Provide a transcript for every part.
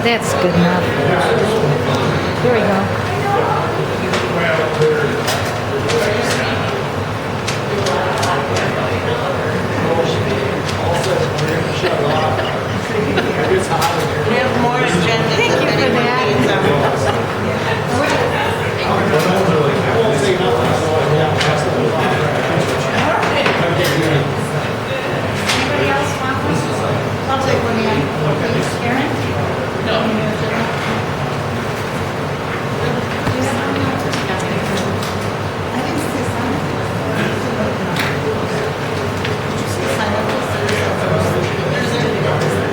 That's good enough. Here we go. We have more agenda. Thank you for that. Anybody else want one? I'll take one, yeah. Karen? No. I didn't see a sign. Did you see a sign up there?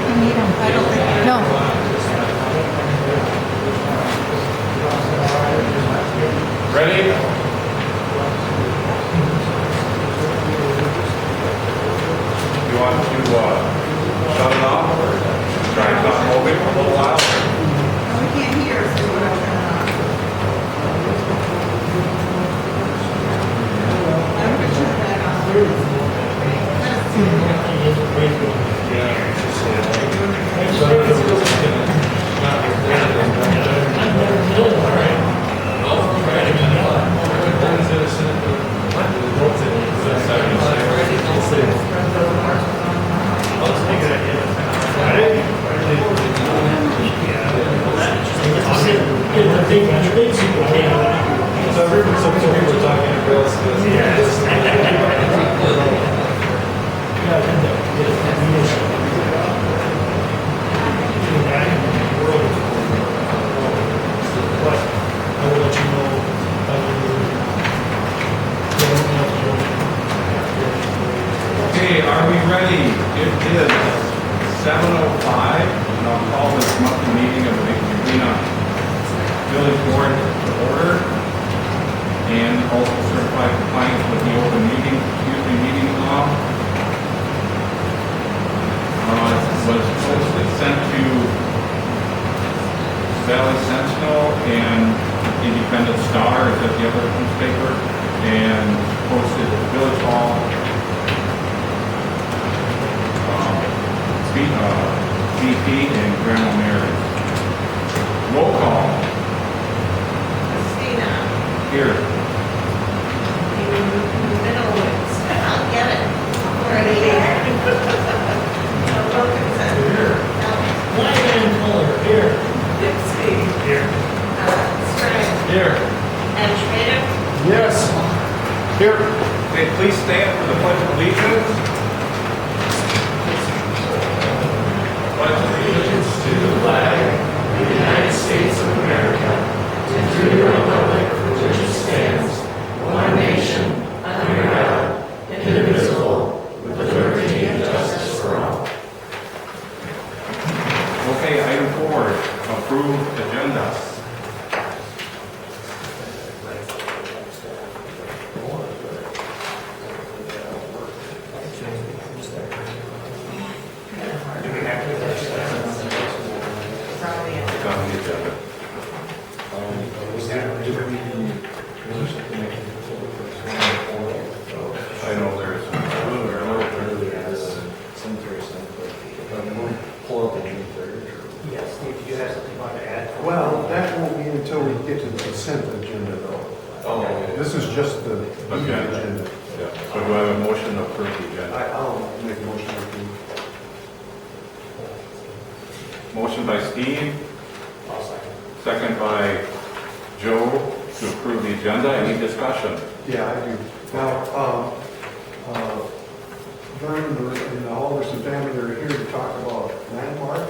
You need 'em. I don't think. No. Ready? You want to shut it off or try and not hold it for a little while? We can't hear, so we're not gonna. I'm gonna turn that on. Okay, are we ready? It is 7:05, and I'll call this monthly meeting of the Victorina Village Board to order, and also certify compliance with the open meeting law. Was posted, sent to Valley Sentinel and Independent Star, is that the other newspaper, and posted at Village Hall, VP and Grandma Mary. Roll call. Christina. Here. Middlewoods. I'll get it. Already there. Wilkinson. Here. Lion color, here. Dixie. Here. Strang. Here. And Schrader. Yes. Here. Okay, please stand for the Pledge of Allegiance. Pledge allegiance to the flag of the United States of America, and to the republic for which it stands, one nation, under God, indivisible, with liberty and justice for all. Okay, item 4, approved agenda. It's on the agenda. I know there's Yes, Steve, do you have something you want to add? Well, that won't be until we get to the consent agenda though. Oh, This is just the Agenda. agenda. yeah. So do I have a motion to approve the agenda? I'll make a motion to approve. Motion by Steve, I'll second. second by Joe to approve the agenda. Any discussion? Yeah, I do. Now, Vern and the Alderson family are here to talk about landmark.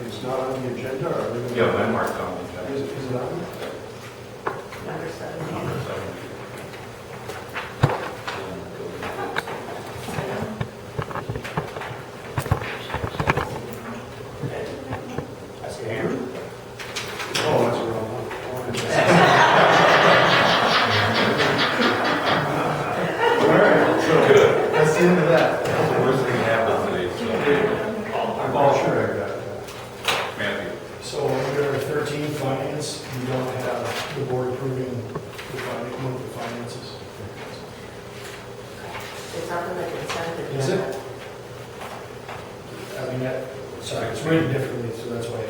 It's not on the agenda, or? are they- Yeah, landmark on the Is agenda. it on? Number 7. Number 7. I see Andrew. Oh, that's the wrong one. All right, so Good. that's the end of that. That's the worst thing happened today. I'm all sure I got that. Matthew. So under 13 finance, you don't have the board approving the finances. It's up in the consent agenda. Is it? I mean, sorry, it's written differently, so that's why.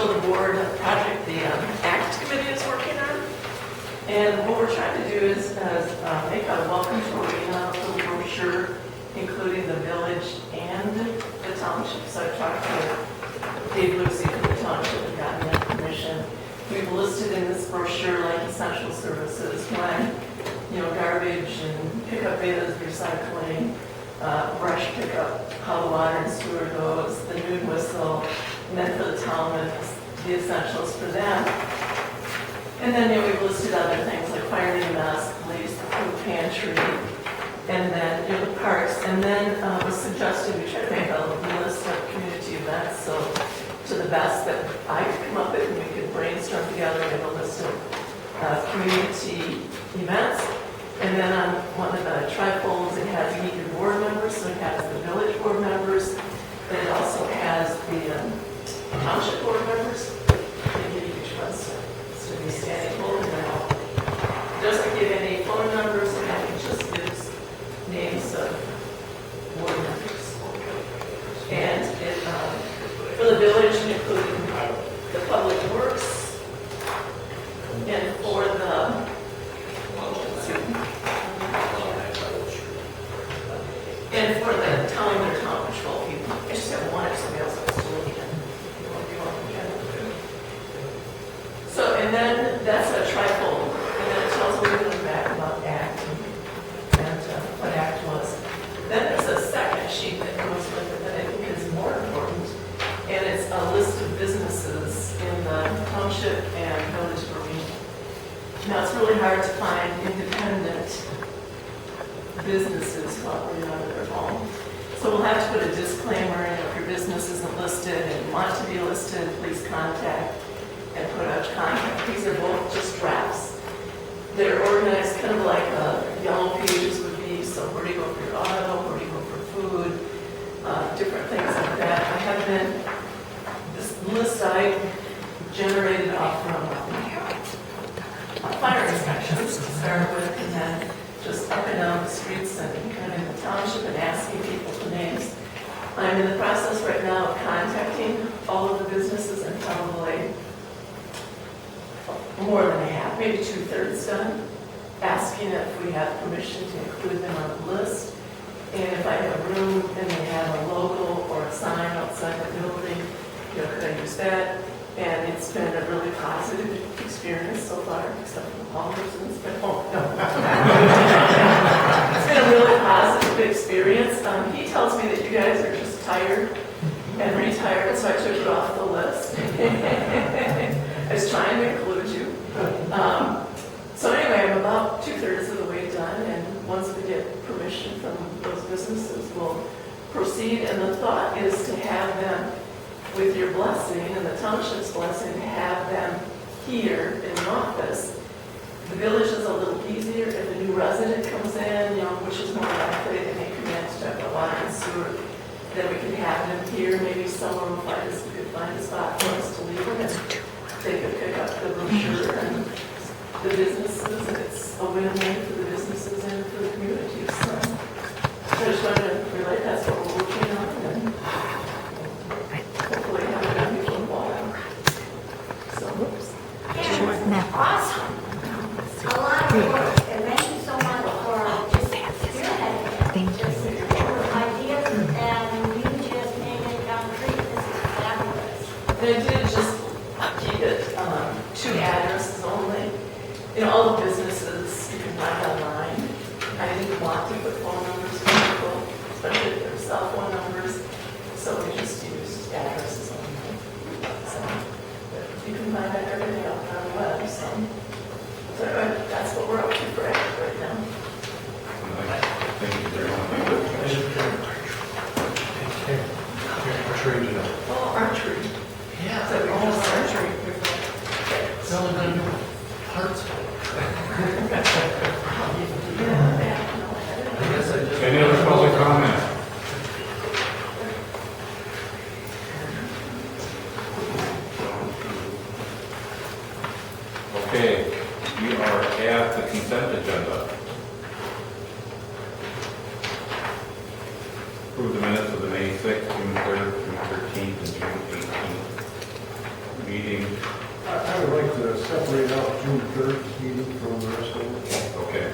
show the board a project the ACT committee is working on. And what we're trying to do is make a welcome to arena, a little brochure, including the village and the township. So I talked to Dave Lucy from the township and gotten that permission. We've listed in this brochure like essential services, when, garbage and pickup is, recycling, brush pickup, how the water and sewer goes, the noon whistle, and then for the town, the essentials for them. And then we've listed other things like fire and EMS, police, the food pantry, and then the parks. And then it was suggested we try to make a list of community events. So to the best that I could come up with, and we could brainstorm together and a list of community events. And then on one of the trifolds, it has meet your board members, so it has the village board members. And it also has the township board members. They give you each one to be standing hold, and it doesn't give any phone numbers, and it just gives names of board members. And it, for the village, including the public works, and for the town or town control people. I just have one if somebody else wants to look at it. So, and then that's a trifold, and then it tells a little bit back about ACT and what ACT was. Then there's a second sheet that goes with it that I think is more important, and it's a list of businesses in the township and village arena. Now, it's really hard to find independent businesses who operate out of their home. So we'll have to put a disclaimer in if your business isn't listed and you want to be listed, please contact and put out contact. These are both just drafts. They're organized kind of like yellow pages would be, so where do you go for your auto, where do you go for food, different things like that. I have been, this list I generated off from fire inspections to start with, and then just up and down the streets and kind of in the township and asking people for names. I'm in the process right now of contacting all of the businesses and probably more than half, maybe 2/3 done, asking if we have permission to include them on the list. And if I have room and they have a logo or a sign outside the building, could I use that? And it's been a really positive experience so far, except for the Aldersons, but no. It's been a really positive experience. He tells me that you guys are just tired and retired, so I took it off the list. I was trying to include you. So anyway, I'm about 2/3 of the way done, and once we get permission from those businesses, we'll proceed. And the thought is to have them, with your blessing and the township's blessing, have them here in the office. The village is a little easier if a new resident comes in, which is more likely, they may come in to talk about water and sewer. Then we can have them here, maybe someone will find us, we could find a spot for us to leave them, and they could pick up the brochure and the businesses, and it's a win-win for the businesses and for the community. So I just wanted to relate that's what we're working on, and hopefully have it done before the fall. So, Awesome. A lot of work, and thank you so much for just spearheading just ideas, and you just made it concrete. This is fabulous. and I did just keep it 2 addresses only. All the businesses you can find online. I didn't want to put phone numbers for people, especially if they're cell phone numbers, so we just used addresses only. So you can find out everything on the web. So anyway, that's what we're up to for ACT right now. Thank you very much. Oh, archery. Yeah. So we just archery. It's only gonna do parts. Any other public comment? Okay, we are at the consent agenda. Approve the minutes of the May 6th, June 3rd, June 13th, and June 18th 3rd meeting from the rest of them. Okay.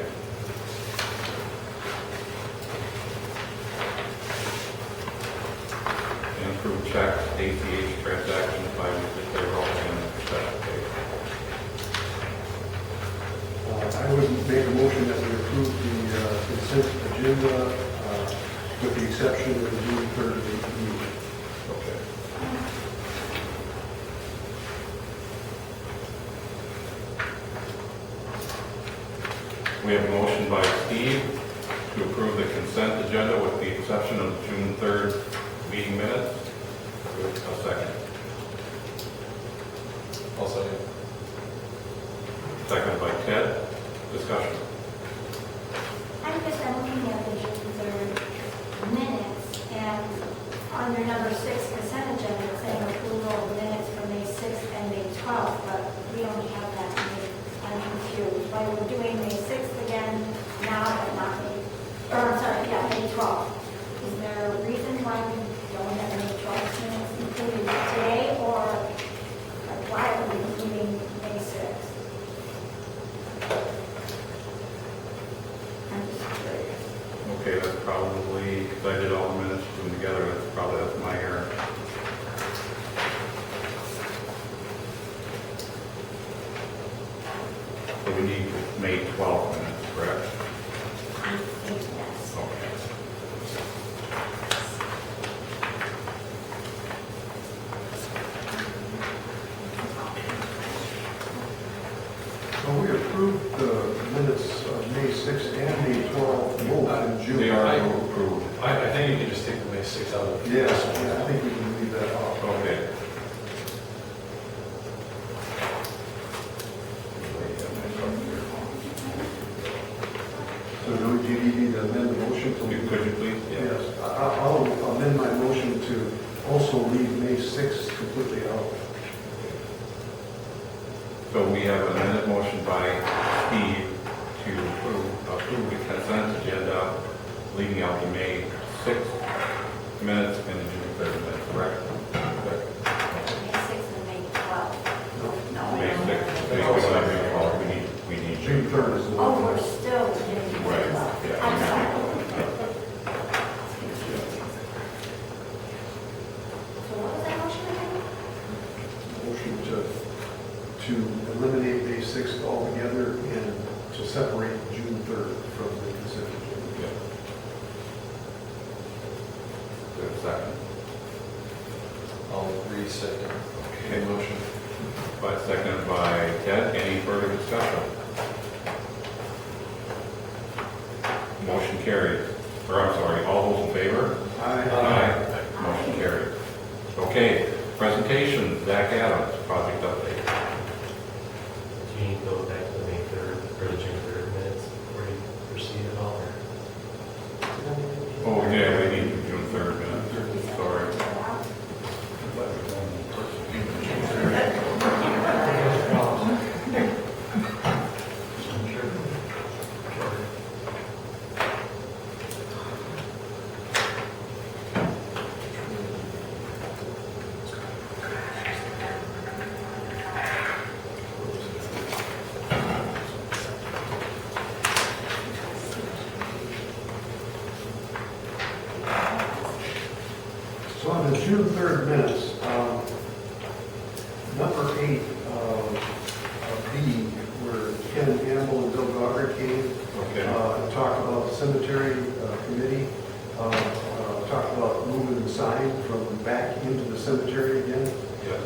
And approve checks, ACH transactions, bi-weekly payroll, and special pay. I would make a motion that we approve the consent agenda with the exception of the June 3rd meeting. Okay. We have a motion by Steve to approve the consent agenda with the exception of the June 3rd meeting minutes. A second. I'll second. Second by Ted. Discussion. I'm just looking at the June 3rd minutes, and under number 6 consent agenda, it's saying approval of minutes for May 6th and May 12th, but we don't have that. I'm confused. Why we're doing May 6th again now, but not May, or I'm sorry, yeah, May 12th. Is there a reason why we don't have May 12th minutes included today, or like, why are we including May 6th? I'm just curious. Okay, that's probably, because I did all the minutes, put them together, that's my error. So we need May 12th minutes, correct? I think yes. Okay. So we approved the minutes of May 6th and May 12th, both in June. They are approved. I think you can just take the May 6th out of it. Yes, yeah, I think we can leave that off. Okay. So do you need me to amend the motion? Could you please? Yes, I'll amend my motion to also leave May 6th completely out. So we have an amended motion by Steve to approve the consent agenda, leaving out the May 6th minutes and the June 3rd minutes, correct? May 6th and May 12th. No, May 6th, May 12th, we need June June 3rd is the Oh, one. we're still getting. Right, yeah. I'm sorry. So what was that motion again? Motion to eliminate May 6th altogether and to separate June 3rd from the consent agenda. Yeah. Do we have a second? I'll re-second the motion. Seconded by Ted. Any further discussion? Motion carries. Or I'm sorry, all those in favor? Aye. Motion carries. Okay, presentation, Zach Adams, project update. Do you need to go back to the May 3rd or the June 3rd minutes before you proceed at all? Oh, yeah, we need June 3rd minutes. Sorry. So on the June 3rd minutes, number 8 B, where Ken Campbell and Bill Goddard came, Okay. talked about the cemetery committee, talked about moving the sign from back into the cemetery again. Yes.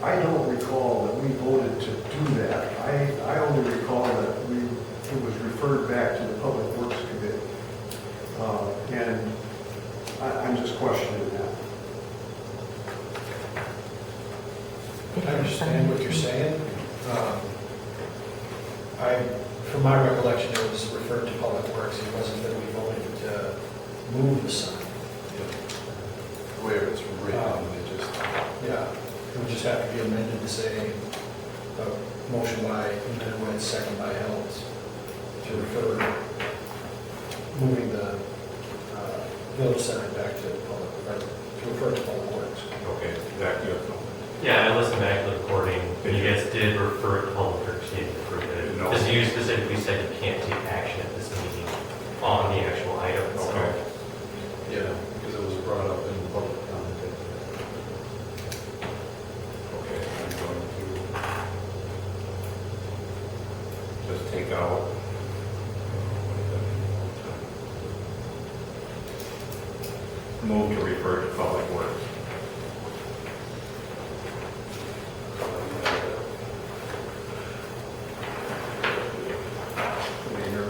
I don't recall that we voted to do that. I only recall that it was referred back to the Public Works Committee. And I'm just questioning that. I understand what you're saying. From my recollection, it was referred to Public Works. It wasn't that we voted to move the sign. The way it's written, it just, Yeah, it would just have to be amended to say, motion by Underwood, second by Helms, to refer, moving the village sign back to public, or to refer to Public Works. Okay, Zach, you have something? Yeah, I listened back to the recording, and you guys did refer it to said you can't take action at this meeting on the actual item itself. Okay. Yeah, because it was brought up in the public comment. Okay, I'm going to just take out. Move to refer to public works. Mayor.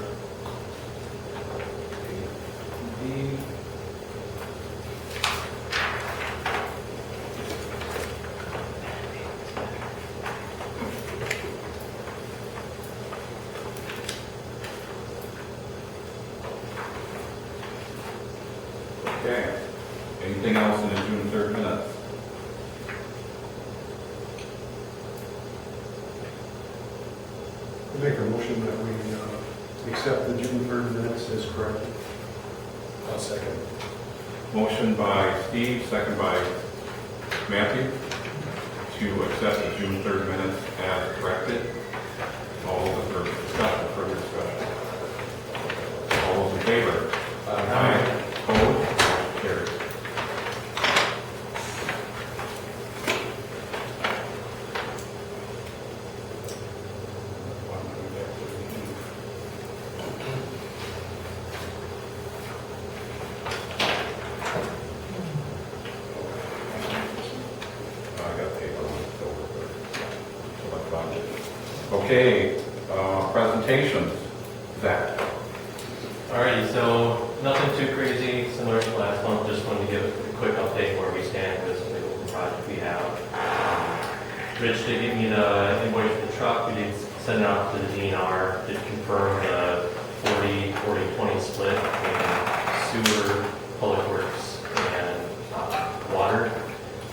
Okay. Anything else in the June 3rd minutes? I make a motion that we accept the June 3rd minutes as corrected. I'll second. Motion by Steve, second by Matthew, to accept the June 3rd minutes as corrected. All those in favor, discussion, further discussion. All those in favor? Aye. Opposed? Carried. I got paper on it, so electronic. Okay, presentations. Zach. Alrighty, so nothing too crazy, similar to last month, just wanted to give a quick update where we stand with the open project we have. Rich did give me the invoice for the truck, we did send it out to the DNR, did confirm the 40-20 split between sewer, public works, and water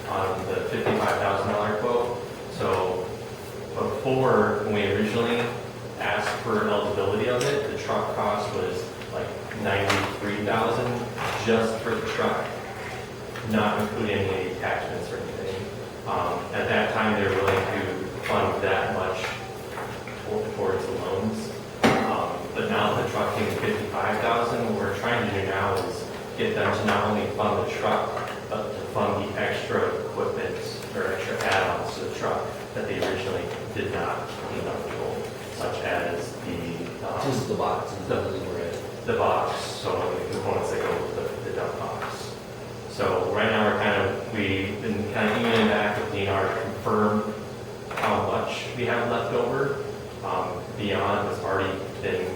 on the $55,000 quote. So before, when we originally asked for eligibility of it, the truck cost was like $93,000 just for the truck, not including any attachments or anything. At that time, they were willing to fund that much towards the loans. But now the truck came to $55,000. What we're trying to do now is get them to not only fund the truck, but to fund the extra equipment or extra add-ons to the truck that they originally did not deem eligible, such as Just the boxes, the box, so the components that go with the dump box. So right now we've been kind of emailing back with DNR to confirm how much we have left over beyond what's already been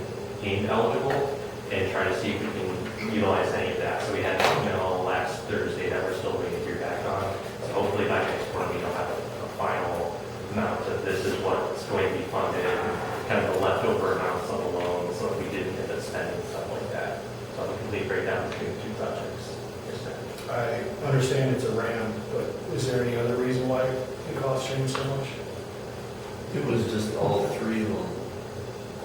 deemed eligible, and try to see if we can utilize any of that. So we had an email last Thursday that we're still waiting to hear back on. So hopefully by next quarter we'll have a final amount that this is what's going to be funded, and kind of the leftover amounts on the loans, so we didn't end up spending stuff like that. So the complete breakdown between the two projects. I understand it's a RAM, but is there any other reason why the cost changed so much? It was just all three of them,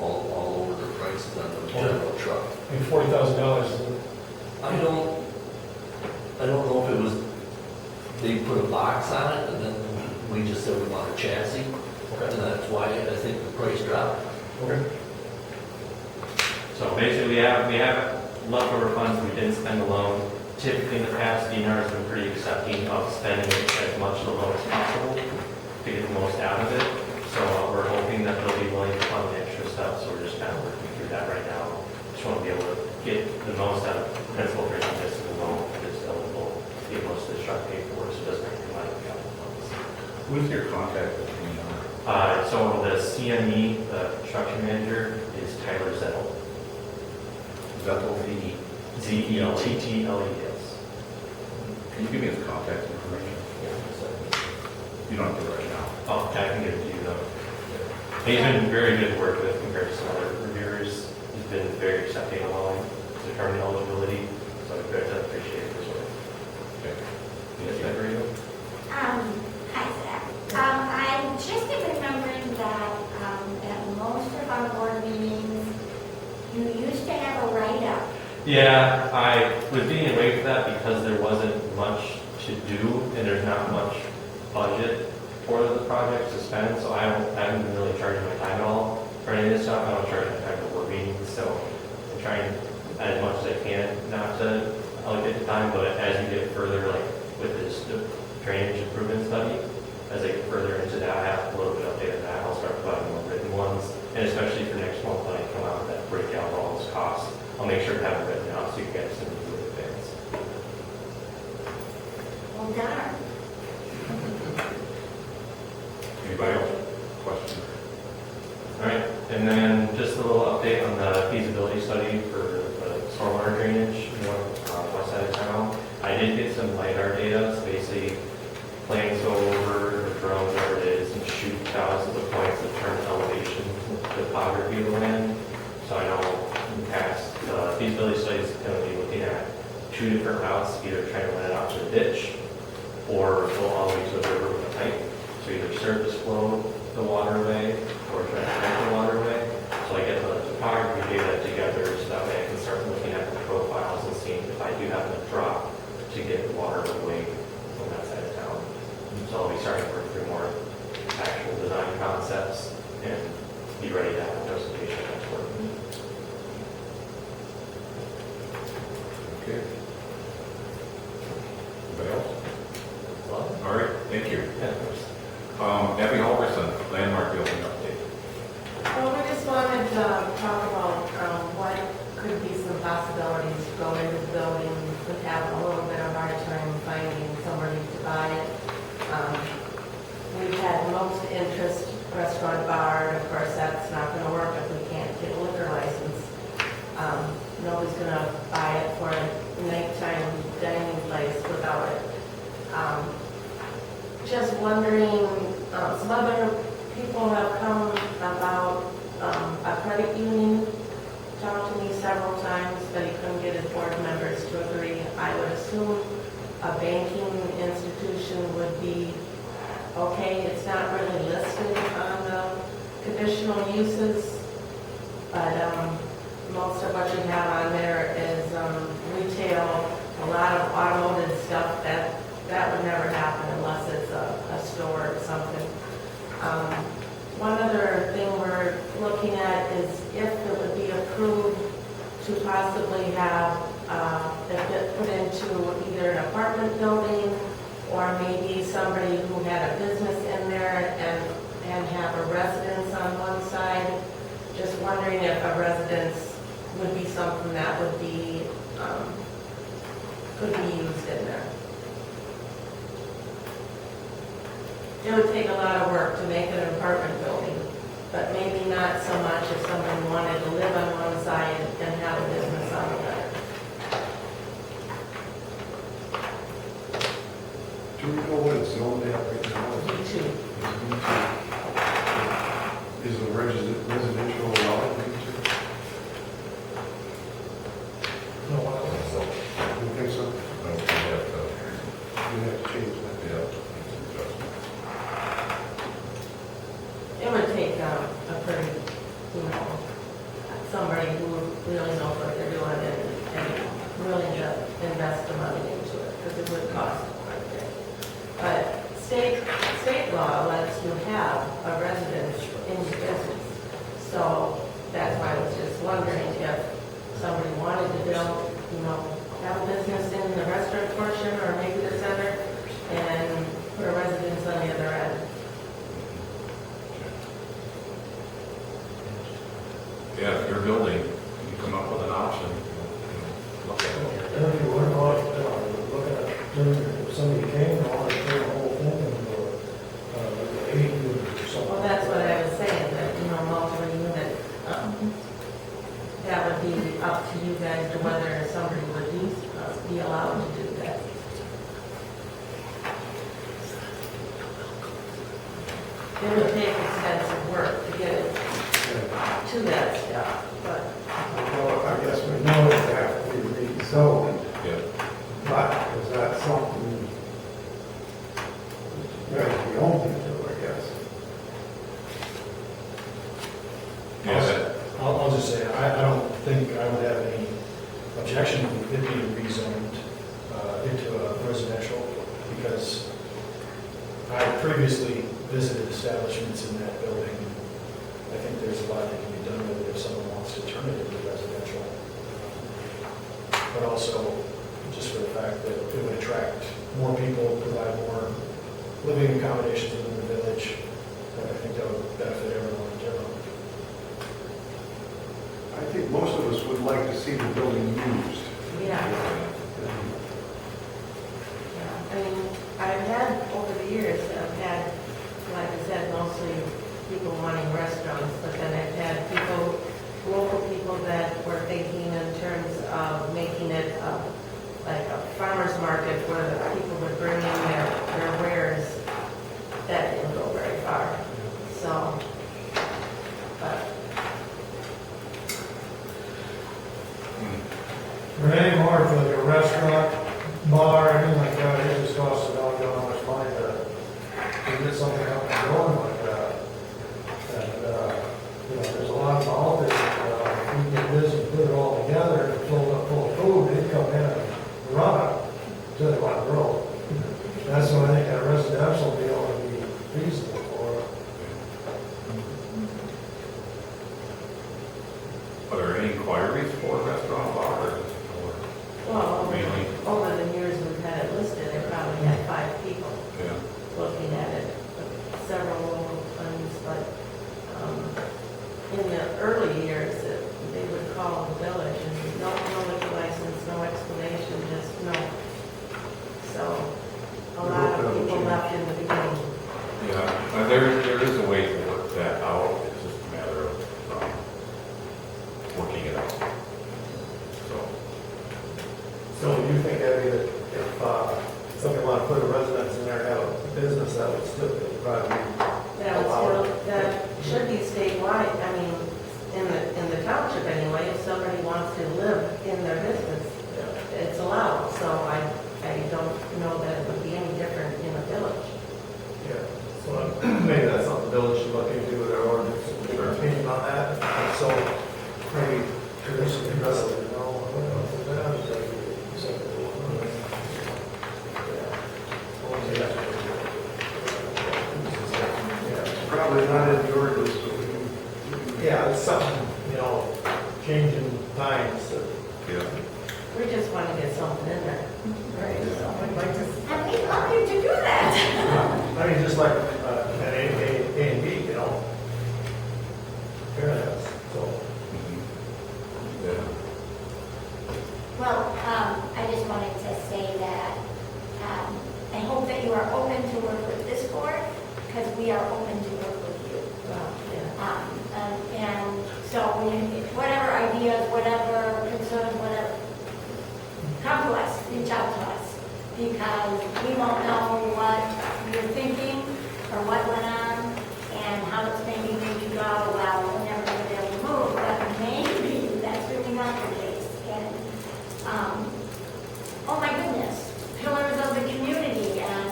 all over the prices on the general truck. I mean, $40,000, I don't know if it was, they put a box on it, and then we just said we want a chassis, and that's why I think the price dropped. okay. So basically, we have leftover funds we didn't spend the loan. Typically, in the past, DNR has been pretty accepting of spending as much of the loan as possible to get the most out of it. So we're hoping that they'll be willing to fund the extra stuff, so we're just kind of working through that right now. Just want to be able to get the most out of principal forgiveness of the loan that's eligible, get most of the truck paid for, so it doesn't have to come out of capital funds. Who's your contact with DNR? So the CME, the construction manager, is Tyler Zettel. Zettel? Z-E-L-T-T-L-E, yes. Can you give me his contact information? You don't have to right now. Oh, I can give it to you though. He's been very good to work with compared to some other reviewers. He's been very accepting along to determine eligibility, so I very much appreciate his work. Okay. Yes, I agree. Hi, Zach. I just am remembering that at most of our board meetings, you used to have a write-up. Yeah, I was being away from that because there wasn't much to do and there's not much budget for the project to spend, so I haven't been really charging my time at all. for any of this stuff. I don't charge my time for board meetings, so I'm trying as much as I can not to allocate the time, but as you get further, like with this the drainage improvement study, as I get further into that, I have a little bit of update on that. I'll start providing more written ones, and especially for next month when I come out with that breakdown of all those costs, I'll make sure to have it written out so you guys can review it in advance. Well, darn. Anybody else? Question? All right, and then just a little update on the feasibility study for the stormwater drainage, west side of town. I did get some LiDAR data, so basically planes go over, or drones, whatever it is, and shoot thousands of points that determine elevation, topography of the land. So I know in the past, the feasibility study is going to be looking at 2 different routes, either trying to let it out to the ditch, or go all the way to the river with a pipe. So either surface flow the waterway, or try to connect the waterway. So I get the topography data together, so that way I can start looking at the profiles and seeing if I do have enough drop to get water away from that side of town. So I'll be starting to work through more actual design concepts and be ready to have a presentation next work. Okay. Anybody else? All right, thank you. Yeah, of course. Abby Halverson, landmark building update. Well, we just wanted to talk about what could be some possibilities to go into the building. We have a little bit of hard time finding somebody to buy it. We've had most interest, restaurant, bar, and of course that's not going to work if we can't get a liquor license. Nobody's going to buy it for a nighttime dining place without it. Just wondering, some other people have come about a credit union, talked to me several times, but he couldn't get his board members to agree. I would assume a banking institution would be okay. It's not really listed on the conditional uses, but most of what you have on there is retail, a lot of automotive stuff that would never happen unless it's a store or something. One other thing we're looking at is if it would be approved to possibly have it put into either an apartment building or maybe somebody who had a business in there and have a residence on one side. Just wondering if a residence would be something that would be, could be used in there. It would take a lot of work to make an apartment building, but maybe not so much if someone wanted to live on one side and have a business on the other. Do we know what it's zoned at right now? B2. Is the residential allowed in B2? No, I don't think so. You think so? No, we have to, You have to change that. yeah. It would take a pretty, somebody who really knows what they're doing and really invest the money into it, because it would cost quite a bit. But state law lets you have a residence in your business. So that's why I was just wondering if somebody wanted to build, have a business in the restaurant portion or maybe the center and put a residence on the other end. Yeah, if you're building, you come up with an option. Look at it. And if you were not, looking at, if somebody came and wanted to clear the whole thing and, 8 or something. Well, that's what I was saying, that, multiple unit, that would be up to you guys to whether somebody would be allowed to do that. It would take extensive work to get it to that stuff, but Well, I guess we know it have to be rezoned, Yeah. but is that something that we own to do, I guess? Yeah, I'll just say, I don't think I would have any objection to it being rezoned into a residential, because I previously visited establishments in that building, I think there's a lot that can be done with it if someone wants to turn it into residential. But also, just for the fact that it would attract more people, provide more living accommodations within the village, I think that would benefit everyone in general. I think most of us would like to see the building used. Yeah. Yeah, I mean, I've had, over the years, I've had, like I said, mostly people wanting restaurants, but then I've had people, local people that were thinking in terms of making it like a farmer's market where the people would bring in their wares. That didn't go very far, so, but, For anymore, for like a restaurant, bar, anything like that, it just costs a dollar, how much money to get something up and going like that. And, you know, there's a lot involved in it. If you get this and put it all together and fill it up full of food, they come in and run it till they want to grow. That's why I think a residential deal would be feasible for it. Are there any inquiries for restaurant bar or? well, Mainly. over the years we've had it listed, I probably had 5 people Yeah. looking at it, several local funds, but in the early years, they would call the village and no liquor license, no explanation, just no. So a lot of people left in the beginning. Yeah, there is a way to work that out, it's just a matter of working it out. So you think, Eddie, that if somebody wanted to put a residence in there and have a business, that would still probably be That would allowed? still, that should be statewide, I mean, in the township anyway, if somebody wants to live in their business, it's allowed, so I don't know that it would be any different in a village. Yeah, so maybe that's something the village should look into with their ordinance, get their opinion on that. And so maybe traditionally, invested, you know, what else is that? Is that something that we'll- Yeah. Probably not in the ordinance, but we can. Yeah, it's something, you know, changing times. Yeah. We just want to get something in there. Right. So we'd like to. And we'd love you to do that. I mean, just like an A and B, you know. Fair enough, so. Yeah. Well, I just wanted to say that I hope that you are open to work with this board, because we are open to work with you. Well, yeah. And so whatever ideas, whatever concerns, whatever, come to us, reach out to us, because we won't know what you're thinking or what went on and how it's maybe made you go, well, we're never going to be able to move, but maybe that's really not the case. And, oh my goodness, pillars of the community and,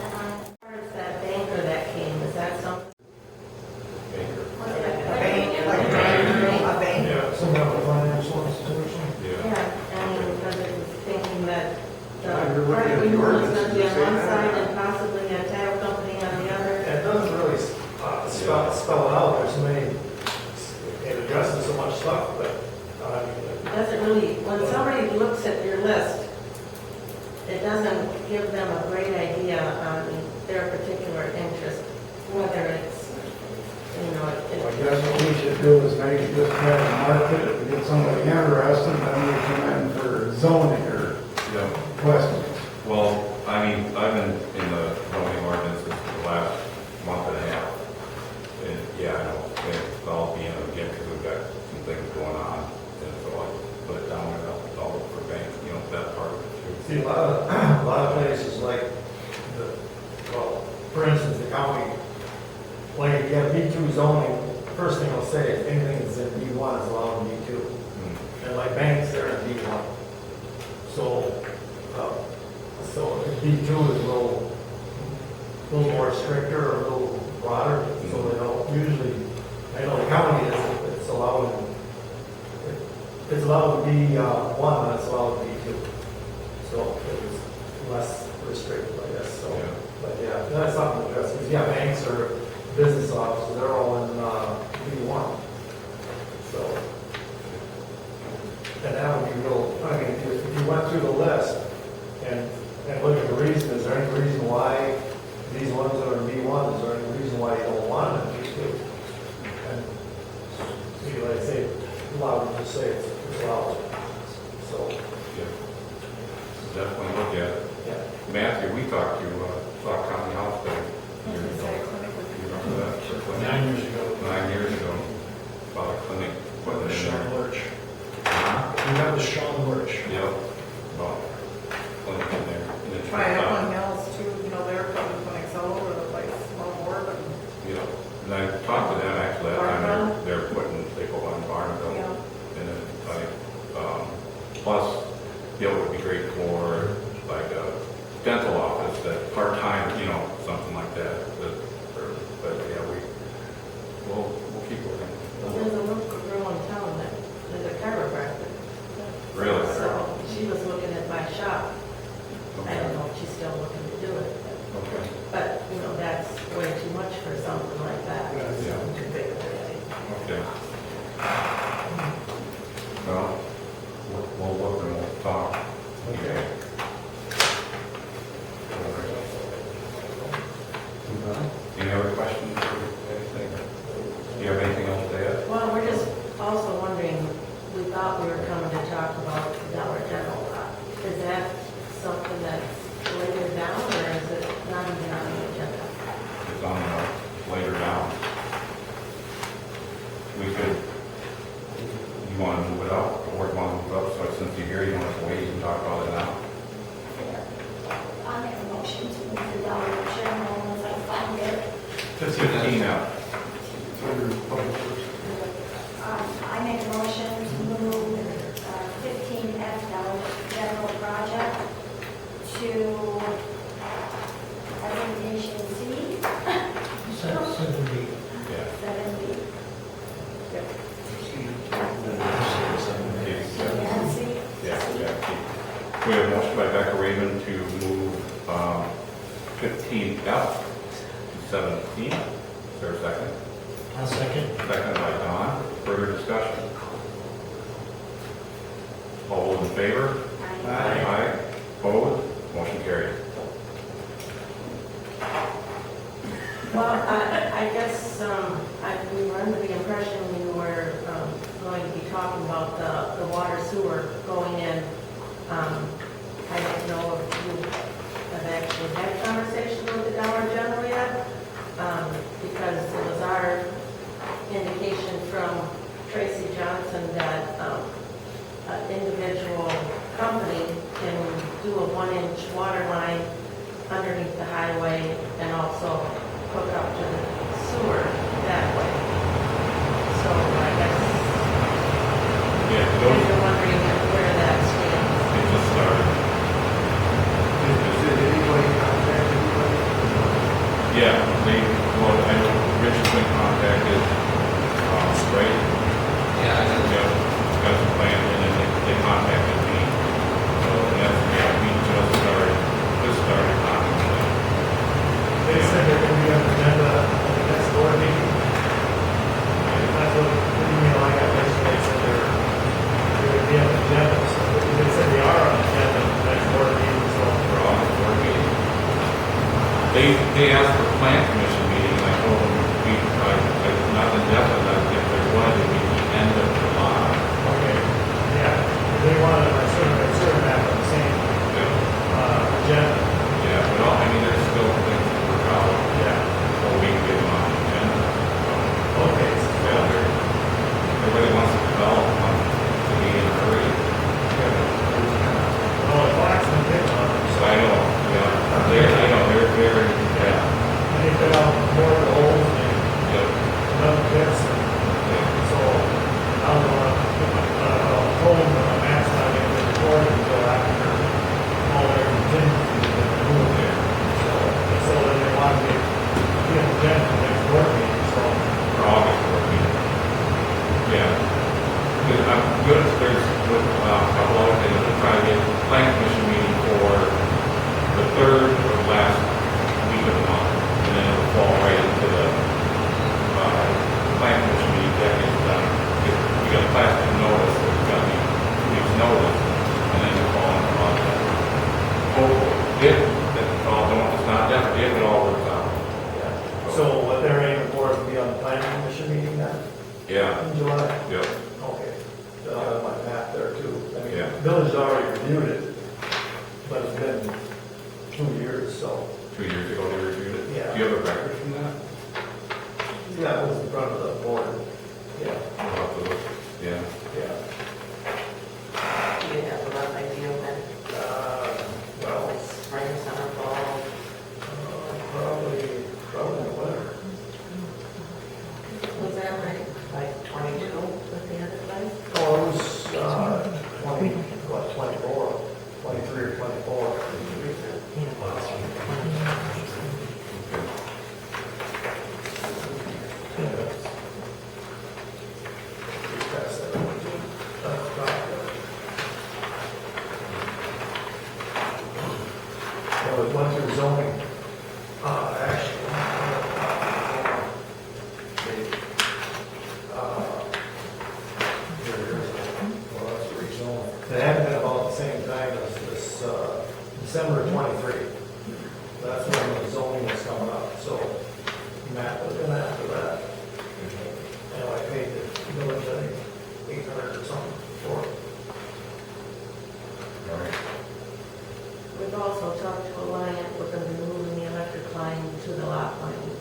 Where's that banker that came, is that something? Banker. Was it A bank, a like a bank? bank. Yeah, some kind of financial institution. Yeah. Yeah, I mean, because it was thinking that the Yeah, you're looking at credit the union was ordinance, going to be does on it say one that? side and possibly a title company on the other. It doesn't really spell it out, there's so many, it addresses so much stuff, but, I mean, It doesn't really, when somebody looks at your list, it doesn't give them a great idea on their particular interest, whether it's, you know, I guess what we should do is maybe just try to market it, to get somebody interested, then we come in for zoning or Yeah. questions. Well, I mean, I've been in the zoning ordinances for the last month and a half. And yeah, I know, it's all being again, because we've got some things going on. And so I put it down and I'll look for banks, you know, that part of it too. See, a lot of places like well, for instance, the county, when you get B2 zoning, first thing they'll say is anything that's in B1 is allowed in B2. Mm. And like banks, they're in B1. So, so B2 is a little more stricter, or a little broader, so they don't usually, I know the county is, it's allowed in B1, and it's allowed in B2. So it's less restrictive, I guess, so. Yeah. But yeah, that's something to address, because yeah, banks or business offices, they're all in B1. And that would be real, I mean, if you went through the list and look at the reason, is there any reason why these ones that are B1, is there any reason why you don't want them? And, see, like I say, allow them to say it's allowed. So, Yeah. Definitely look at it. yeah. Matthew, we talked to, Sauk County Hospital years ago. You remember that? For clinic? 9 years ago. 9 years ago, about a clinic, putting it in Sean there. Lurch. Huh? You remember Sean Lurch? Yep, about clinic in there. And then Try shut up down. on Hills too, you know, they're putting clinics all over the place, more and more, but, Yeah, and I talked to them actually, that time they're putting, they go on Barnville. yeah. And then like, plus, it would be great for like a dental office, that part-time, you know, something like that. But yeah, we'll keep looking. There's a local girl in town that is a chiropractor. Really? So she was looking at my shop. I Okay. don't know if she's still looking to do it, Okay. but, you know, that's way too much for something like that. Yeah. Too big of a day. Okay. Well, we'll look and we'll talk. Okay. Any other questions or anything? Do you have anything else to add? Well, we're just also wondering, we thought we were coming to talk about the Dollar General lot. Is that something that's later down, or is it not even on the agenda? It's on later down. We could, you want to move it up, or you want to move it up, so since you're here, you don't have to wait, you can talk about it now. I'll make a motion to move the Dollar General once I find it. 15 now. I make a motion to move 15F Dollar General project to recommendation C, Yeah. 7B, Yeah. and C. Yeah. We have a motion by Becca Raymond to move 15F to 17. Is there a second? I'll second. Second by Don. Further discussion? All those in favor? Aye. Opposed? Motion carried. Well, I guess we were under the impression we were going to be talking about the water sewer going in. I don't know if you have actually had conversation with the Dollar General yet, because it was our indication from Tracy Johnson that an individual company can do a 1-inch water line underneath the highway and also hook up to the sewer that way. So I guess Yeah, you're wondering where that stands. it just started. Did anybody contact anybody? Yeah, well, I know Rich has been contacted, right? Yeah, I know. Yeah, got some plan, and then they contacted me. So that's, yeah, we just started talking to them. They said they're going to be on the agenda at the next board meeting. That's what the email I got yesterday said they're going to be on the agenda. So they said they are on the agenda at the next board meeting, so. For all the board meeting. They asked for plan commission meeting, and I told them, not indefinite, if there was, it would be the end of July. Okay, yeah, they wanted a certain map on the same agenda. Yeah, but all, I mean, there's still things to work out, Yeah. so we can get them on the agenda. Okay. Yeah, everybody wants to develop, wants to be in a hurry. Oh, the box and pick on them, So so. I know, they're very, yeah, And they put out more of the holes and yep, another pits. yeah. So I don't know, told them that I'm asked not to get recorded until after all their contingencies have been moved there. So then they want to be on the agenda for the next board meeting, so. For August board meeting. Yeah. Because I'm good, there's with a couple other things, I'm trying to get plan commission meeting for the third or last week of the month, and then it'll fall right into the plan commission meeting that gets done. We got a plastic notice, so it's got to be rezoning, actually. Well, that's a rezoning. They happened at about the same time as this, December 23. That's when the zoning was coming up, so Matt was in after that. And I paid the village, I think, 800 or something for it. All right. We've also talked to Alliant, we're going to be moving the electric line to the lot line,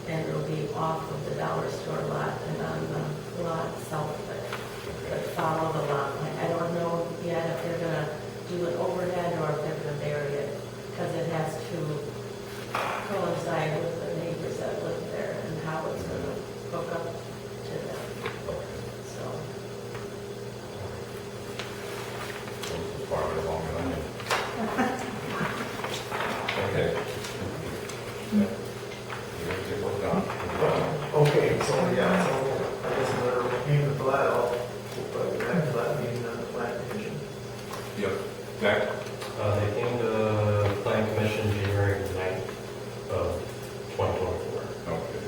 and it'll be off of the dollar store lot and on the lot south of it, but follow the lot line. I don't know yet if they're going to do an overhead or if they're going to bury it, because it has to coincide with the neighbors that live there and how it's going to hook up to them. So, It's farther along than I am. Okay. You're gonna get work done. Okay, so yeah, so I guess we're aiming for that, I'll put it back to that meeting on the plan commission. Yep. Zach? They came to the Plan Commission January 9th of 2024. Okay.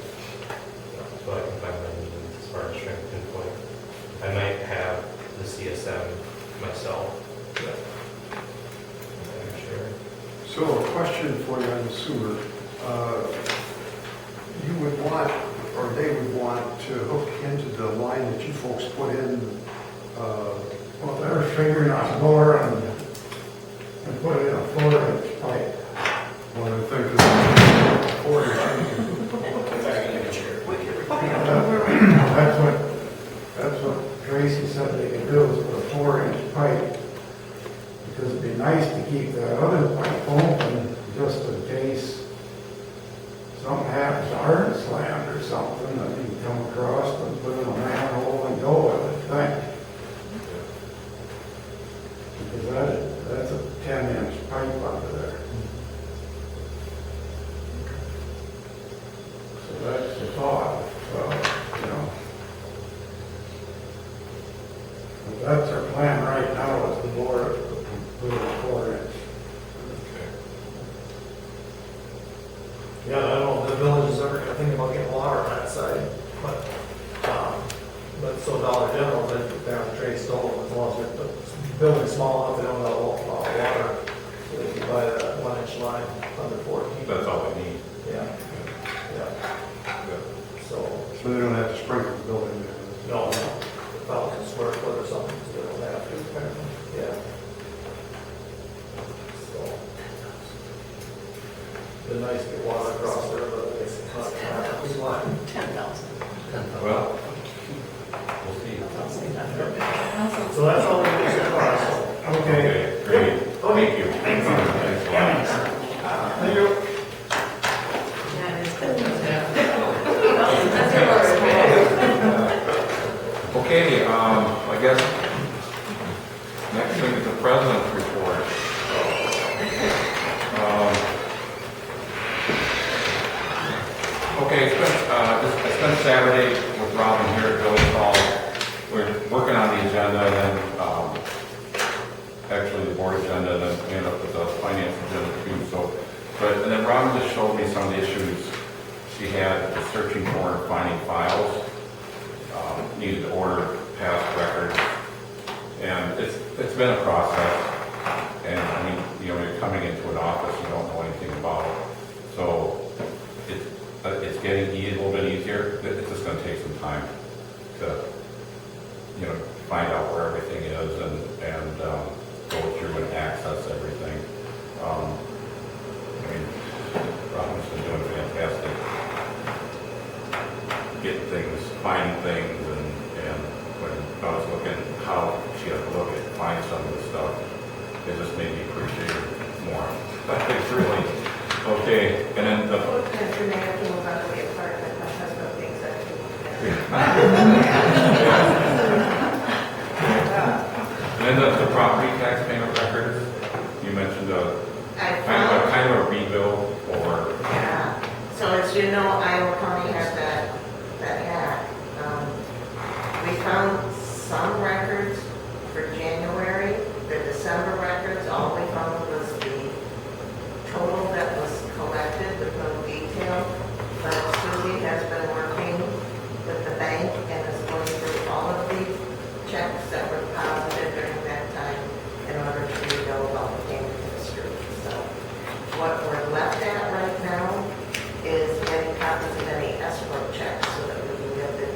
So I can find my meetings as far as trying to pinpoint. I might have the CSM myself. I'm sure. So a question for you on the sewer. You would want, or they would want to hook into the line that you folks put in, Well, they're figuring out more and put it in a 4-inch pipe. one of the things is 4 That's what Tracy said they could do, is put a 4-inch pipe. Because it'd be nice to keep that other pipe open, just in case something happens to harness land or something, that you can come across and put in a manhole and go, I would think. Because that's a 10-inch pipe under there. So that's the thought, you know. But that's our plan right now, is the board put a 4-inch. Okay. Yeah, I don't know if the village is ever gonna think about getting water on that side, but so Dollar General, then down the trade store, as long as the building's small enough, they don't have a lot of water, so they can buy that 1-inch line under 14. That's all they need. Yeah, yeah, Good. so, so they don't have to sprinkle the building. no, 1,000 square foot or something, so they don't have to, apparently, yeah. So, it'd be nice to get water across there, but it's not gonna happen. We want 10,000. Well, we'll see. So that's all we need so far, so. Okay, great. Thank you. Thanks a lot. Thank you. Okay, I guess next thing is the president's report. Okay, I spent Saturday with Robin here at Village Hall. We're working on the agenda and then, actually the board agenda, and then we end up with the finance agenda too. And then Robin just showed me some of the issues she had with searching for and finding files. Needed to order past records, and it's been a process. And I mean, you're coming into an office you don't know anything about, so it's getting a little bit easier. It's just going to take some time to find out where everything is and go through and access everything. I mean, Robin's been doing fantastic, getting things, finding things, and when I was looking how she had to look at find some of the stuff, it just made me appreciate it more. It's really okay. And then the Came about the apartment, my husband thinks that. and then the property tax payment records, you mentioned kind of a rebuild or Yeah, so as you know, Iowa County has that act. We found some records for January, the December records, all we found was the total that was checks that were deposited during that time in order to know about the payment of the street. So what we're left at right now is getting copies of any escrow checks so that we can get the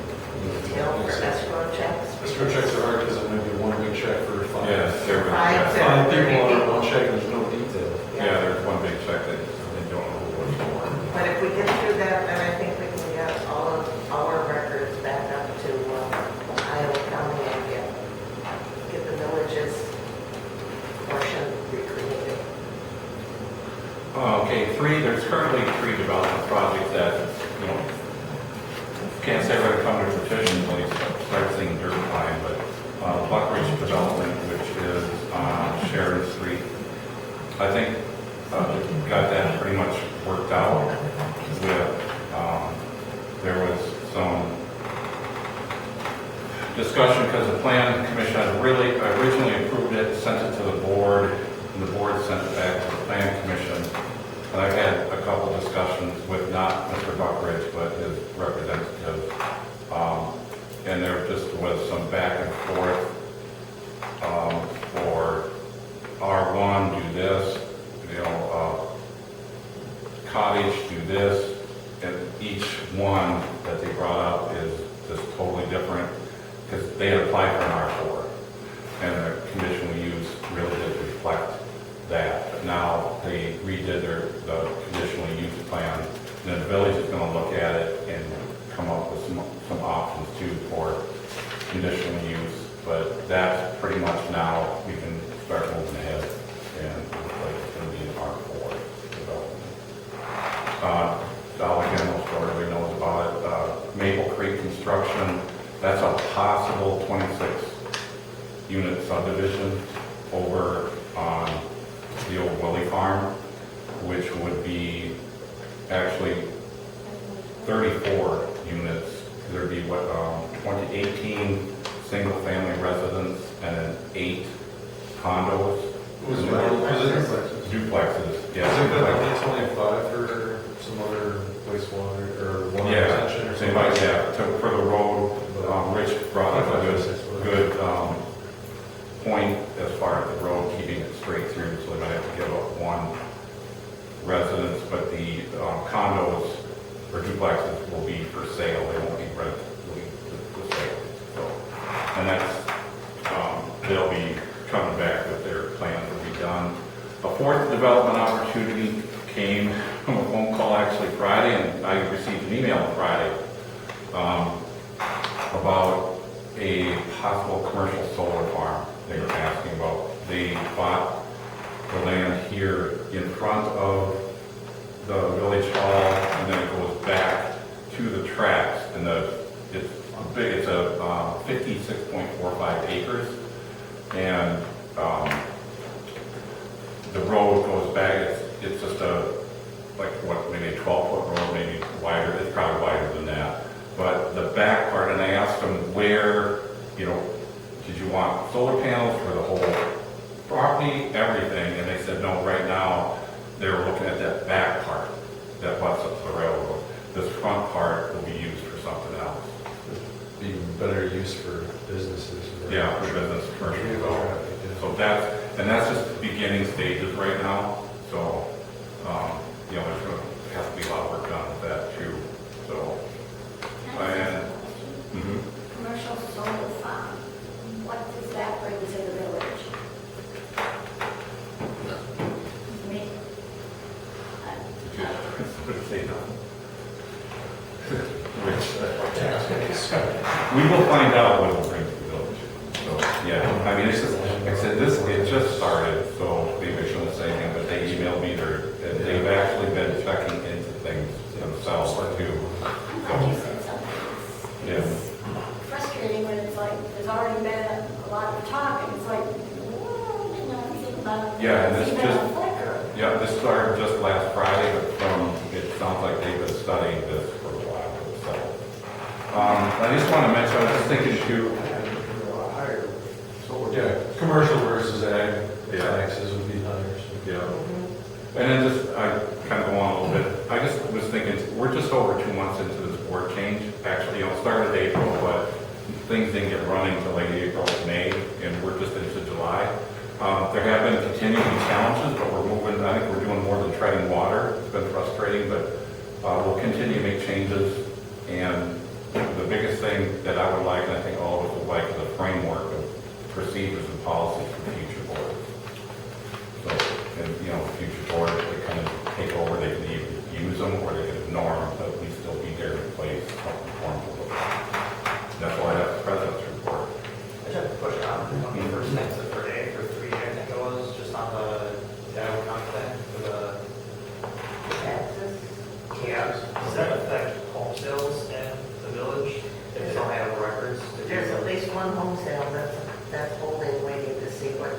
detail for escrow checks. Escrow checks are hard because it might be one big check for five. Yes, there was, Five yeah. to- Five people 30 on people. one check, there's no detail. Yeah, there's one big check that they don't know who it was for. But if we get through that, then I think we can get all of our records back up to Iowa County and get the villages portion recreated. Okay, there's currently 3 development projects that, you know, can't say they're going to come to fruition until you start seeing dirt flying, but Buck Ridge Development, which is on Sheridan Street, I think got that pretty much worked out with, there was some discussion because the plan commission had originally approved it, sent it to the board, and the board sent it back to the plan commission. And I've had a couple discussions with not Mr. Buckridge, but his representative. And there just was some back and forth for R1, do this, you know, cottage, do this. And each one that they brought up is just totally different because they had applied for an R4. And the conditional use really did reflect that. But now they redid the conditional use plan, and then the village is going to look at it and come up with some options too for conditional use. But that's pretty much now we can start moving ahead, and it looks like it's going to be an R4 development. Dollar General Store, everybody knows about it. Maple Creek Construction, that's a possible 26-unit subdivision over on the old Willie Farm, which would be actually 34 units. There'd be 18 single-family residents and then 8 condos. Was it duplexes? Duplexes, yeah. Isn't that only 5 for some other wastewater or water retention or They something? might, for the road, Rich brought up a good point as far as the road, keeping it straight through, so they might have to give up one residence, but the condos or duplexes will be for sale, they won't be rented, they'll be for sale. So, and that's, they'll be coming back with their plan to be done. A 4th development opportunity came from a phone call actually Friday, and I received an email on Friday about a possible commercial solar farm they were asking about. They bought the land here in front of the village hall, and then it goes back to the tracks, and it's a 56.45 acres, and the road goes back, it's just maybe a 12-foot road, maybe wider, it's probably wider than that. But the back part, and I asked them where, did you want solar panels for the whole property, everything? And they said, no, right now, they're looking at that back part that butts up the railroad. This front part will be used for something else. Be better use for businesses. Yeah, for business, commercial development. So that's just the beginning stages right now. So, there's going to have to be a lot of work done with that too. So, Commercial solar farm, what does that bring to the village? Me? say no. We will find out what it will bring to the village. So, yeah, I mean, it's just, like I said, it just started, so maybe I shouldn't say anything, but they emailed me, they've actually been checking into things themselves too. I'm glad you said something. Yeah. It's frustrating when it's like, there's already been a lot of talk, and it's like, whoa, anything about it. Yeah, and It's this even just- a flicker. Yeah, this started just last Friday, but it sounds like they've been studying this for a while, so. I just want to mention, I was just thinking too, A lot higher. So, Yeah, commercial versus ag Yeah. taxes would be higher. So. yeah. And then I kind of go on a little bit, I just was thinking, we're just over 2 months into this board change. Actually, it started April, but things didn't get running until like April, May, and we're just into July. There have been continuing challenges, but we're moving, I think we're doing more than treading water. It's been frustrating, but we'll continue to make changes. And the biggest thing that I would like, and I think all of us would like, is a framework of procedures and policies for future boards. So, and future boards, they kind of take over, they can either use them or they can ignore them, but we still be there in place, help inform people. That's why I have the president's report. I tried to push on the first exit per day for 3 days, I think it was, just on the Iowa County thing for the Taxes? cabs. Does that affect home sales in the village if they don't have records? to do There's at that? least one home sale that's holding, waiting to see what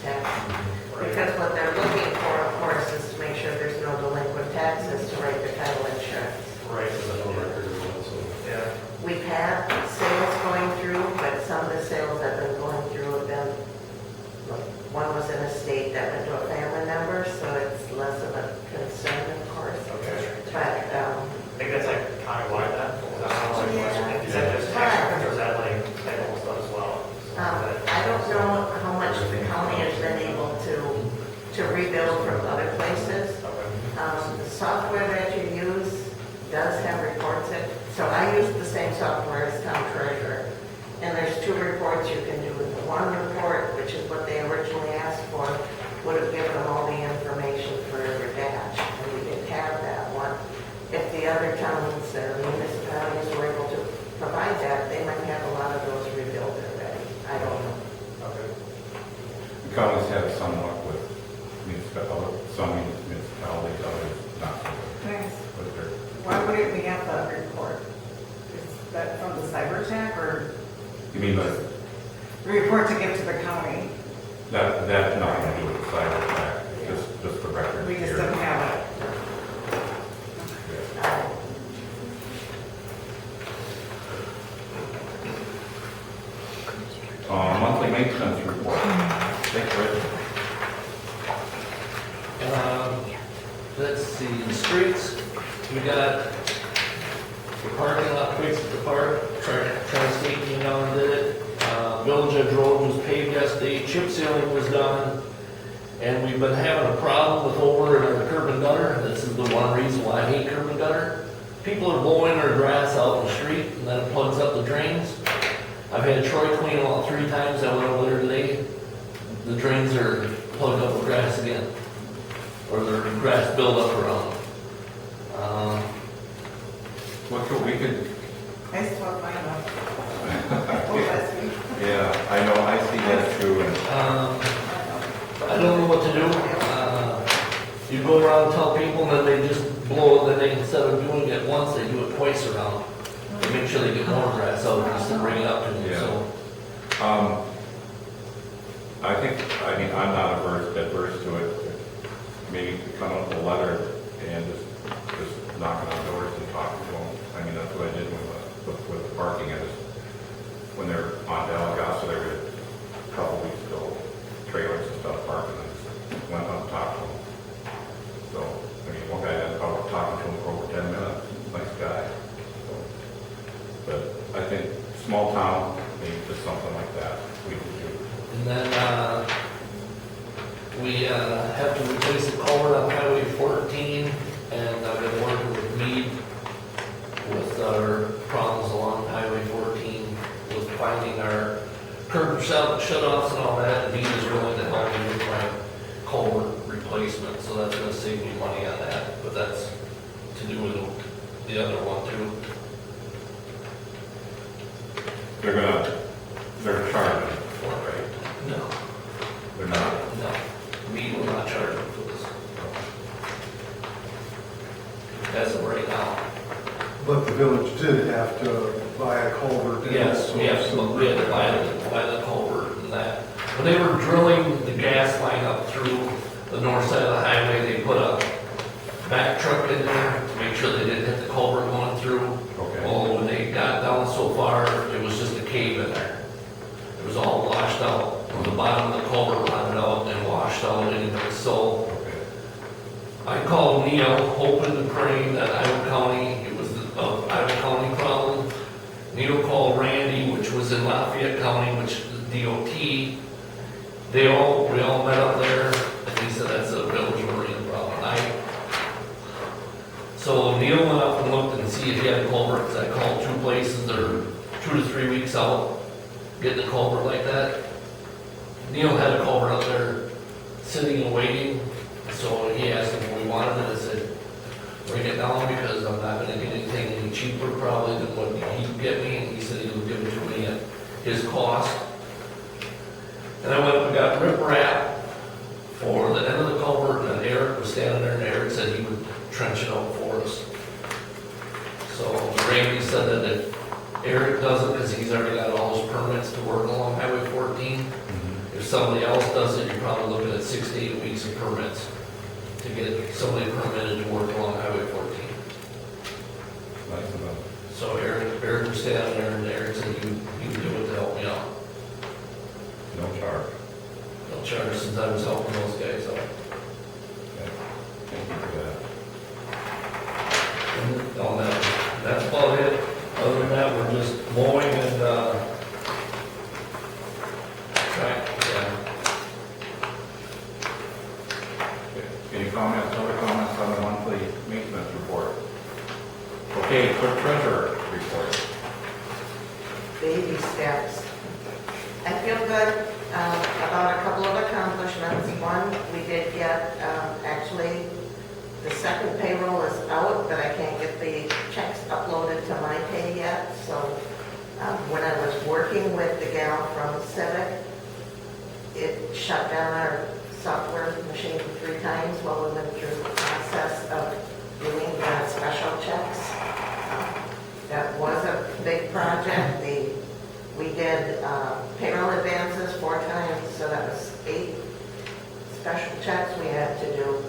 tax. Right. Because what they're looking for, of course, is to make sure there's no delinquent taxes to write the title insurance. Right, because I know records as well, so. Yeah. We've had sales going through, but some of the sales that have been going through have been, one was in a state that went to a family member, so it's less of a concern, of course. Okay. But, I think that's like countywide then? Is that just tax records or is that like title stuff as well? I don't know how much the county has been able to rebuild from other places. The software that you use does have reports in. So I use the same software as town treasurer. And there's 2 reports you can do. The one report, which is what they originally asked for, would have given them all the information for every batch. And we didn't have that one. If the other towns or municipalities were able to provide that, they might have a lot of those rebuilt already. I don't know. Okay. The counties have somewhat with some municipalities, others not. Thanks. But they're, Why wouldn't we have the report? Is that from the cyber attack or you mean the report to give to the county? that nothing to do with the cyber attack, just the record. We just here. don't have it. Monthly maintenance report. Thanks, Rich. Let's see, the streets, we got the parking lot fixed at the park, Tri-State came down and did it. Village Edge Road was paved yesterday, chip sealing was done, and we've been having a problem with over in our curb and gutter. This is the one reason why I hate curb and gutter. People are blowing their grass out in the street, and then it plugs up the drains. I've had Troy clean them out 3 times, I went over there today. The drains are plugged up with grass again, or their grass buildup around them. We could, I swept mine up. Last week. yeah, I know, I see that too, and I don't know what to do. You go around and tell people, and then they just blow it, then they, instead of doing it once, they do it twice around. To make sure they get more grass out, just to bring it up to them, Yeah. so. I mean, I'm not adverse to it. Maybe come up with a letter and just knocking on doors and talking to them. I mean, that's what I did with the parking. When they're on Delegato, they were a couple weeks ago, trailers and stuff parking, I just went up and talked to them. So, I mean, one guy, I was talking to him for over 10 minutes, nice guy. So, but I think small town, maybe just something like that we could do. And then, we have to replace the culvert on Highway 14, and I've been working with Mead with our problems along Highway 14, with finding our curb shut-offs and all that. Mead is willing to help me with my culvert replacement, so that's gonna save me money on that, but that's to do with the other one too. They're charging for it, right? No, They're not. no, Mead will not charge me for this. As of right now. But the village did have to buy a culvert. and Yes, also yes, some- we had to buy the culvert and that. When they were drilling the gas line up through the north side of the highway, they put a back truck in there to make sure they didn't hit the culvert going through. Okay. Well, when they got down so far, it was just a cave in there. It was all washed out. The bottom of the culvert rotted out and washed out anyway. So Okay. I called Neil, hoping and praying that Iowa County, it was the Iowa County problem. Neil called Randy, which was was in Lafayette County, which is DOT. We all met up there, and he said that's a village marine problem. So Neil went up and looked and see if he had a culvert, because I called 2 places, they're 2 to 3 weeks out, getting a culvert like that. Neil had a culvert up there, sitting and waiting, so he asked if we wanted it. I said, bring it down, because I'm not gonna get anything any cheaper probably than what he could get me, and he said he would give it to me at his cost. And I went up and got riprap for the end of the culvert, and then Eric was standing there, and Eric said he would trench it out for us. So Randy said that if Eric does it, because he's already got all his permits to work along Highway 14, if somebody else does it, you're probably looking at 6 to 8 weeks of permits to get somebody permitted to work along Highway 14. Nice of them. So Eric was standing there, and Eric said he would do it to help me out. No charge. No charge, since I was helping those guys out. Okay. Thank you for that. And on that, that's about it. Other than that, we're just mowing and, yeah. Okay. Any comments, other comments on the monthly maintenance report? Okay, clerk treasurer report. Baby steps. I feel good about a couple of accomplishments. One, we did get, actually, the second payroll is out, but I can't get the checks uploaded to my pay yet. So when I was working with the gal from Civic, it shut down our software machine 3 times while we went through the process of doing the special checks. That was a big project. We did payroll advances 4 times, so that was 8 special checks we had to do.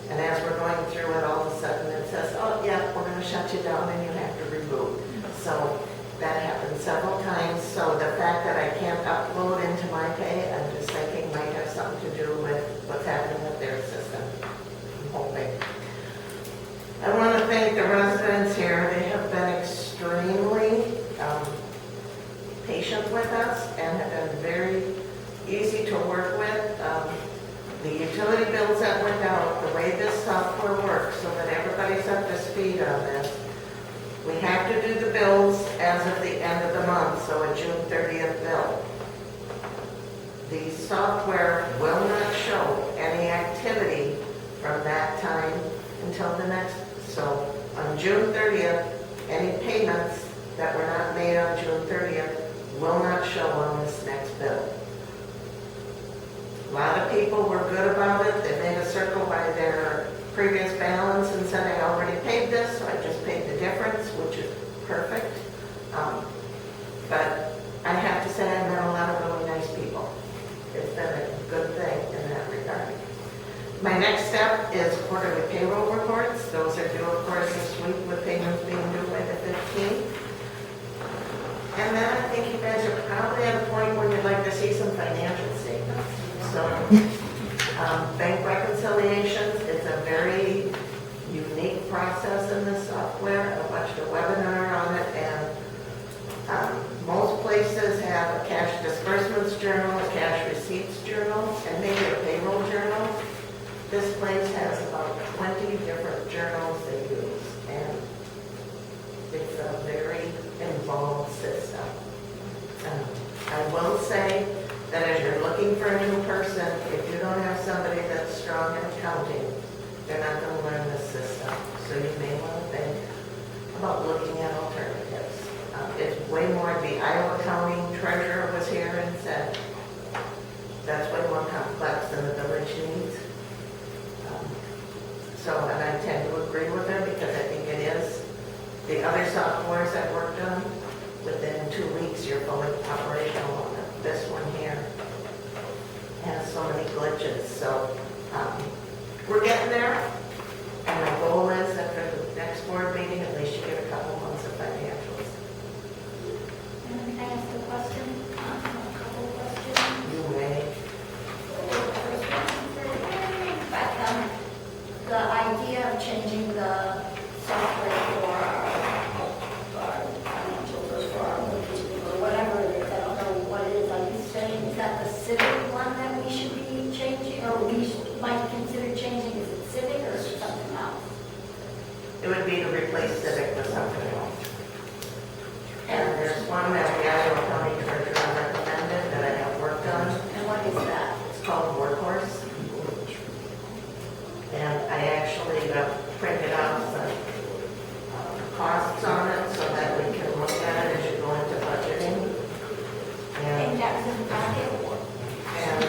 And as we're going through it, all of a sudden it says, oh yeah, we're going to shut you down and you have to reboot. So that happened several times. So the fact that I can't upload into my pay, I'm just thinking might have something to do with what's happening with their system. I'm hoping. I want to thank the residents here. They have been extremely patient with us and have been very easy to work with. The utility bills that went out, the way this software works, so that everybody's up to speed on this, we have to do the bills as of the end of the month, so a June 30th bill. The software will not show any activity from that time until the next. So on June 30th, any payments that were not made on June 30th will not show on this next bill. A lot of people were good about it. They made a circle by their previous balance and said, I already paid this, so I just paid the difference, which is perfect. But I have to say I met a lot of really nice people. It's been a good thing in that regard. My next step is quarterly payroll reports. Those are due, of course, this week with payments being due by the 15th. And then I think you guys are probably at a point where you'd like to see some financial statements. So, bank reconciliations, it's a very unique process in this software. I watched a webinar on it, and most places have a cash disbursements journal, a cash receipts journal, and maybe a payroll journal. This place has about 20 different journals they use, and it's a very involved system. I will say that as you're looking for a new person, if you don't have somebody that's strong in accounting, they're not going to learn this system. So you may want to think about looking at alternatives. It's way more, the Iowa County treasurer was here and said, that's way more complex than the village needs. And I tend to agree with her because I think it is. The other softwares I've worked on, within 2 weeks, you're fully operational on it. This one here has so many glitches. So we're getting there. And my goal is that for the next board meeting, at least you get a couple months of financials. And can I ask a question? A couple of questions. You may. The idea of changing the software for our financials or for our mortgage or whatever it is, civic one that we should be changing, or might consider changing? Is it civic or is it something else? It would be to replace civic with something else. And there's one that the Iowa County Treasurer recommended that I have worked on. And what is that? It's called Workhorse. And I actually printed out some costs on it so that we can look at it as you go into budgeting. And that was in the packet? And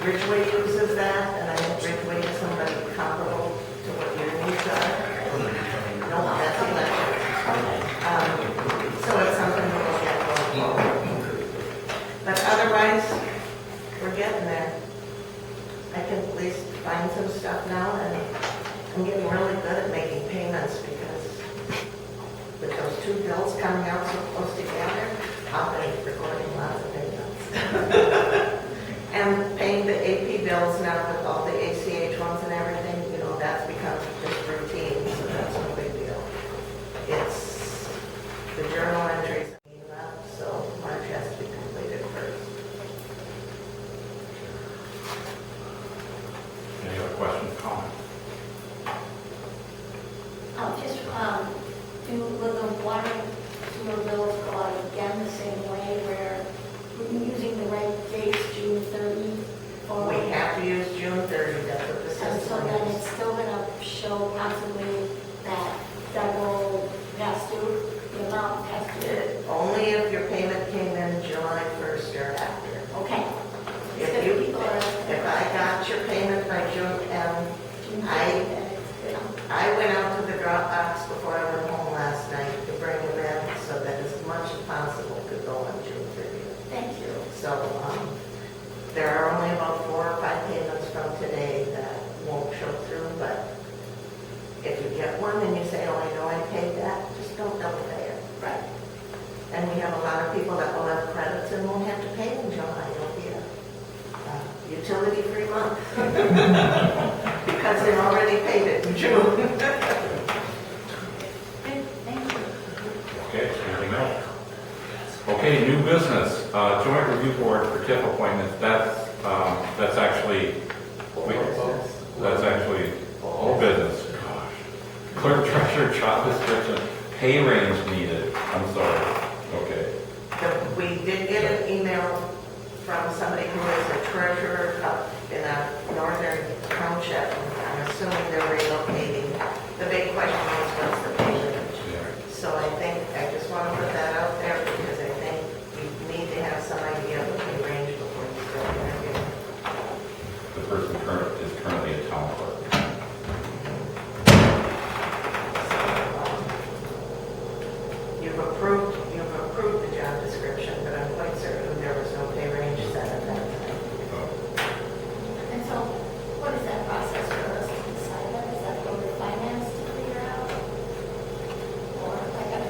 Ridgeway uses that, and I think Ridgeway is somebody comparable to what your needs are. No, that's electric. So it's something to look at going forward. But otherwise, we're getting there. I can at least find some stuff now, and I'm getting really good at making payments because with those two bills coming out so close together, I'll be recording lots of payments. And paying the AP bills now with all the ACH ones and everything, you know, that's become just routine, so that's no big deal. It's the journal entries left, so March has to be completed first. Any other questions, comments? Will the water sewer bills go out again the same way where we're using the right dates, June 30? Or We have to use June 30, that's what the and so system then is. it's still going to show possibly that federal has to, the amount has to. Only if your payment came in July 1st or after. Okay. If So you, people are. if I got your payment by June, June 30, I- then it's good. I went out to the Dropbox before I went home last night to bring them in so that as much as possible could go on June 30th. Thank you. So, there are only about 4 or 5 payments from today that won't show through, but if you get one and you say, oh, I know I paid that, just don't double pay it. Right. And we have a lot of people that will have credits and won't have to pay in July. It'll be a utility-free month. Because they already paid it in June. Good, thank you. Okay, anything else? Okay, new business, joint review board for TIF appointments, that's actually, that's actually all business, gosh. Clerk treasurer job description, pay range needed, I'm sorry, okay. We did get an email from somebody who is a treasurer up in a northern township. I'm assuming they're relocating. The big question is what's the pay range? So I think, I just want to put that out there because I think we need to have some idea of the pay range before you start interviewing. The person is currently a town clerk. You've approved the job description, but I'm quite certain there was no pay range set at that time. And so, what is that process for us to decide that? Is that for the finance to figure out? Or like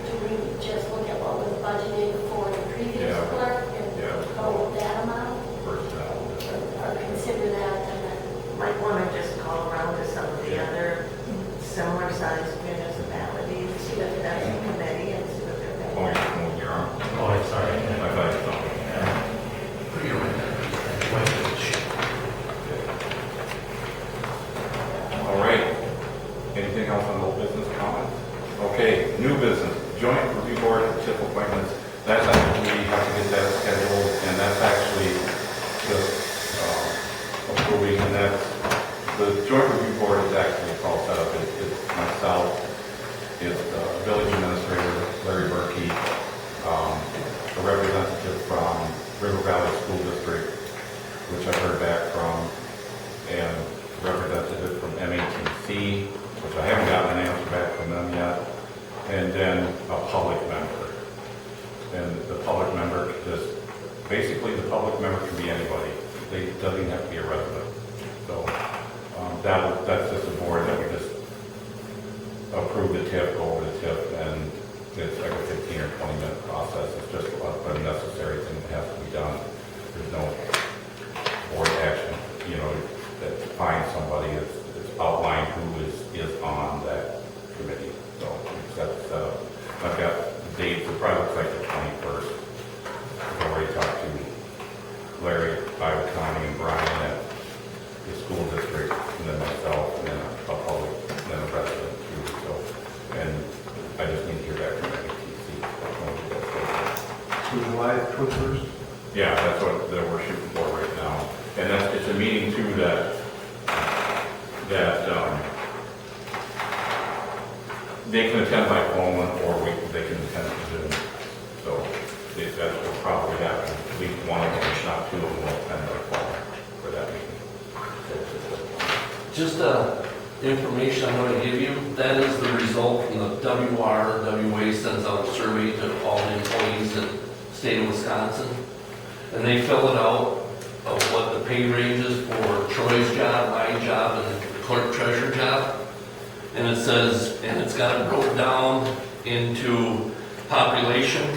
do we just look at what was budgeted for the previous Yeah. clerk and Yeah. go with that amount? Personnel. Or consider that and then, Might want to just call around to some of the other similar sized municipalities, see what that's a committee and see what they're Oh, paying. you're on. Oh, I'm sorry. I thought you thought. All right. Anything else on old business comments? Okay, new business, joint review board for TIF appointments. That's actually, we have to get that scheduled, and that's actually just approving, and that's, the joint review board is actually all set up. It's myself, it's the village administrator, Larry Berkey, a representative from River Valley School District, which I heard back from, and representative from MATC, which I haven't gotten an answer back from them yet, and then a public member. And the public member could just, basically the public member can be anybody. It doesn't even have to be a resident. So that's just a board that we just approve the TIF, go over the TIF, and it's like a 15 or 20 minute process. It's just a necessary thing that has to be done. There's no board action, that defines somebody. It's outlined who is on that committee. So that's, I've got the dates. It probably looks like the 21st. I've already talked to put first? Yeah, that's what we're shooting for right now. And it's a meeting too that they can attend by phone or they can attend Zoom. So that's what probably happen. At least one of them, if not two of them, will attend by phone for that meeting. Just information I'm going to give you, that is the result from the WA sends out a survey to all the employees in the state of Wisconsin. And they fill it out of what the pay range is for Troy's job, my job, and the clerk treasurer job. And it says, and it's got it broke down into population.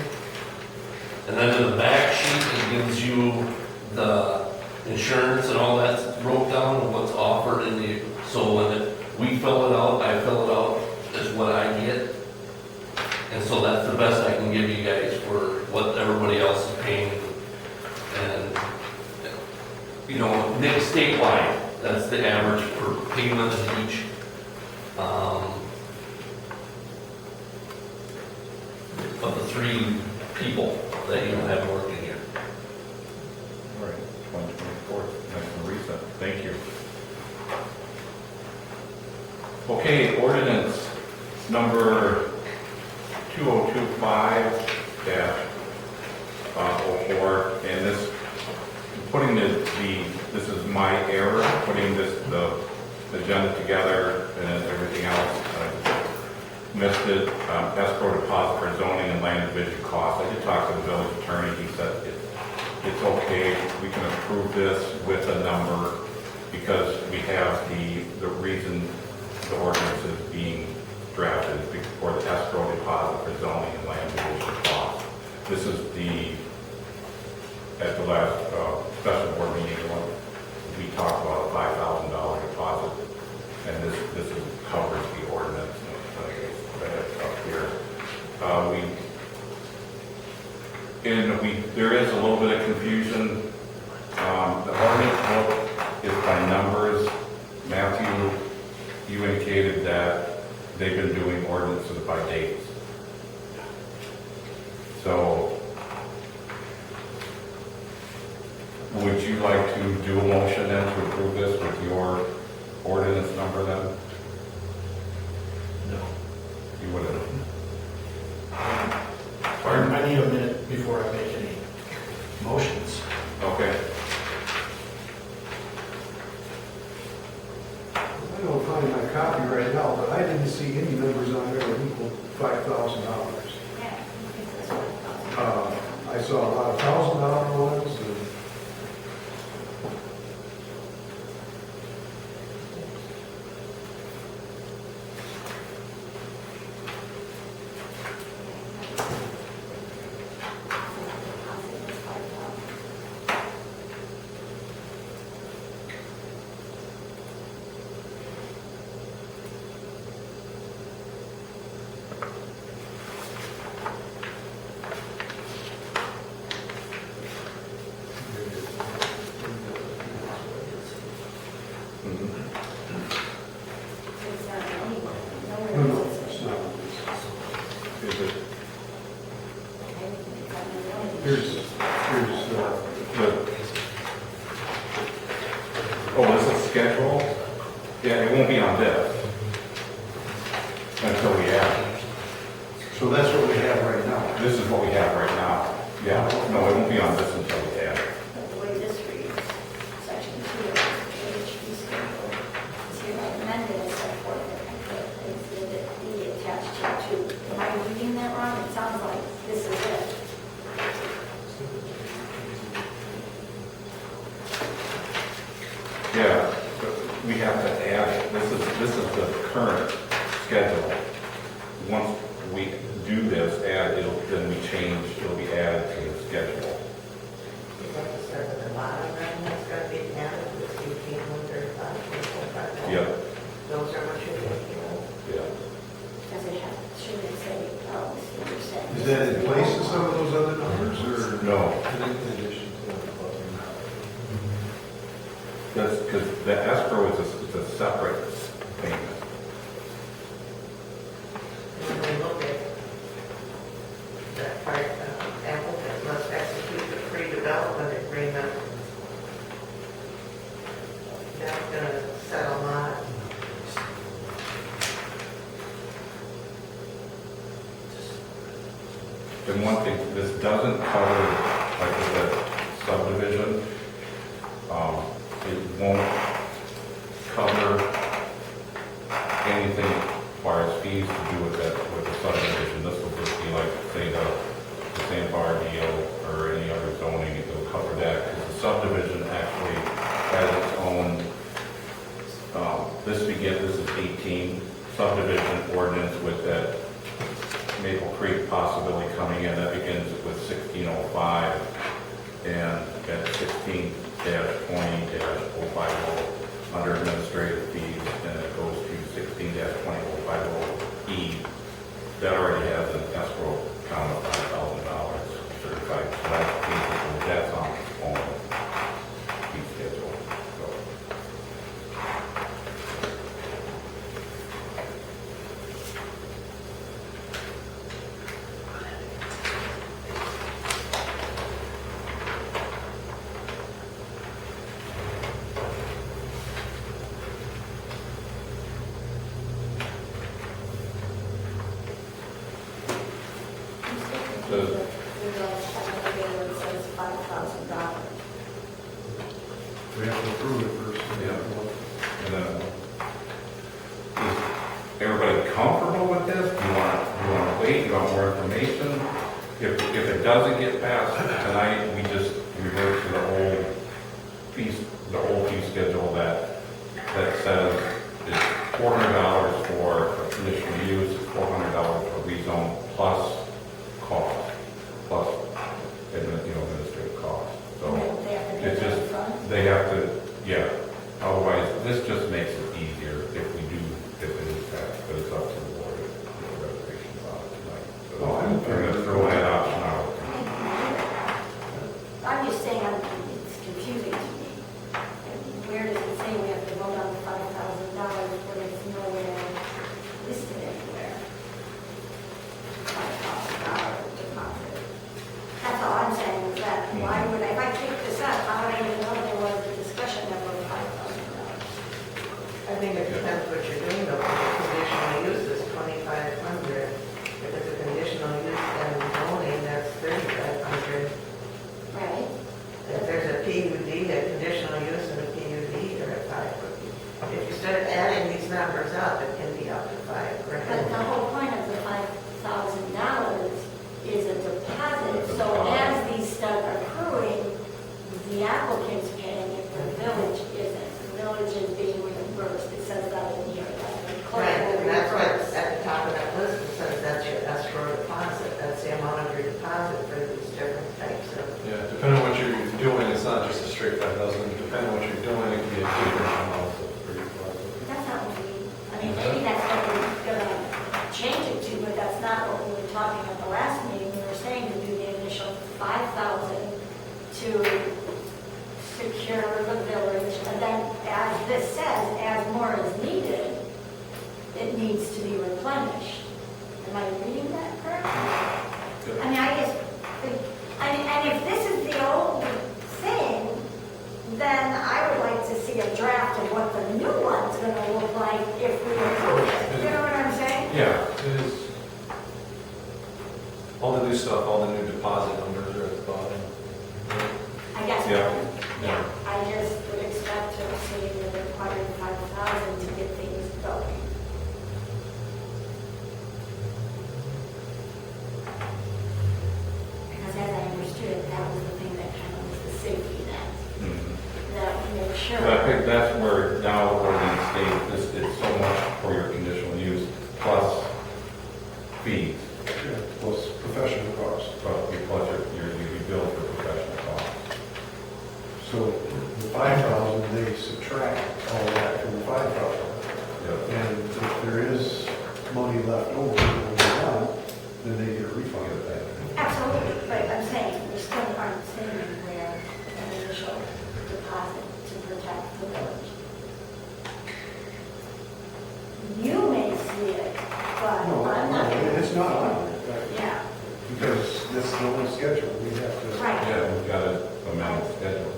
And then in the back sheet, it gives you the insurance and all that's broke down and what's offered in the, so when we fill it out, I fill it out is what I get. And so that's the best I can give you guys for what everybody else is paying. And, you know, next statewide, that's the average for payment in each. Of the 3 people that you have working here. All right, 124, nice and recent. Thank you. Okay, ordinance number 2025-04, and this, putting this is my error, putting the agenda together and everything else. Missed it, escrow deposit for zoning and land division costs. I did talk to the village attorney, he said it's okay, we can approve this with a number because we have the reason the ordinance is being drafted for the escrow deposit for zoning and land division costs. This is at the last special board meeting, we talked about a $5,000 deposit, and this covers the ordinance. Up here, there is a little bit of confusion. The ordinance book is by numbers. Matthew, you indicated that they've been doing ordinances by dates. So, would you like to do a motion then to approve this with your ordinance number then? No. You wouldn't? I need a minute before I make any motions. Okay. I don't find my copy right now, but I didn't see any numbers on there that equal $5,000. Yeah, I think that's what I I saw a lot of $1,000 ones, and It's not anywhere. no, Nowhere no, else is it's it. not. Is it I think it's on the one. Here's this is scheduled? Yeah, it won't be on this until we add it. so that's what we have right now. This is what we have right now. Yeah, no, it won't be on this until we add it. But the way this reads, section 2 of the HB schedule is hereby amended and set forth in exhibit D attached here too. Am I reading that wrong? It sounds like this is it. Yeah, but we have to add it. This is the current schedule. Once we do this, then we change, it'll be added to the schedule. You have to start at the bottom, then it's going to be added to the 1835. Yep, Those are what you're looking at. yeah. Does it have, should it say, oh, see what you're saying? Is that in place of some of those other numbers, or? No, In addition to that? that's because the escrow is a separate payment. When we look at that part, applicant must execute and one thing, this doesn't cover, like I said, subdivision. It won't cover anything as far as fees to do with that, with the subdivision. This will just be like, say, the sandbar deal or any other zoning, it will cover that, because the subdivision actually has its own, this is 18 subdivision ordinance with that Maple Creek possibility coming in, that begins with 1605 and at 16-20-050 under administrative fees, and it goes to 16-20-050E. That already has an escrow count of $5,000 certified, so that's on its own fee schedule. So, We have to approve it first. and then, is everybody comfortable with this? Do you want to wait? Do you want more information? If it doesn't get passed tonight, we just revert to the old fee schedule that says it's $400 for conditional use, $400 for rezone plus cost, plus administrative cost. So They have to pay it's that just, upfront? they have to, yeah. Otherwise, this just makes it easier if it is passed, but it's up to the board if the reservations on it tonight. So Oh, I'm I'm going to throw that option out. I'm just saying, it's confusing to me. Where does it say we have to vote on the $5,000 when it's nowhere listed anywhere? $5,000 deposit. That's all I'm saying, is that why would if I pick this up, how would I even know there was a discussion of $5,000? I think it depends what you're doing though. If the conditional use is 2,500. If it's a conditional use and zoning, that's 3,500. Right? If there's a PUD, a conditional use and a PUD, you're at 550. If you start adding these numbers up, it can be up to 5 But grand. the whole point of the $5,000 is a deposit, so as these start accruing, the applicant's paying if the village isn't. The village is being reimbursed, it says that in here, that the clerk Right, will and that's what, reimburse. at the top of that list, it says that's your escrow deposit. That's the amount of your deposit for these different types of. Yeah, depending on what you're doing, it's not just a straight 5,000, depending on what you're doing, it can be a different amount of pretty deposit. That's not what maybe that's what we're gonna change it to, but that's not what we were talking at the last meeting. We were saying to do the initial 5,000 to secure the village, and then as this says, as more is needed, it needs to be replenished. Am I reading that correctly? I mean, I guess, and if this is the old thing, then I would like to see a draft of what the new one's gonna look like if we approve it. You know what I'm saying? Yeah, it is. All the new stuff, all the new deposit numbers are at the bottom. I guess. Yeah. Yeah, I just would expect to see the required 5,000 to get things going. Because as I understood, that was the thing that kind of was the safety net, that we make sure. But I think that's where now ordinance states this, it's so much for your conditional use plus fees, Yeah, plus professional costs. plus your bill for professional costs. So the 5,000, they subtract all that from the 5,000. Yeah. And if there is money left over when we're done, then they get a refund of that. Absolutely, but I'm saying, we still aren't saying where an initial deposit to protect the village. You may see it, but No, I'm not. it's not on there, Yeah, because that's the only schedule. We have to. right. Yeah, we've got to amend the schedule.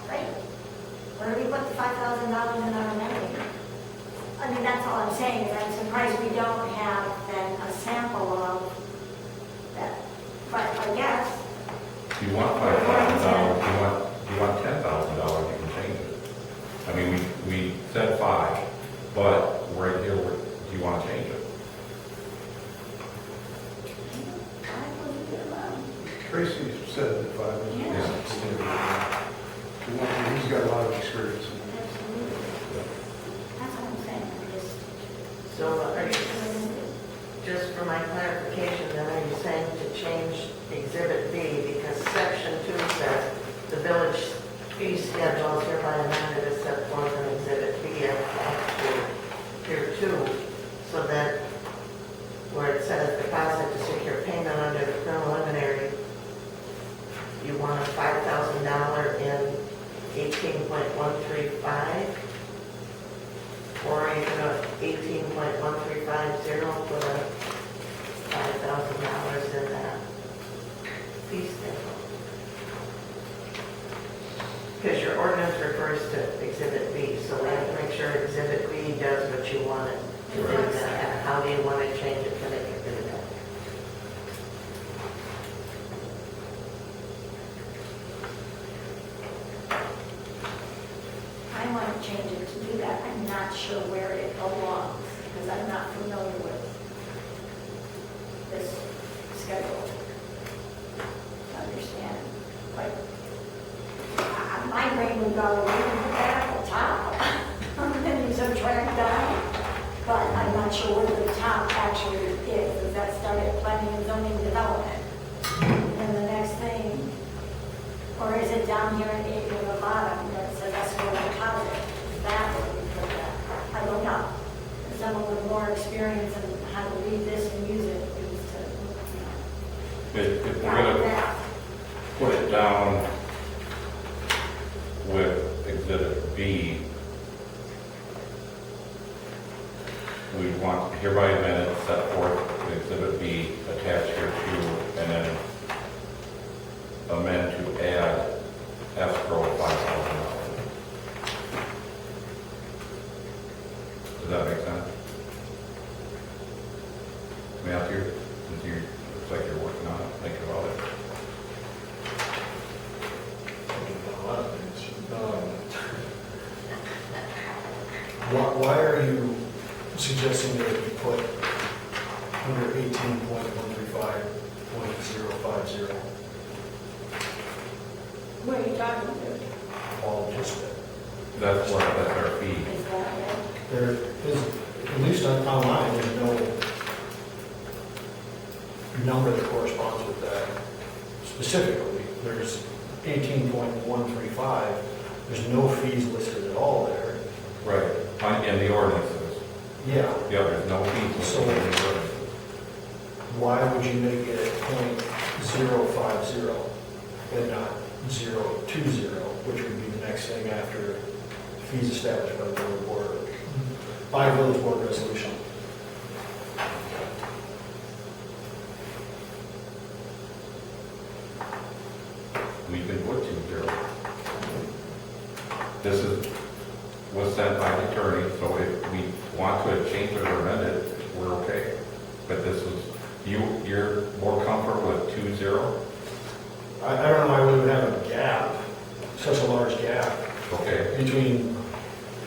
Right. Where do we put the $5,000 in our amendment? I mean, that's all I'm saying, is I'm surprised we don't have that sample of that. But I guess, If you want $5,000, you want $10,000, you can change it. I mean, we said 5, but right here, do you want to change it? I believe it alone. Tracy said that 5 is Yeah. standard. He's got a lot of experience. Absolutely. That's what I'm saying, I just. So are you, just for my clarification, then are you saying to change Exhibit B, because Section 2 says the village fee schedule is hereby amended as set forth in Exhibit B of Tier 2, so that where it says deposit to secure payment under the preliminary, you want a $5,000 in 18.135? Or are you going to 18.1350 put a $5,000 in that fee schedule? Because your ordinance refers to Exhibit B, so we have to make sure Exhibit B does what you want it to do. And how do you want to change it to make it do that? I want to change it to do that. I'm not sure where it belongs because I'm not familiar with this schedule. Understand? Like, my brain would go, we can put that at the top and then you subtract down. But I'm not sure where the top actually is. Does that start at planning and zoning development? And the next thing, or is it down here at the bottom where it says escrow deposit? Is that where we put that? I don't know. Someone with more experience in how to read this and use it needs to, If we're guide going to that. put it down with Exhibit B, we want hereby amended, set forth in Exhibit B, attached here to, and then amend to add escrow of $5,000. Does that make sense? Matthew, since you, looks like you're working on it, think about it. Why are you suggesting that you put under 18.135.050? Where are you talking to? All just that. That's our fee. Is that it? There is, at least online, there's no number that corresponds with that. Specifically, there's 18.135, there's no fees listed at all there. Right, in the ordinances. Yeah, Yeah, there's no fees listed in the ordinances. why would you make it .050 and not 020, which would be the next thing after fees established by the village board, by village board resolution? We can put 20. This was sent by the attorney, so if we want to change it or amend it, we're okay. But this is, you're more comfortable with 20? I don't know why we would have a gap, such a large gap, Okay. between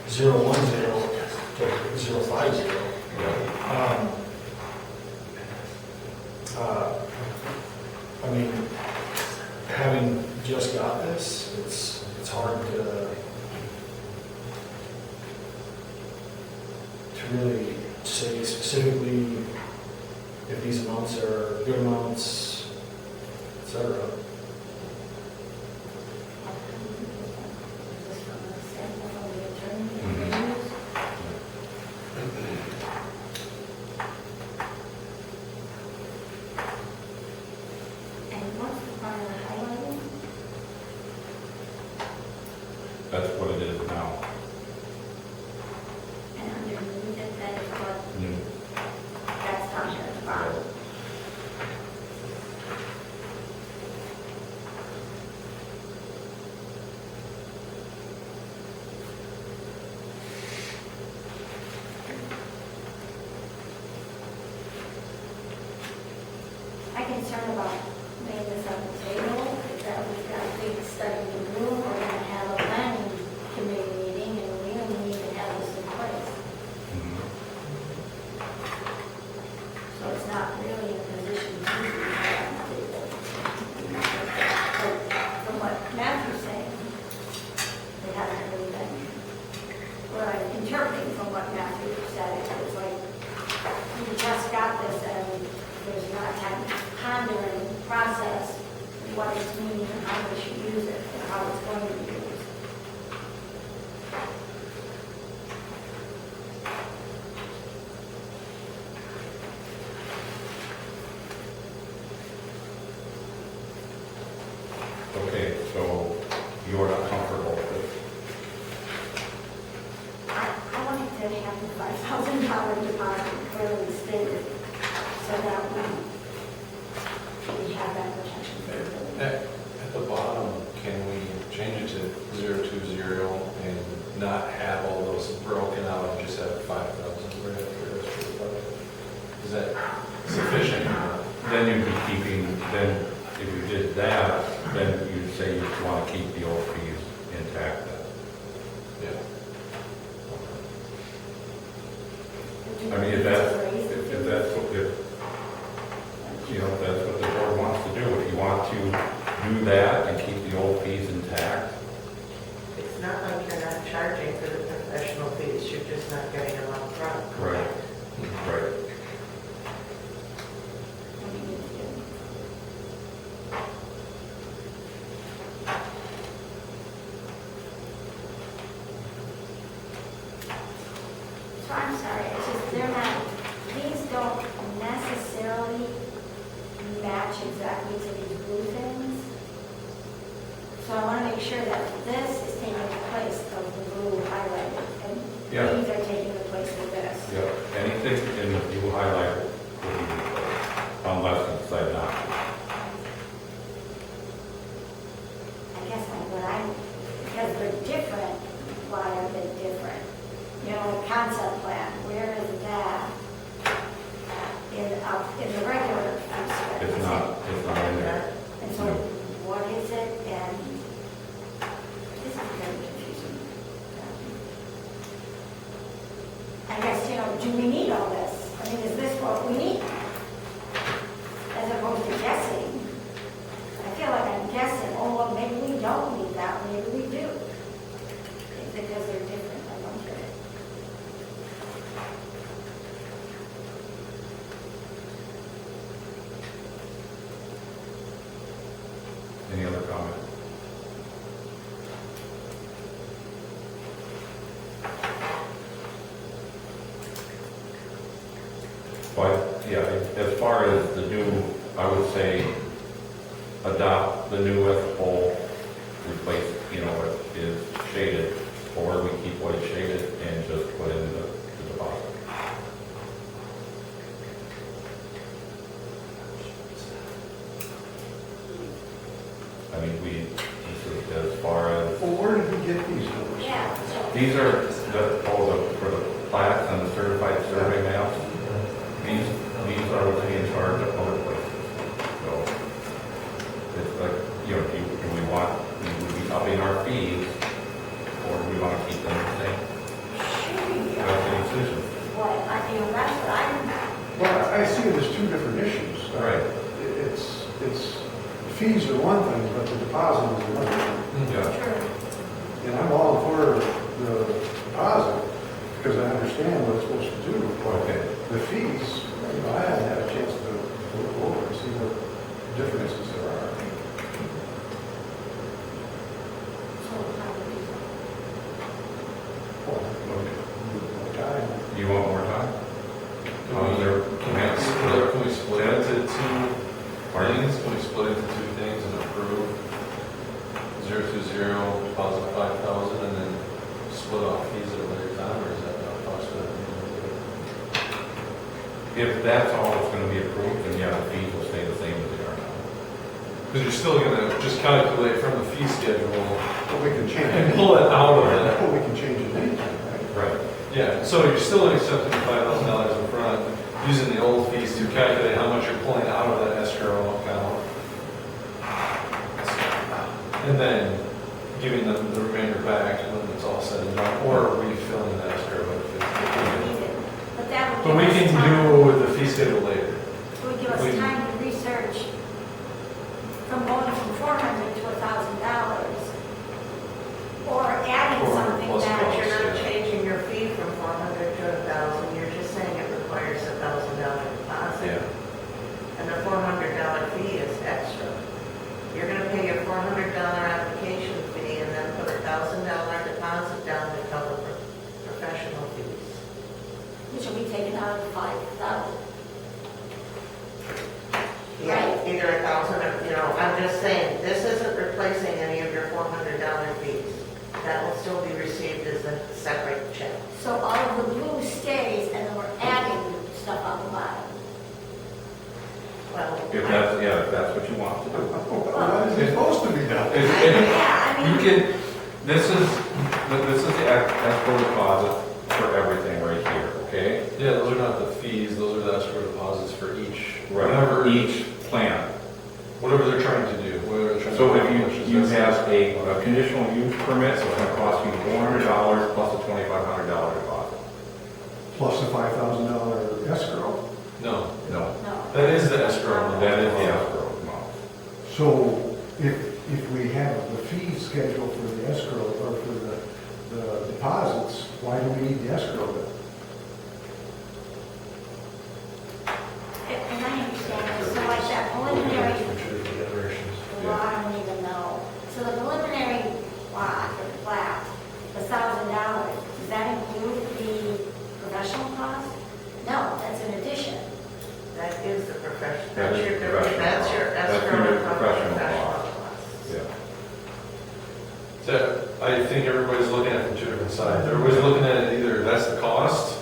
010 to 050. Yeah. I mean, having just got this, it's hard to really say specifically if these amounts are good amounts, et cetera. Is this from the sample of the attorney? Mhm. And what's the part of the highlighting? That's what it is now. And underneath it, then it's what, Mm. that's down here at the bottom. what it's meaning and how we should use it and how it's going to be used. Okay, so you're not comfortable with it? I wanted to have the $5,000 deposit clearly stated so that we have that protection for the building. At the bottom, can we change it to 020 and not have all those broken out and just have 5,000 right after the rest of the budget? Is that sufficient? Then you'd be keeping, then if you did that, then you'd say you want to keep the old fees intact then. Yeah. I mean, if that's what, you know, if that's what the board wants to do, if you want to do that and keep the old fees intact, It's not like you're not charging for the professional fees, you're just not getting them up front. right, right. So I'm sorry, it's just, they're not, these don't necessarily match exactly to these blue things. So I want to make sure that this is taking the place of the blue highlighted, and Yeah. these are taking the place of this. Yeah, anything in the blue highlight will be replaced, unless you decide not to. I guess because they're different, why are they different? You know, the concept plan, where is that in the regular, I'm sorry. It's not in there. And so No. what is it, and this is very confusing. I guess, you know, do we need all this? I mean, is this what we need? As opposed to guessing. I feel like I'm guessing, oh, well, maybe we don't need that, maybe we do. Because they're different, I don't get it. Any other comment? But, yeah, as far as the new, I would say, adopt the new as a whole, replace, you know, what is shaded, or we keep what is shaded and just put in the deposit. I mean, as far as, Well, where did we get these numbers? Yeah, so these are for the plats and the certified survey maps. These are what's in charge of other places. So it's like, you know, do we would be upping our fees, or do we want to keep them the same? That's the decision. what, I mean, that's what I'm, Well, I see it as two different issues. Right. It's, fees are one thing, but the deposit is another. Yeah. sure. And I'm all for the deposit, because I understand what it's supposed to do. Okay. The fees, you know, I haven't had a chance to look over and see what differences there are. So how do we do that? Well, more time. You want more time? Can we split it into two Pardon? things? Can we split it into two things and approve 020, deposit 5,000, and then split off fees at a later time, or is that not possible? If that's all that's going to be approved, then yeah, the fees will stay the same as they are now. Because you're still gonna just calculate from the fee schedule But we can change and it. pull it out of it. But we can change it anytime, right? Right. Yeah, so you're still accepting the $5,000 up front, using the old fees to calculate how much you're pulling out of that escrow account. And then giving them the remainder back when it's all said and done, or refilling that escrow if needed. But that But would we give us can time, do the fee schedule later. it would give us we- time to research from going from $400 to $1,000, or adding Or something plus that cost. You're not Yeah. changing your fee from 400 to 1,000, you're just saying it requires $1,000 deposit. Yeah. And the $400 fee is extra. You're $1,000 deposit down to cover professional fees. Which will be taken out of the 5,000. Yeah, either 1,000 or, I'm just saying, this isn't replacing any of your $400 fees. That will still be received as a separate check. So all of the blue stays, and then we're adding stuff on the bottom. Well, If that's what you want to do. Well, that is supposed to be done. Yeah, I You mean, can, this is the escrow deposit for everything right here, okay? Yeah, those are not the fees, those are the escrow deposits for each, Whatever each plan. whatever they're trying to do, whatever they're trying to So accomplish. if you have a conditional use permit, so it's gonna cost you $400 plus a $2,500 deposit. Plus the $5,000 escrow. No, No, no. that is the escrow amount. that is the escrow amount. So if we have the fee schedule for the escrow or for the deposits, why do we need the escrow then? And I understand this, so like that preliminary Generations. well, I don't even know. So the preliminary plot, or plat, $1,000, does that include the professional cost? No, that's an addition. that is the professional, That that's is your, professional that's your cost. That's escrow your to cover professional professional cost. costs. Yeah. So I think everybody's looking at it from two different sides. Everybody's looking at it either that's the cost,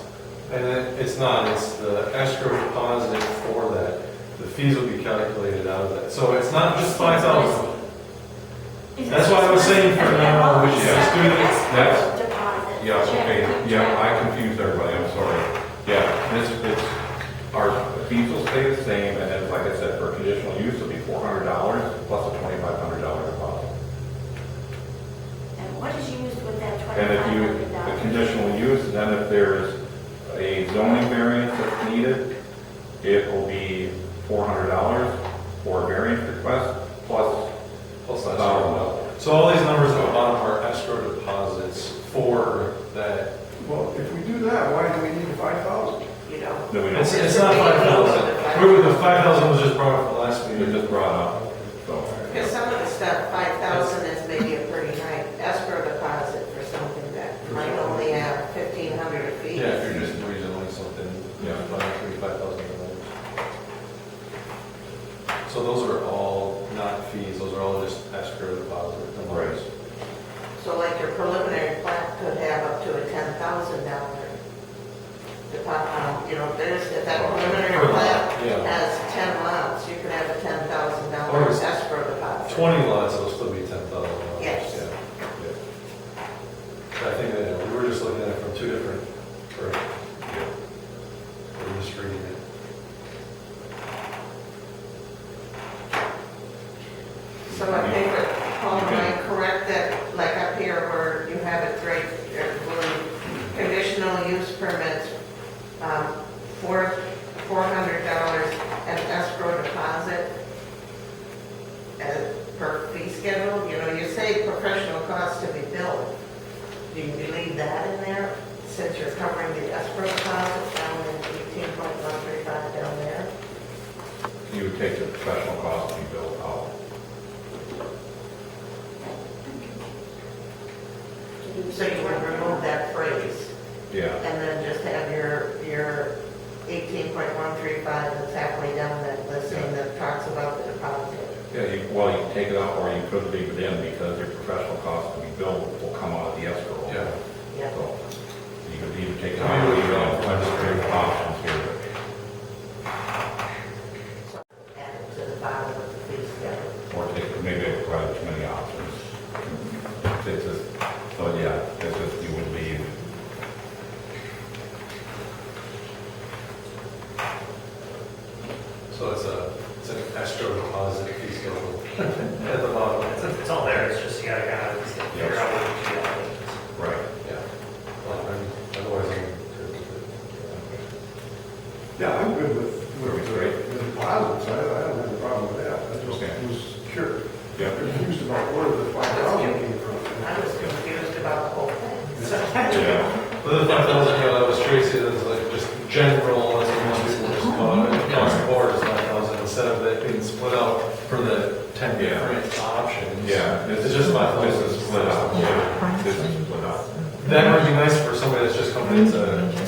and then it's not, it's the escrow deposit for that. The fees will be calculated out of that. So it's not just 5,000. That's why I was saying for now, we should just do this. That's- Deposit. Yeah, okay, yeah, I confused everybody, I'm sorry. Yeah, it's, our fees will stay the same, and then, like I said, for conditional use, it'll be $400 plus a $2,500 deposit. And what is used with that And if you, the $2,500? conditional use, then if there's a zoning variance that's needed, it will be $400 for a variance request, plus Plus $1,000. So all these numbers at the bottom are escrow deposits for that. Well, if we do that, why do we need the 5,000? You know, Then we don't, It's not 5,000. The 5,000 was just brought up the last we meeting. just brought up, so. because some of the stuff, 5,000 is maybe a pretty high escrow deposit for something that might only have 1,500 fees. Yeah, if you're just regionally something, Yeah. $5,000. So those are all not fees, those are all just escrow deposit numbers. So like your preliminary plat could have up to a $10,000 deposit. If that preliminary plat Yeah. has 10 lots, you could have a Or $10,000 it's escrow deposit. 20 lots, it'll still be $10,000. Yes. Yeah. So I think that we were just looking at it from two different, we're just reading it. So I think that Paul and I correct that, like up here where you have it right, conditional use permits, for $400 and escrow deposit per fee schedule. You say professional costs to be billed. Do you leave that in there since you're covering the escrow deposit down in 18.135 down there? You would take the professional cost to be built out. So you would remove that phrase Yeah, and then just have your 18.135 that's halfway down that listing that talks about the deposit. yeah, you can take it out, or you could leave it in, because your professional cost to be billed will come out of the escrow. Yeah. Yeah. So, you could either take it out, or leave it in, I just gave options here. So add it to the bottom of the fee schedule. Or take, maybe I provided too many options. It's just, so yeah, it's just, you would leave. So it's an escrow deposit fee schedule at the bottom. It's all there, it's just you gotta kind of figure out what you do. Right. Yeah. Well, otherwise, I'm good with it. Yeah, I'm good with Great. the deposits. I don't have a problem with that. I just Okay. was curious, Yeah. confused about where the 5,000 came from. I was confused about the whole thing. Yeah. The 5,000, that was Tracy, that was like just general, as most people just call it, across the board is 5,000, instead of it being split out for the 10 different options. Yeah, It's just 5,000. This is split out. this is without. That might be nice for somebody that's just coming in to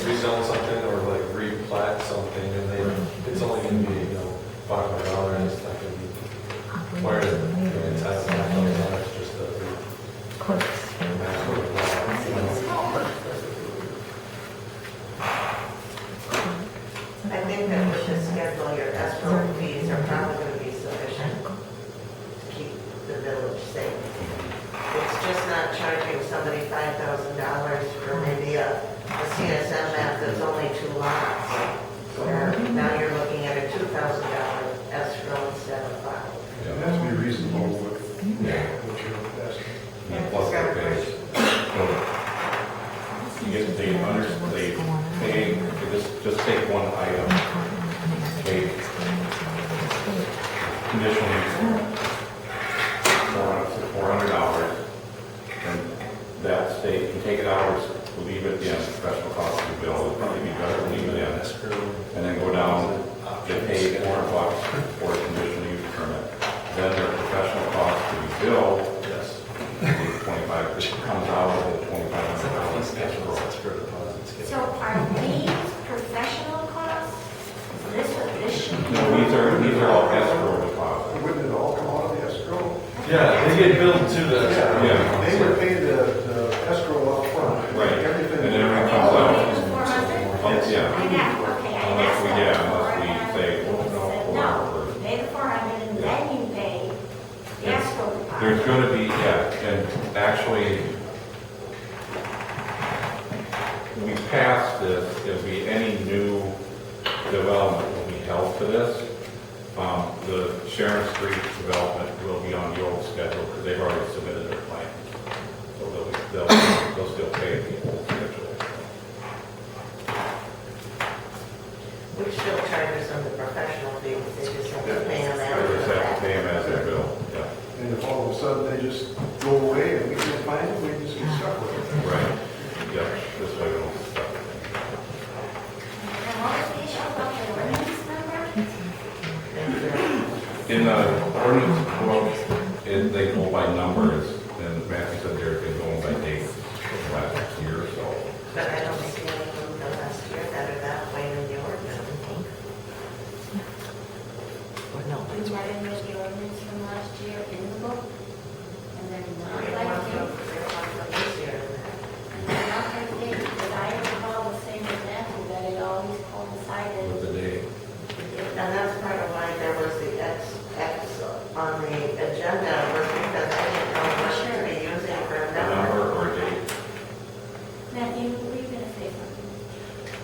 rezone something or like replat something, and it's only gonna be, $500, it's not gonna be, where it's $500 just to. I think that with the schedule, your escrow fees are probably going to be sufficient to keep the village safe. It's just not charging somebody $5,000 for maybe a CSM map that's only 2 lots. Where now you're looking at a $2,000 escrow instead of 5. It has to be reasonable with what you're asking. And plus they pay. So you get, they pay, just take one item. Pay conditional use $400. And that state, you take it out, leave it in, professional cost of the bill, it'd probably be better to leave it in. And then go down, get paid $400 for a conditional use permit. Then their professional cost to be billed, Yes. is 25, it comes out of the $2,500 escrow. So are these professional costs? This was this sheet? No, these are all escrow deposits. Wouldn't it all come out of the escrow? Yeah, they get billed to the. Yeah. They would pay the escrow up front. Right. Everything. And then everything comes out. $400? I Yeah. know, okay, I Unless we, guess that's unless we say, well, No, pay the 400 and then you pay the escrow deposit. there's going to be, and actually, we passed this, if be any new development will be held to this. The Sharon Street development will be on the old schedule because they've already submitted their plan. So they'll still pay the old schedule. We still charge them the professional fees, they just have to pay them They out. just have to pay them as their bill, yeah. And if all of a sudden they just go away and we can't find them, we just get stuck with it. Right. Yeah, this way we don't stuff. And what was the issue about the ordinance number? In the ordinance book, they go by numbers, and Matthew said they've been going by dates for the last year or so. But I don't see any from the last year that are that way in the ordinance. We read the ordinance from last year in the book, and they're not They like want they, from this year. and they're not like they, because I recall the same as Matthew, that it always coincided. With the date. And that's part of why there was the X on the agenda, was because I didn't know what to be using for a A number. number or a date. Matthew, were you gonna say something?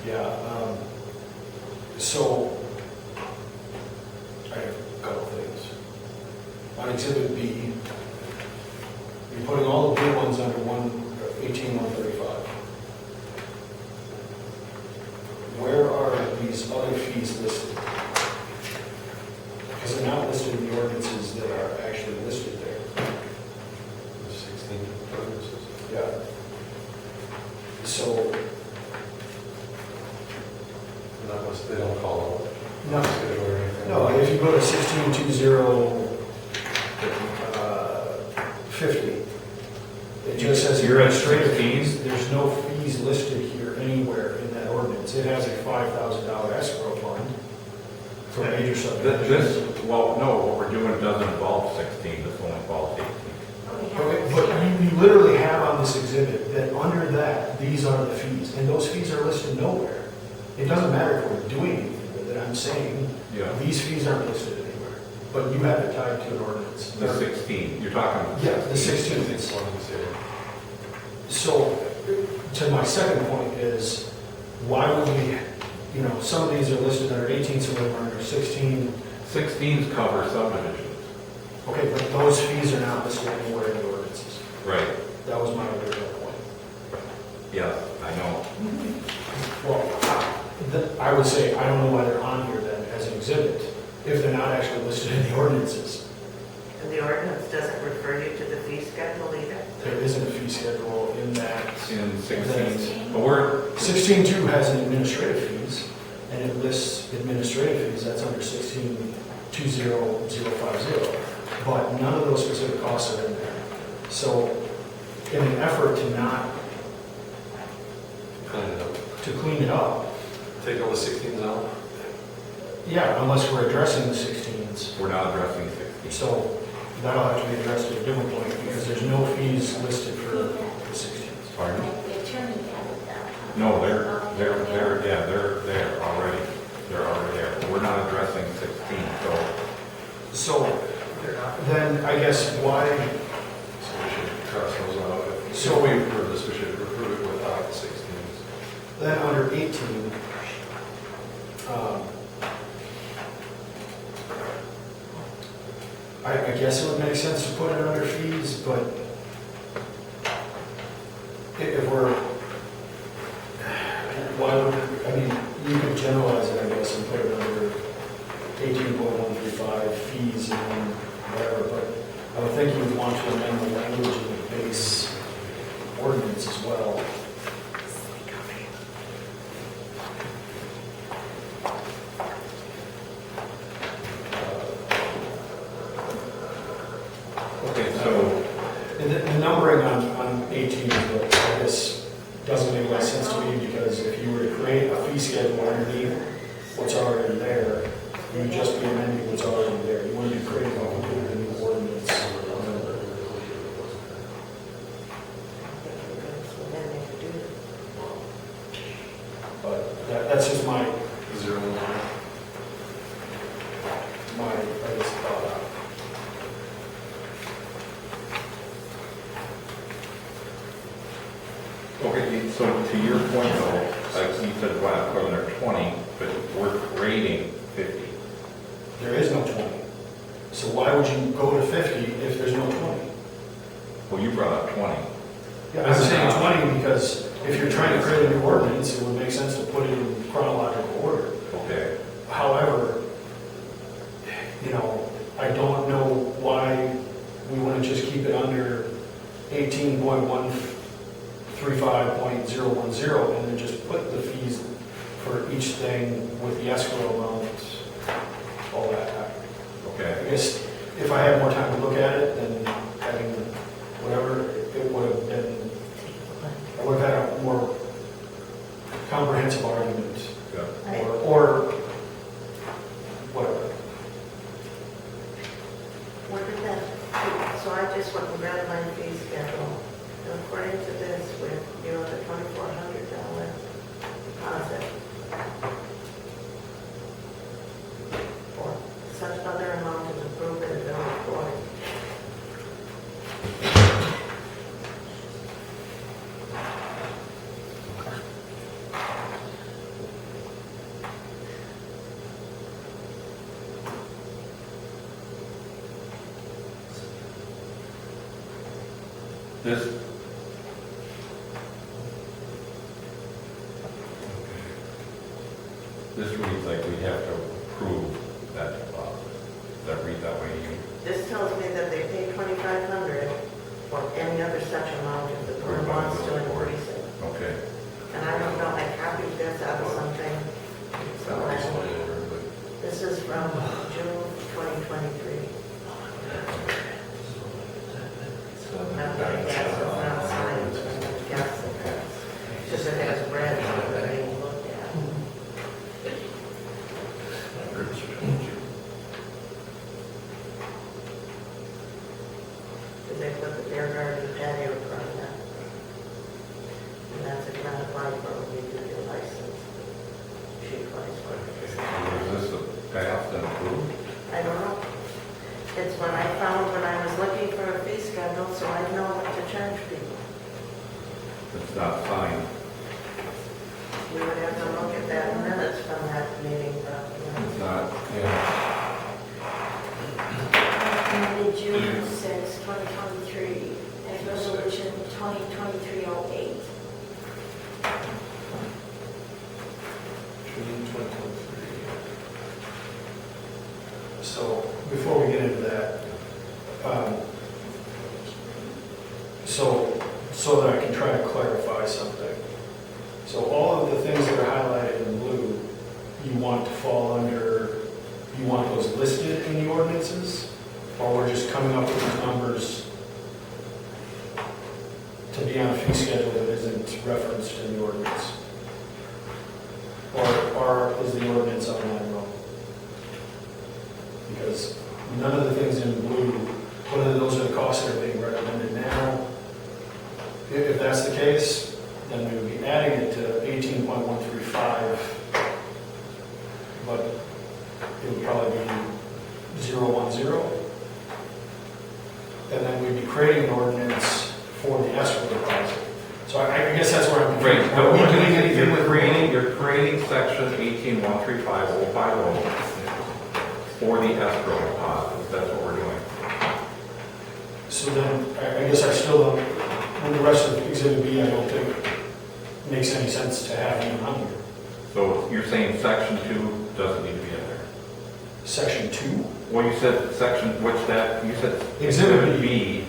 Yeah, so, I have a couple things. On Exhibit B, you're putting all the big ones under 118,135. Where are these other fees listed? Because they're not listed in the ordinances that are actually listed there. 16 ordinances? Yeah. So, they don't call it. No, if you go to 162050, it just says You're at administrative 16? fees. There's no fees listed here anywhere in that ordinance. It has a $5,000 escrow fund for major subdivisions. This, well, no, what we're doing doesn't involve 16, this only involves 18. Okay, but you literally have on this exhibit that under that, these are the fees, and those fees are listed nowhere. It doesn't matter if we're doing anything with it, I'm saying, Yeah. these fees aren't listed anywhere, but you have it tied to an ordinance. The 16, you're talking. Yeah, the 16. So, to my second point is, why would we, some of these are listed under 18, some of them are under 16. 16s cover subdivisions. Okay, but those fees are not listed anywhere in the ordinances. Right. That was my original point. Yeah, I know. Well, I would say, I don't know why they're on here then as an exhibit, if they're not actually listed in the ordinances. And the ordinance doesn't refer you to the fee schedule either? There isn't a fee schedule in that. In 16, but we're, 16.2 has an administrative fees, and it lists administrative fees, that's under 16.20050, but none of those specific costs are in there. So in an effort to not, Clean it up. to clean it up. Take all the 16s out. Yeah, unless we're addressing the 16s. We're not addressing 16. So that'll have to be addressed at a different point because there's no fees listed for the 16s. Pardon? The attorney added that. No, they're there already. They're already there. We're not addressing 16, so So then I guess why, So we should cross those out. So- So we approve this, we should approve it without the 16s. then under 18, I guess it would make sense to put it under fees, but if we're, why would, I mean, you could generalize it, I guess, and put it under 18.135 fees and then whatever, but I would think you would want to amend the language in the base ordinance as well. okay, so And the numbering on 18 is what I guess doesn't make a lot of sense to me, because if you were to create a fee schedule underneath what's already there, you would just be amending what's already there. You wouldn't be creating a completely new ordinance. But that's just my, Zero and one. I guess, thought. okay, so to your point though, like you said, wow, put under 20, but we're creating 50. There is no 20. So why would you go to 50 if there's no 20? Well, you brought up 20. Yeah, I'm saying 20 because if you're trying to create a new ordinance, it would make sense to put it in chronological order. Okay. However, I don't know why we want to just keep it under 18.135.010 and then just put the fees for each thing with the escrow amount, all that. I Okay. guess if I had more time to look at it, then having whatever, it would have been, I would have had a more comprehensive argument, Yeah. or whatever. What did that, so I just went and read my fee schedule. And according to this, with, the $2,400 deposit for such other amount as approved in the village board. This reads like we have to approve that deposit. Does that read that way to you? This tells me that they pay $2,500 for any other such amount if the board wants to increase it. Okay. And I don't know, I copied this out of something. So this is from June 2023. Not that I guess it's not signed, I guess it's just it has red on it being looked at. Because they put the beer garden patio in front of that. And that's a kind of like where we do your license. She applies for it. Is this a passed and approved? I don't know. It's when I found when I was looking for a fee schedule, so I know what to charge people. It's not signed. We would have to look at that minutes from that meeting, but, It's not, yeah. Amended June 6, 2023, and resolution 2023-08. June 2023. So before we get into that, so that I can try to clarify something. So all of the things that are highlighted in blue, you want to fall under, you want those listed in the ordinances? Or we're just coming up with these numbers to be on a fee schedule that isn't referenced in the ordinance? Or is the ordinance on that wrong? Because none of the things in blue, whether those are the costs that are being recommended now, if that's the case, then we would be adding it to 18.135, but it would probably be 010. And then we'd be creating an ordinance for the escrow deposit. So I guess that's where I'm. Right, Are we doing anything you're with creating section 18.135.050 for the escrow deposit, that's what we're doing. So then, I guess I still don't, with the rest of Exhibit B, I don't think it makes any sense to have even on here. So you're saying section 2 doesn't need to be in there? Section 2, Well, you said section, what's that, you said Exhibit B.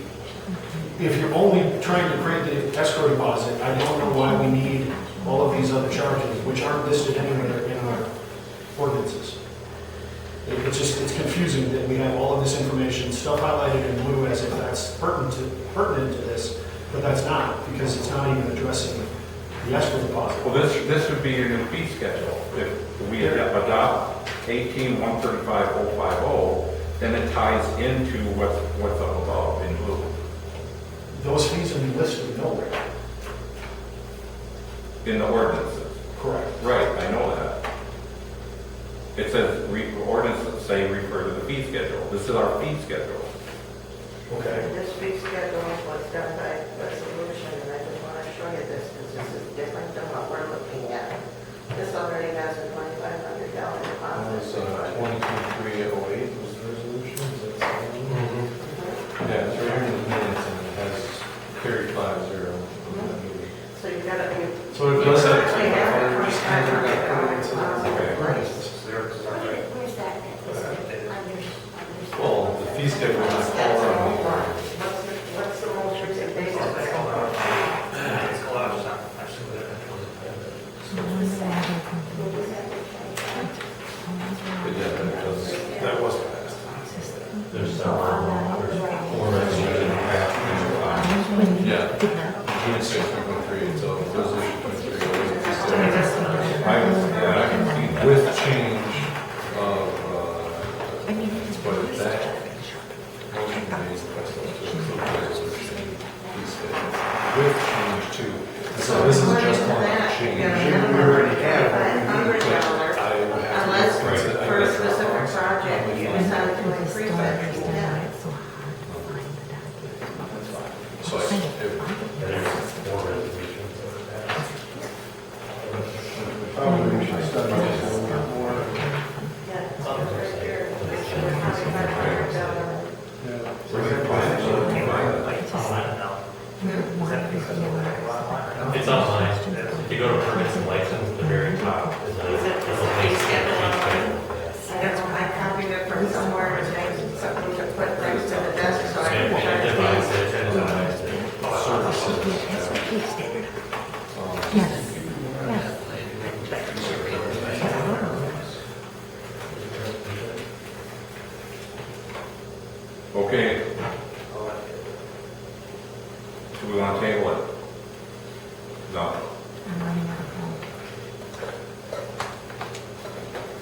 if you're only trying to create the escrow deposit, I don't know why we need all of these other charges, which aren't listed anywhere in our ordinances. It's confusing that we have all of this information, stuff highlighted in blue as if that's pertinent to this, but that's not, because it's not even addressing the escrow deposit. Well, this would be your new fee schedule. If we adopt 18.135.050, then it ties into what's up above in blue. Those fees will be listed nowhere. In the ordinances. Correct. Right, I know that. It says, ordinances say refer to the fee schedule. This is our fee schedule. Okay. This fee schedule was done by resolution, and I just want to show you this, because this is different than what we're looking at. This already has a $2,500 deposit. It was 2023-08 was the resolution, is that the one? Yeah, it's right here in the minutes, and it has carried 5-0. So you gotta be. So it does have you currently have a $2,500 $2,500 Right. Where's that? Well, the fee schedule is all around the line. What's the most recent date of It's that? collapsed, actually, with it. But yeah, that was passed. There's four resolutions passed. Yeah. June 6th, 2023, so resolution 23. I can see that. With change of, but that motion made by to include the resolution, fee schedule, with change too. So this is just one change. We already have. $500, I would have to unless reference it. I for a guess that's specific wrong. project, you decide to increase that, you can. So if, There's four resolutions that were passed. Probably we should start by just a little bit more. Yeah, it's right here. It's $2,500. Yeah. It's online. If you go to permits and license, at the very top is a. Is it the fee schedule? That's why I copied it from somewhere, and made something to put next to the desk, so I And can we try to. divide it and divide it. Okay. Do we want to table it? No.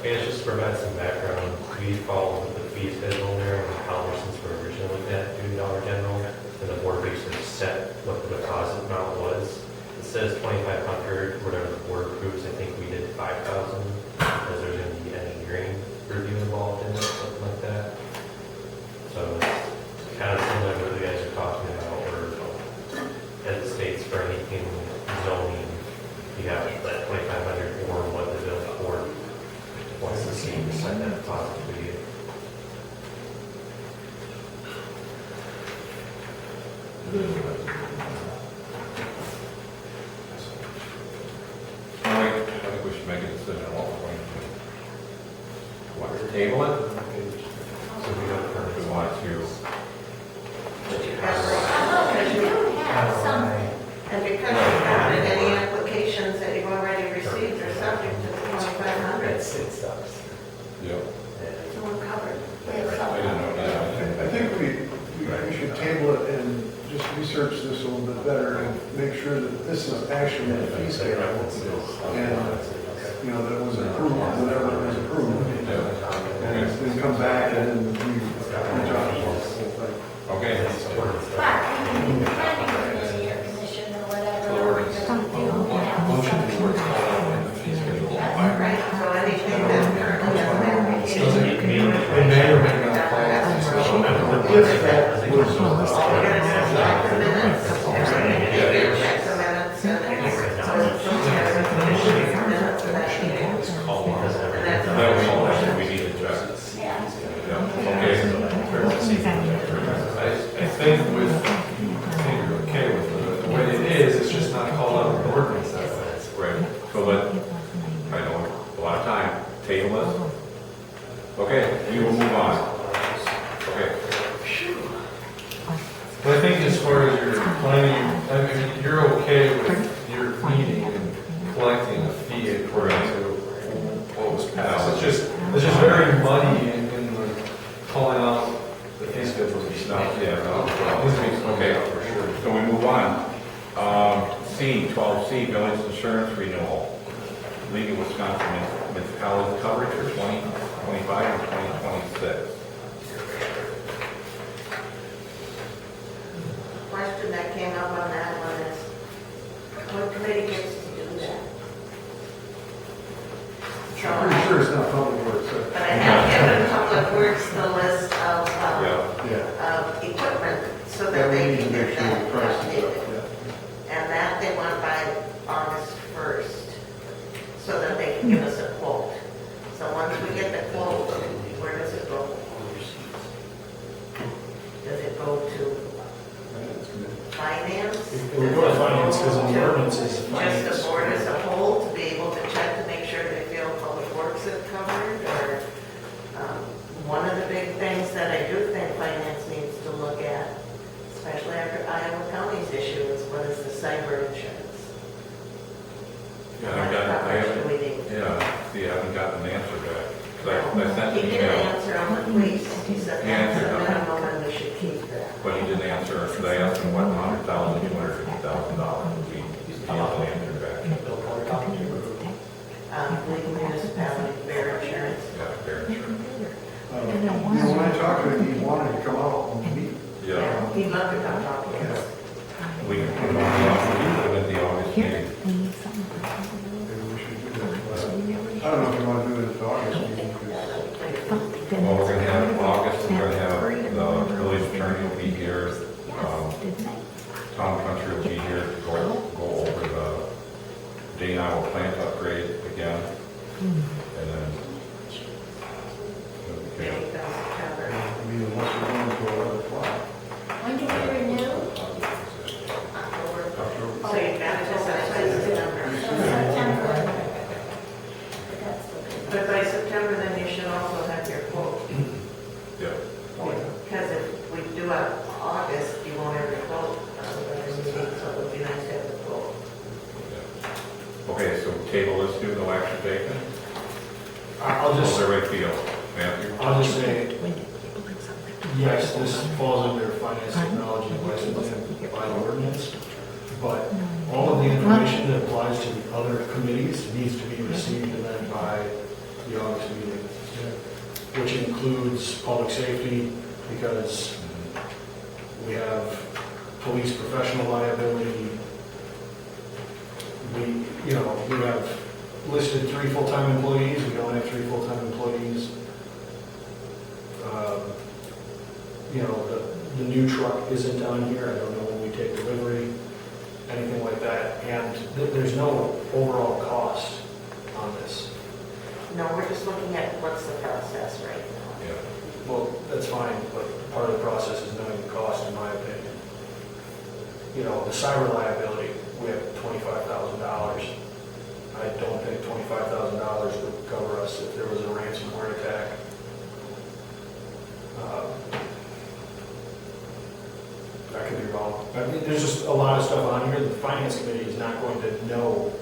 And just to provide some background, we followed the fee schedule there and how since we originally looked at $2 general, and the board basically set what the deposit amount was. It says 2,500, whatever the board approves, I think we did 5,000, because there's going to be engineering review involved in it, something like that. So it's kind of similar to what you guys are talking about, where as it states for anything zoning, you have that 2,500 or what the village board wants to see to set that deposit to you. All right, I think we should make a decision on what we're going to do. Want to table it? So we don't, if we want to. And because you've got it, any applications that you've already received are subject to 2,500. Yeah. So we're covered. I didn't know that. I think we should table it and just just research this a little bit better and make sure that this is actually the fee schedule. And, you know, that was approved, whatever was approved. And then come back and then we reach out to the whole thing. Okay. But we can bring it to your commission or whatever. we're gonna do. Motion to work in the fee schedule. Right, so anything that currently has an application. It may or may not fall. If that was, All we're gonna do is check the minutes. Check the minutes and so it's some kind of information in the minutes of that meeting. And that's all. That we need to address. Yeah. Okay. I think with, I think you're okay with the way it is, it's just not called out in the ordinance that way. Right, so let, I know, a lot of time, table this. Okay, we will move on. Okay, But I think as far as your planning, I mean, you're okay with your meeting and collecting a fee according to what was passed. It's just very muddy in the calling out the fee schedules and stuff. yeah, This no, makes okay, for sure. so we move on. C, 12C, village insurance renewal. League of Wisconsin municipality coverage for 2025 and 2026. Question that came up on that one is, what committee gets to do that? So, I'm pretty sure it's not public works. but I have given Public Works the list of Yeah. equipment so that Yeah, we they need can to make get sure the that price is updated. up, yeah. And that they want by August 1st, so that they can give us a quote. So once we get the quote, where does it go? Does it go to finance? It would go to finance because in the ordinance is Just finance. the board as a whole to be able to check to make sure they feel Public Works is covered? Or one of the big things that I do think finance needs to look at, especially after Iowa County's issue, is what is the cyber insurance? Yeah, How much coverage do we need? see, I haven't gotten an answer back. 'Cause I sent He an didn't email, answer on the police. He said He that's answered the on- minimum and we should keep that. but he didn't answer, because I asked him what, $100,000, $250,000. He hasn't answered back. Legal municipality, fair insurance. Yeah, fair insurance. You know, when I talked to him, he wanted to come out and meet. Yeah, He'd love to come talk to us. we can put it on the August meeting. Maybe we should do that. I don't know if you want to do it at the August meeting. Well, we're gonna have August, we're gonna have the village attorney will be here, Town Country will be here to go over the Dane Iowa plant upgrade again, and then. Maybe Okay. that's September. I mean, unless we're going to 11 o'clock. When do we renew? October. So you've got to just by September. September. That's the But by September, then you should also have your quote. Yeah. Because if we do it August, you won't have your quote. So it would be nice to have the quote. Okay, so table this, do no action taken? I'll How's just, everybody feel? Matthew? I'll just say, yes, this falls under finance technology and licensing by ordinance, but all of the information that applies to the other committees needs to be received and then by the August meeting, which includes public safety, because we have police professional liability. We have listed 3 full-time employees, we don't have 3 full-time employees. The new truck isn't on here, I don't know when we take delivery, anything like that, and there's no overall cost on this. No, we're just looking at what's the process right now. Yeah. Well, that's fine, but part of the process is knowing the cost, in my opinion. The cyber liability, we have $25,000. I don't think $25,000 would cover us if there was a ransomware attack. I could be wrong. I mean, there's just a lot of stuff on here. The finance committee is not going to know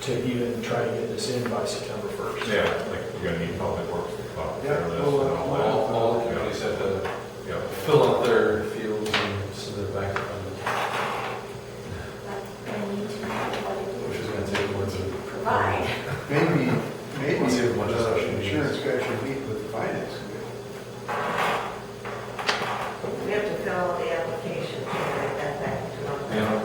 to even try to get this in by September 1st. Yeah, like you're gonna need public works to come up with Yeah, their list well, and all that. All the counties have to Yeah. fill out their fields and fill the application, and that back to them. Yeah.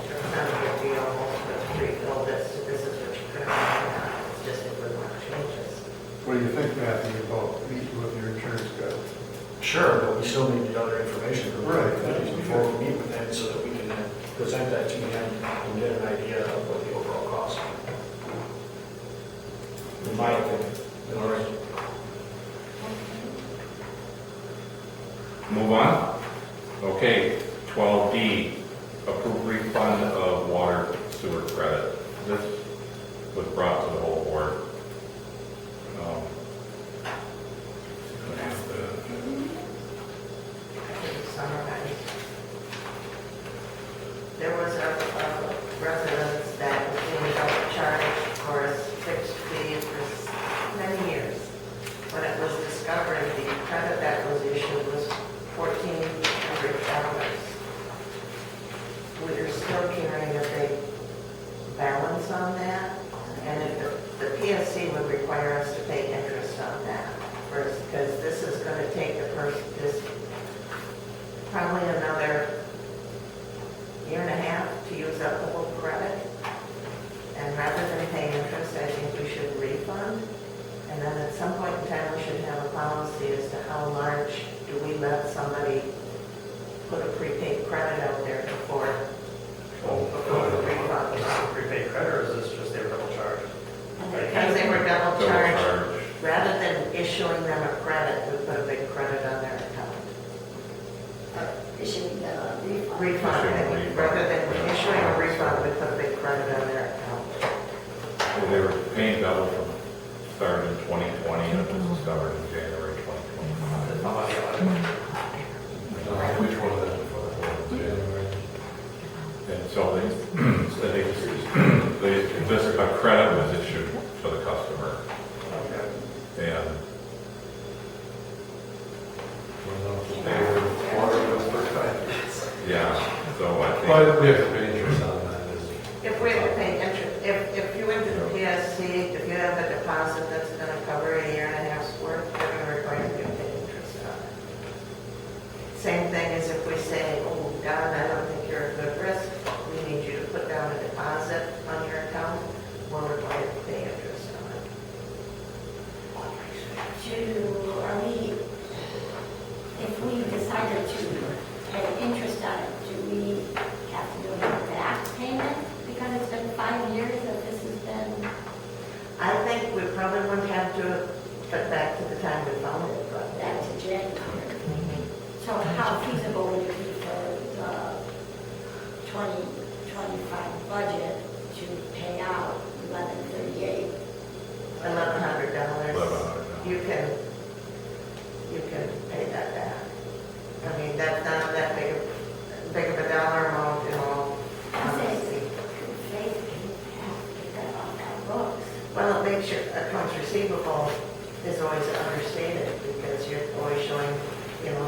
It's not a big deal, but refill this is what you put on, it's just if we want changes. What do you think, Matthew, about meeting with your insurance guy? Sure, but we still need the other information from Right. the before we meet with them so that we can then present that to them and get an idea of what the overall cost is. In my opinion. All right. Move on. Okay, 12D, approve refund of water sewer credit. This was brought to the whole board. Summarize. There was a residence that was being double charged for a fixed fee for many years. When it was discovered, the credit that was issued was $1,400. We are still carrying a big balance on that, and if the PSC would require us to pay interest on that first, because this is going to take this probably another year and a half to use up the whole credit. And rather than pay interest, I think we should refund. And then at some point in time, we should have a policy as to how large do we let somebody put a prepaid credit out there before the refund. Is this a prepaid credit, or is this just they were double charged? Because they were double Double charged, charge. rather than issuing them a credit, we put a big credit on their account. Issuing the refund. Refund, Issuing a refund. rather than issuing a refund, we put a big credit on their account. Well, they were paying double from starting in 2020 and it was discovered in January 2025. Which one of them before? January? And so this a credit was issued to the customer. And yeah, so I think. But we have to pay interest on that. If we have to pay interest, if you went to the PSC, if you have a deposit that's gonna cover a year and a half's worth, they're gonna require you to pay interest on it. Same thing as if we say, oh, Don, I don't think you're a good risk, we need you to put down a deposit on your account, we're required to pay interest on it. Are we, if we decided to pay interest on it, do we have to do a back payment? Because it's been 5 years that this has been, I think we probably wouldn't have to put back to the time we found it, but back to January. So how feasible would it be for the 2025 budget to pay out $1,138? $1,100. You can pay that back. I mean, that's not that big of a dollar amount, you know. I say, good faith, can get that off our books. Well, it makes your accounts receivable is always understated because you're always showing, you know,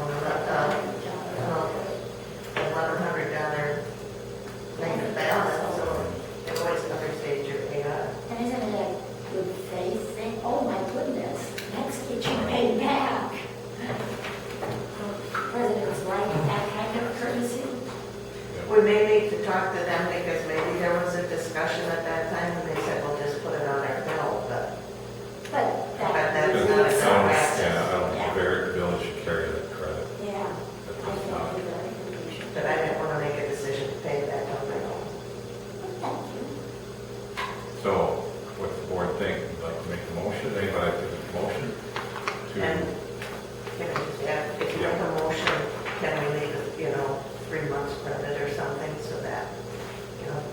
$1,100 negative balance, so it always understates your AR. And isn't it a good faith thing? Oh my goodness, let's get you paid back. Presidents like that kind of courtesy. We may need to talk to them because maybe there was a discussion at that time and they said, well, just put it on our bill, but But that's that not a is correct. Yeah, I don't Yeah. think the village should carry that credit. Yeah. That I does think not. we really should. But I didn't want to make a decision to pay that on my own. Thank you. So what's the board think? Would you like to make a motion? Anybody like to make a motion? And can I just add, if you make a motion, can we leave it, 3 months credit or something so that,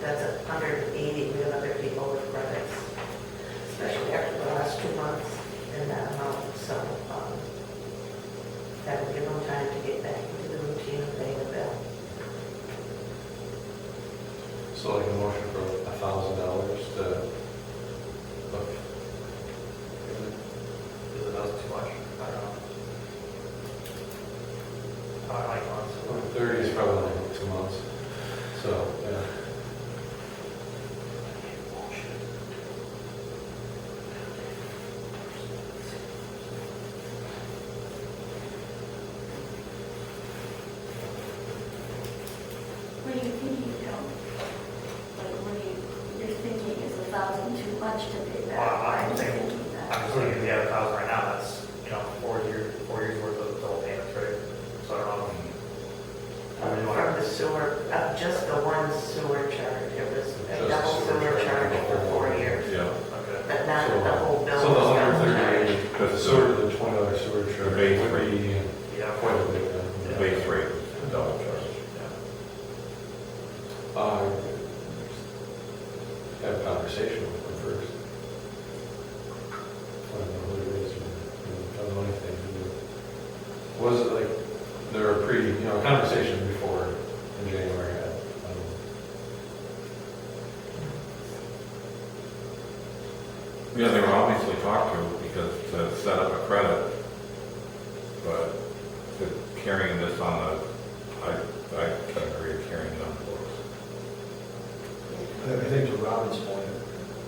that's 180, we have other people with credits, especially after the last 2 months in that amount. So that will give them time to get back into the routine of paying the bill. So like a motion for $1,000 to, Is it not too much? I don't know. I like months. 30 is probably like 2 months. So, yeah. what are you thinking, Bill? Like, what are you, you're thinking is 1,000 too much to pay back? I'm thinking, that. I'm just thinking if we have 1,000 right now, that's, 4 years worth of total payments, right? So I don't know. From the sewer, just the one sewer charge, it was a Just double the sewer sewer charge charge. for 4 years, Yeah. Okay. but not the whole bill. So the was double $138, charged. the sewer, the $20 sewer charge base would rate. be Yeah. quite a bit. The base rate is the double charge. Have a conversation with them first. I don't know who it is, or, I don't know anything. Was it like, there were conversations before in January, Yeah, they were obviously talked to because to set up a credit, but to carrying this on the, I couldn't agree with carrying it on the books. I think to Robin's point,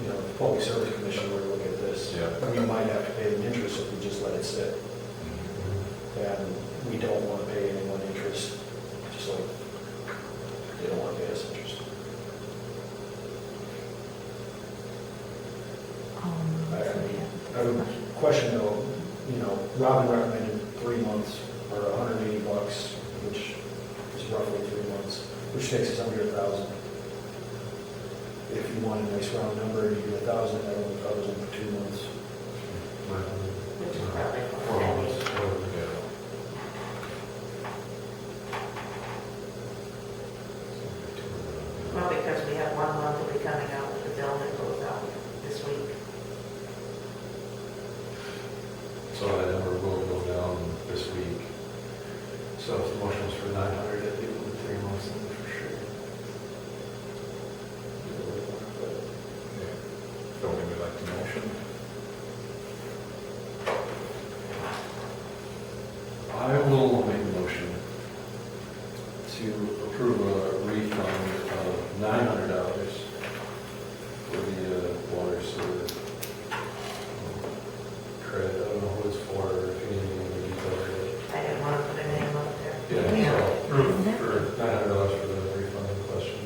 the Public Service Commission were to look at this. Yeah. We might have to pay the interest if we just let it sit. And we don't want to pay anyone interest, just like they don't want to pay us interest. I would question though, Robin recommended 3 months or $180, which is roughly 3 months, which takes us under 1,000. If you want a nice round number, you do 1,000, that only covers them for 2 months. Which is probably or what almost, well, because we have 1 month will be coming out with the bill that goes out this week. So that number will go down this week. So if the motion was for 900, that'd be within 3 months, then for sure. So we would like to motion. I will make a motion to approve a refund of $900 for the water sewer credit. I don't know who it's for, or if you need any more detail. I didn't want to put a name out there. Yeah, so approve for $900 for the refund in question.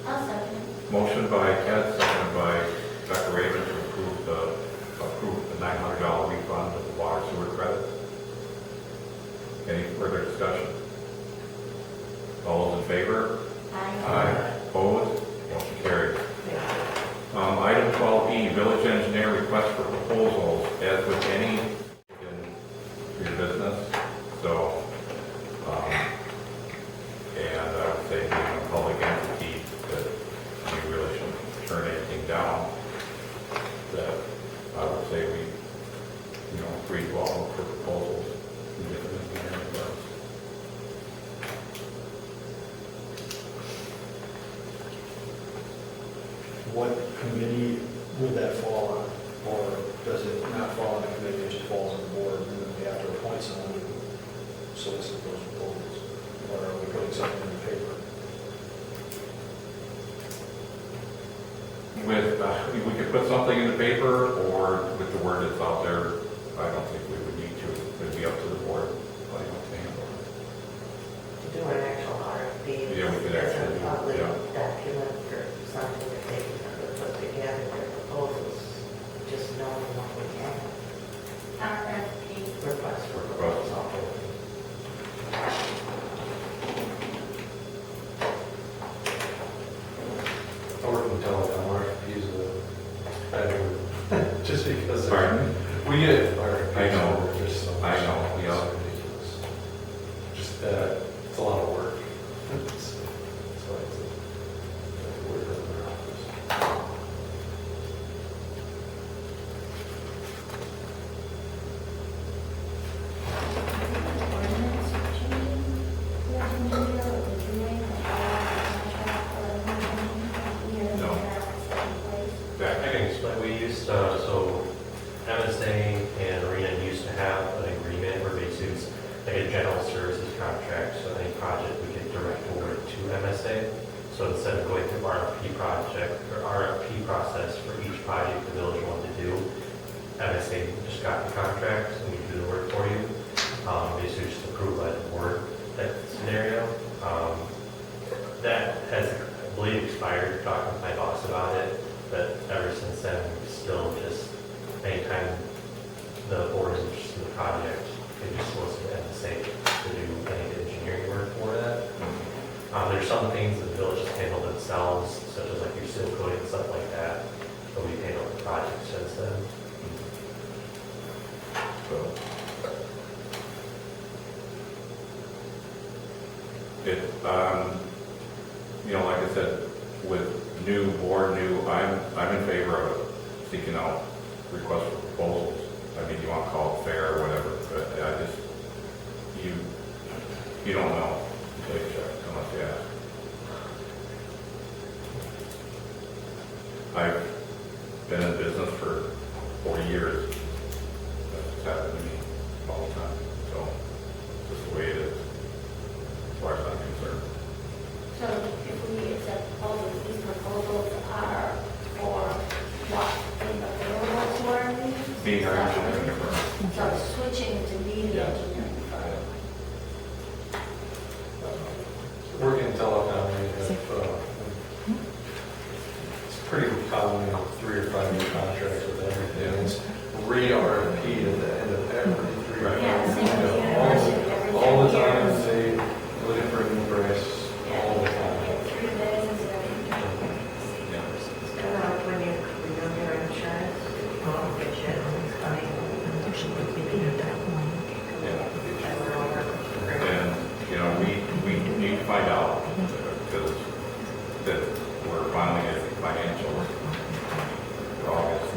I'll second. Motion by Ted, seconded by Dr. Raven to approve the $900 refund of the water sewer credit. Any further discussion? All those in favor? Aye. Opposed? Motion carried. Yeah. Item 12E, village engineer request for proposals, as with any in your business. So, and I would say being a public entity, that we really shouldn't turn anything down. That I would say we, agree to all look for proposals from different engineering firms. What committee would that fall on? Or does it not fall on the committee, it just falls on the board, and then we have to appoint someone to solicit those proposals? Or are we putting something in the paper? We could put something in the paper, or with the word that's out there, I don't think we would need to. It'd be up to the board, how you want to handle it. To do an actual RFP. Yeah, we could actually As a do, public yeah. document for something that they can put together, their proposals, just knowing what we have. RFP. Request for Request. proposal. I work in telecom, RFPs a bad word. Just because Pardon? we get RFPs. I know. They're just so I much- know, it's yeah. ridiculous. Just, it's a lot of work. That's why it's a word in their office. Ordinance changing, village engineer, or reviewing, or contract, or anything, No. I can explain, we used, so MSA and Arena used to have an agreement where basically it's like a general services contract, so any project we could direct over to MSA. So instead of going through RFP project, or RFP process for each project the village wanted to do, MSA just got the contract and we do the work for you. Basically just approved by the board, that scenario. There's some things the village has handled themselves, such as like your seal coating and stuff like that, but we've handled the project since then. So it, like I said, with new board, I'm in favor of seeking out requests for proposals. I mean, you want to call it fair or whatever, but I just, you don't know until you check, unless you ask. I've been in business for 40 years. That's happened to me all the time. So, just the way it is, as far as I'm concerned. So if we accept proposals, these proposals are for what is available to our needs? Being our engineering firm. So switching to being the Yeah. engineering firm. Working in telecom, we have, it's pretty common, 3 or 5 year contracts with everything. It's re-RFP at the end of every 3 or 5 Yeah, same with the years. university, every All the 10 time, years. they looking for a new price, all the time. Get through this and And when you renew your insurance, which is coming. And, we need to find out, because that we're finally getting financials for August.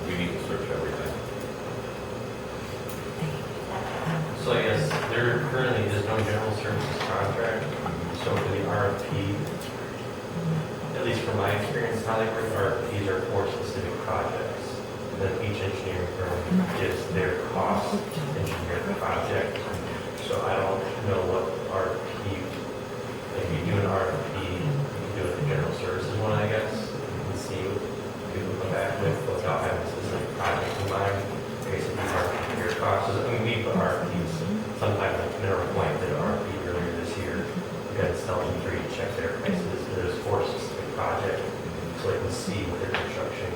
We need to search everything. So I guess there currently is no general services contract, so for the RFP, at least from my experience, how they work, RFPs are for specific projects. And then each engineering firm gives their cost to engineer the project. So I don't know what RFP, if you do an RFP, you can do it in general services one, I guess, and see what people come back with without having a specific project in mind. I guess if you RFP your costs, we put RFPs, sometimes like Mineral Point did an RFP earlier this year. You guys tell them to check their prices, there's for a specific project, so they can see what their construction,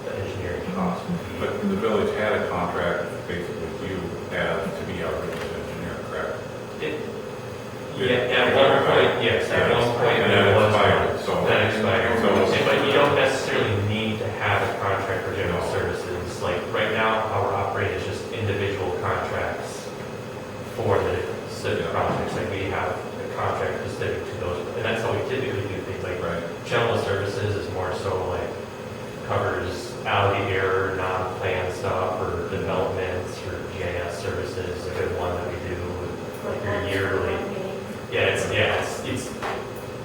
the engineering costs would be. But the village had a contract basically with you as to be our village engineer, correct? Yeah, at one point, yes, at one point And then it was. expired, so. That expired. So- But you don't necessarily need to have a contract for general services. Like, right now, how we're operating is just individual contracts for the specific projects. Like, we have a contract specific to those, and that's how we typically do things. Like, Right. general services is more so like, covers out of the error, non-planned stuff, or developments, or GIS services, is a good one that we do, like your yearly. It's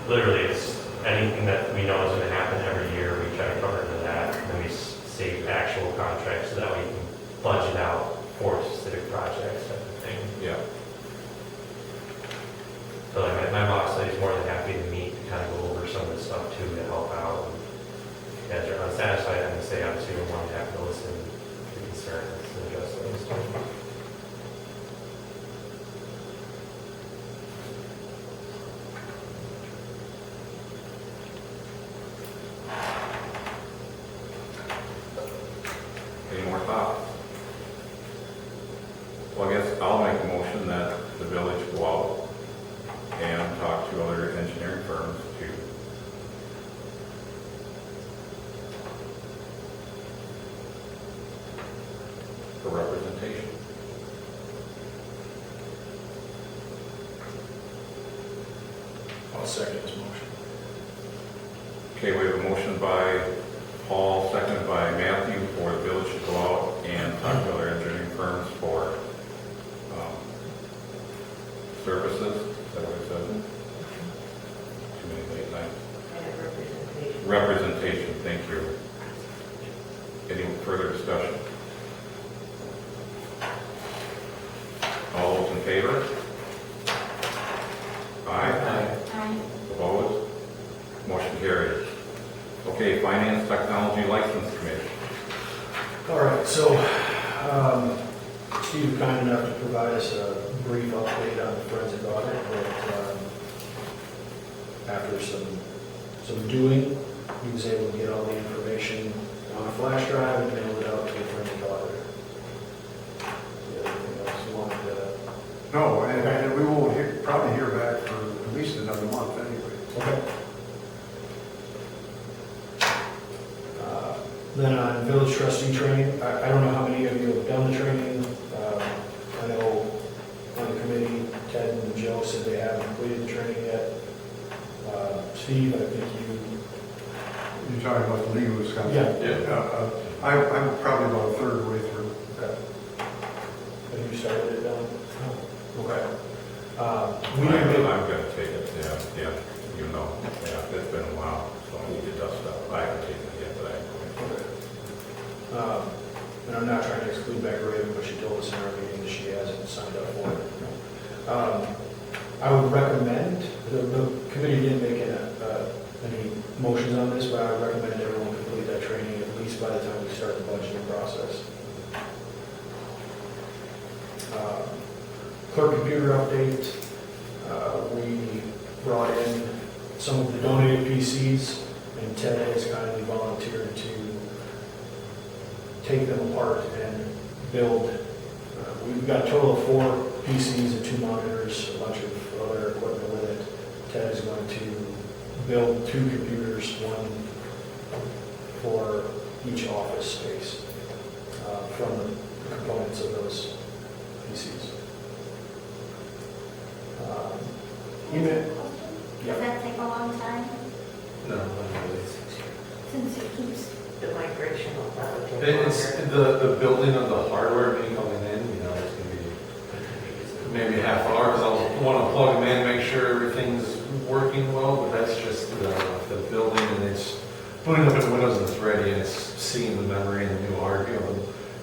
literally, it's anything that we know is gonna happen every year, we try to cover into that, and then we save actual contracts, so that way you can budget out for specific projects, type of thing. Yeah. So like my boss is more than happy to meet, to kind of go over some of this stuff too, to help out. If you guys are unsatisfied, I'm gonna say, obviously, we're more than happy to listen to concerns and address those. Any more thoughts? Well, I guess I'll make a motion that the village go out and talk to other engineering firms to for representation. I'll second his motion. Okay, we have a motion by Paul, seconded by Matthew, for the village to go out and talk to other engineering firms for services. Is that what it said? Too many late nights. And representation. Representation, thank you. Any further discussion? All those in favor? Aye. Aye. Opposed? Motion carries. Okay, Finance Technology License Committee. All right, so Steve was kind enough to provide us a brief update on the forensic audit, but after some doing, he was able to get all the information on a flash drive and mail it out to the forensic auditor. Anything else you wanted to? No, and we will probably hear back for at least Okay. Then on village trustee training, I don't know how many of you have done the training. I know on the committee, Ted and Joe said they haven't completed the training yet. Steve, I think You're talking about the legal Wisconsin? Yeah. I'm probably about a third way through. Okay. Have you started it, Don? Okay. We I'm didn't get, gonna take it, yeah, you know, yeah, it's been a while, so I need to dust up. I haven't taken it yet, but I. and I'm not trying to exclude Becky Raven, but she told us in our meeting that she hasn't signed up for it. I would recommend, the committee didn't make any motions on this, but I would recommend everyone complete that training at least by the time we start the budgeting process. Clerk computer update. We brought in some of the donated PCs, and Ted has kindly volunteered to take them apart and build. We've got a total of 4 PCs and 2 monitors, a bunch of other equipment with it. Ted is going to build 2 computers, one for each office space, from the components of those PCs. Email. Does that take a long time? No, not really. Since it keeps, The migration will probably take It's longer. the building of the hardware being coming in, you know, it's gonna be maybe a half hour, because I'll want to plug them in, make sure everything's working well, but that's just the building, and it's booting up in Windows and it's ready, and it's seeing the memory and the new hard, you know,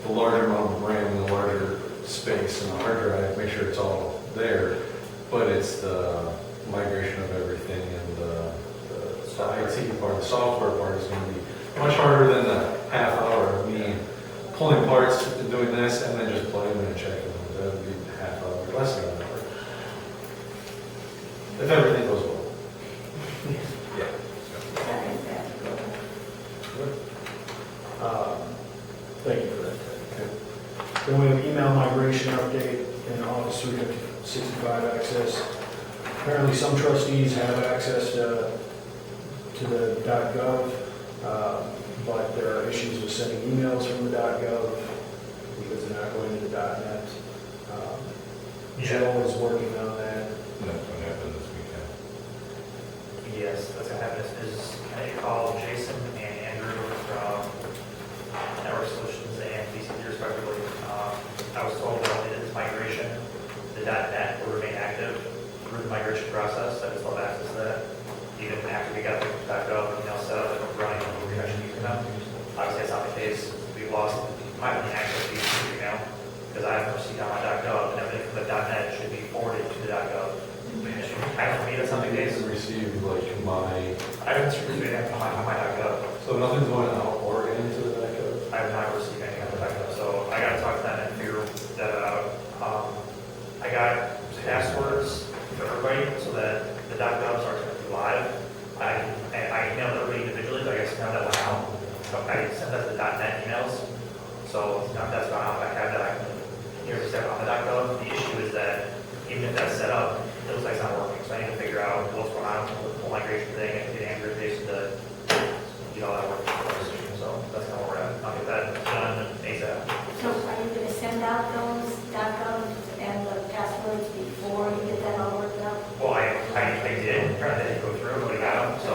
the larger amount of RAM and the larger space and the hard drive, make sure it's all there, but it's the migration of everything, and the IT part, the software part is going to be much harder than the half hour of me pulling parts and doing this and then just plugging them and checking them. That would be a half hour, less than an hour. If everything goes well. Yeah. that is that. Thank you for that. Okay. Then we have email migration update and Office 365 access. Apparently some trustees have access to the .gov, but there are issues with sending emails from the .gov because they're not going to the .net. Joe is working on that. And that's what happened this weekend. Yes, that's gonna happen, is, can I call Jason and Andrew from Network Solutions and BCD respectively. I was told that only this migration, the .net will remain active through the migration process, that we still have access to that. Even after we got the .gov email set up and running, we're actually using them. Obviously, that's not the case. We've lost my access to the email because I haven't received on my .gov, and everything from the .net should be forwarded to the .gov. I don't mean that's not the case. Receive like my, I haven't received anything on my .gov. so nothing's going out or into the backup. I have not received anything on the .gov, so I got to talk to them and figure that out. I got passwords for everybody so that the .govs are going to be live. I emailed everybody individually, but I guess none of that went out. So I sent that to the .net emails. So none of that's gone out. I have that. I can hear the step on the .gov. The issue is that even if that's set up, it looks like it's not working. So I need to figure out what's going on with the whole migration thing and get Andrew and Jason to get all that working for us. So that's kind of where we're at. I'll get that done ASAP. So are you going to send out those .govs and the passwords before you get that all worked out? Well, I did, trying to go through, but we got them, so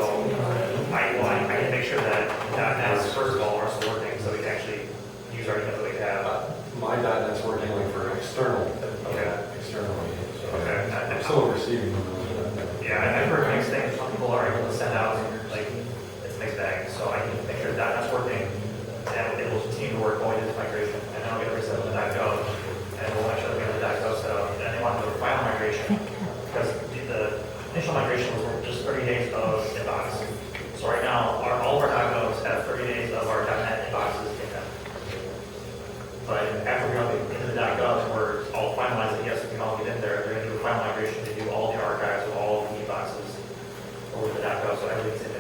I need to make sure that .net's first of all are still working, so we can actually use our emails that we have. My .net's working like for external. Okay. Externally. So Okay. I'm still receiving them. Yeah, I've heard mixed things, some people are able to send out, like, it's a mixed bag, so I need to make sure .net's working, and it will continue to work going into this migration, and then I'll get reset with the .gov, and we'll make sure that we have the .gov set up, and then want to do a final migration, because the initial migration was just 30 days of inbox. So right now, all of our .govs have 30 days of our .net inboxes in them. But after we go into the .govs, we're all finalized that yes, we can all get in there. They're going to do a final migration to do all the archives of all the inboxes over the .gov, so everything's in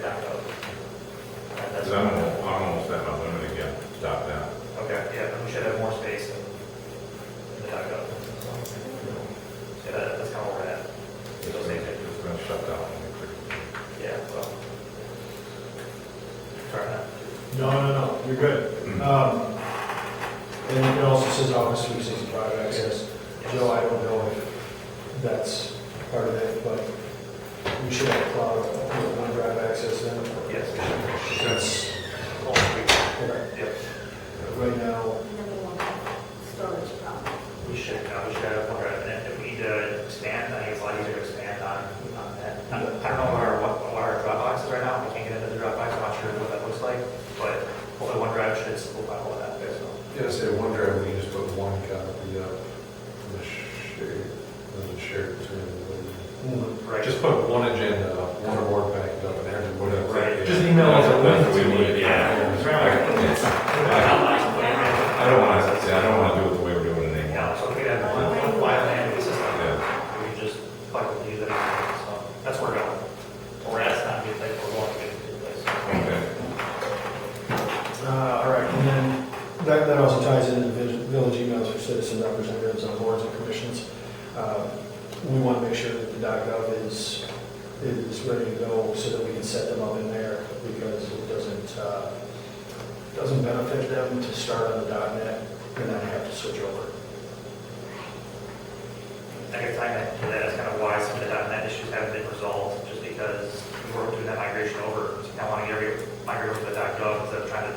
you're good. And it also says Office 365 access. Joe, I don't know if that's part of it, but we should have cloud OneDrive access then. Yes. That's, All three. okay. Yep. Right now, And then we won't have storage problem. We should have OneDrive, and if we need to expand, I think it's a lot easier to expand on that. I don't know what our Dropbox is right now, I can't get into the Dropbox, I'm not sure what that looks like, but hopefully OneDrive should simplify all of that, so. Yeah, say OneDrive, we can just put one copy up in the share between everybody. Right. Just put one agenda up, one board packet up, and everybody. Right. just email us a link. That's what we need, yeah. I don't want to do it the way we're doing it anymore. Yeah, so if we have one file management system, Yeah. we can just plug and use it, so that's where we're going. We're at, it's not a good place, we're going to get a good place. Okay. All right, and then that also ties into the village emails for citizen representatives on boards and commissions. We want to make sure that the .gov is ready to go so that we can set them up in there, because it doesn't benefit them to start on the .net and then have to switch over. I think that's kind of why some of the .NET issues haven't been resolved, just because we weren't doing that migration over. So I want to migrate over to the .gov instead of trying to,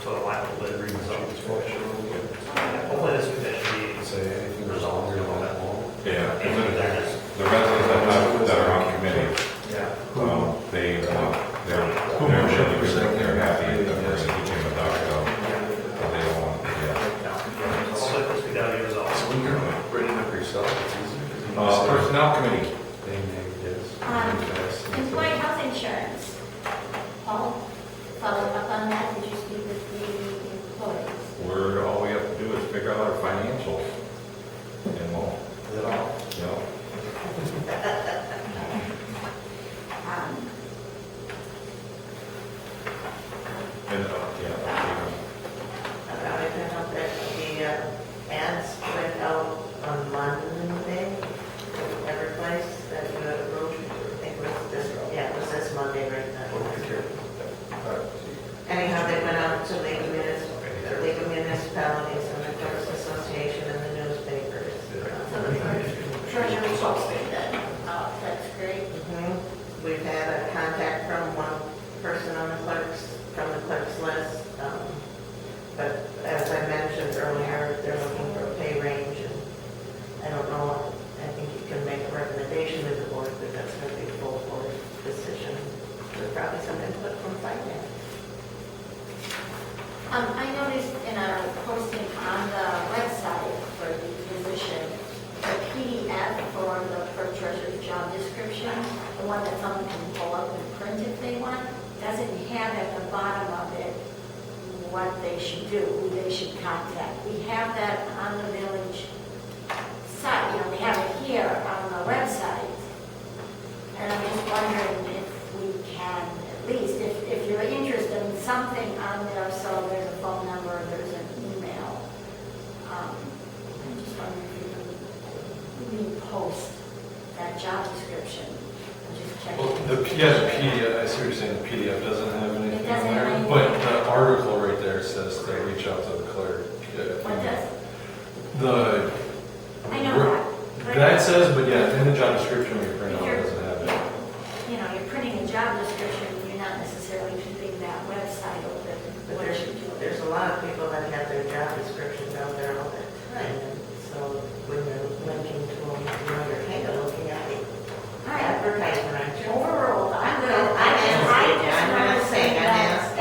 toe the line a little bit. So hopefully this should be Say anything resolved here on that long. Yeah, and the residents that are on committee, they're happy that we're teaching the .gov, but they don't want, hopefully this got to be resolved. So when you're writing up yourself, it's easy. 'cause you can say, Personnel committee. yes. Employee health insurance. Paul, followed up on that, did you speak with the employees? All we have to do is figure out our financials. And we'll, Is it all? Um, and, I found out that the ads went out on Monday, every place that you approached, I think it was this Monday right now. Anyhow, they went out to legal municipalities and the clerks association and the newspapers. So the treasury posted that, that's great. We've had a contact from one person on the clerks list. But as I mentioned earlier, they're looking for a pay range. And I don't know, I think you can make a recommendation to the board, but that's going to be a full board decision. There's probably some input from finance. I noticed in our posting on the website for the position, the PDF for treasurer's job description, the one that someone can pull up and print if they want, doesn't have at the bottom of it what they should do, who they should contact. We have that on the village site, we have it here on the website. And I'm just wondering if we can, at least, if you're interested in something on there, so there's a phone number, there's an email. I'm just wondering if you can post that job description. I'm just checking. Well, the PDF, I see what you're saying, the PDF doesn't have anything It doesn't in have there, anything. but the article right there says to reach out to the clerk. What does? I know that. but- That says, but yeah, in the job description we print out, it doesn't have it. You're printing a job description, you're not necessarily keeping that website open. But What should you do? there's a lot of people that have their job descriptions out there all the time. And so when you're linking to them, you're kind of looking at the All right. advertisement, aren't you? Overruled, I'm good. I'm not saying, I'm asking.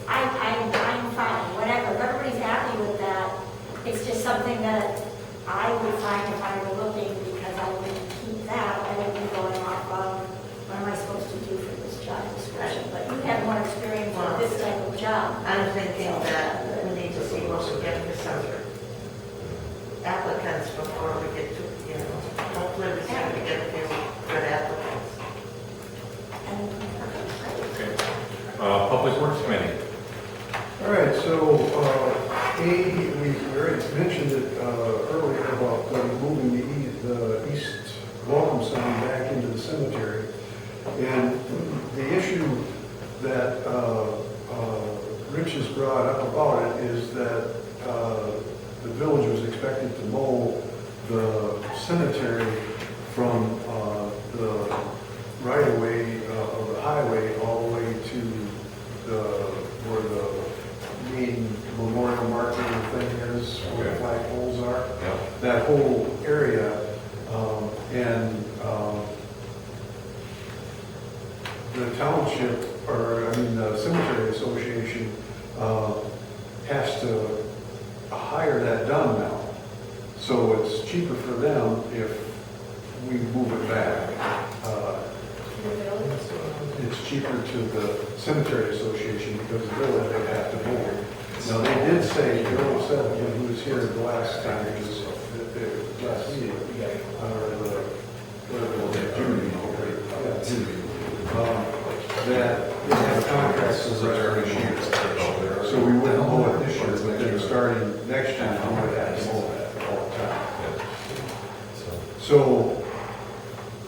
I'm fine, whatever, if everybody's happy with that, it's just something that I would find if I were looking, because I would keep that, I would be going off of, what am I supposed to do for this job description? But you have more experience with this type of job. I'm thinking that we need to see what we get for some applicants before we get to, hopefully we get a few good applicants. okay. Public Works Committee. All right, so, we already mentioned it earlier about moving the east welcome sign back into the cemetery. And the issue that Rich has brought up about it is that the village was expected to mow the cemetery from the right-of-way of the highway all the way to where the main memorial marker thing is, where the flagpoles are. Yeah. That whole area, and the township, or I mean the cemetery association, has to hire that done now. So it's cheaper for them if we move it back. It's cheaper to the cemetery association because the village they have to move it. Now, they did say, Bill said, when he was here the last time, which is the last meeting, Judy, that they have contracts for the rest of the year. So we wouldn't mow it this year, but then starting next year, we would have to mow that all the time. So,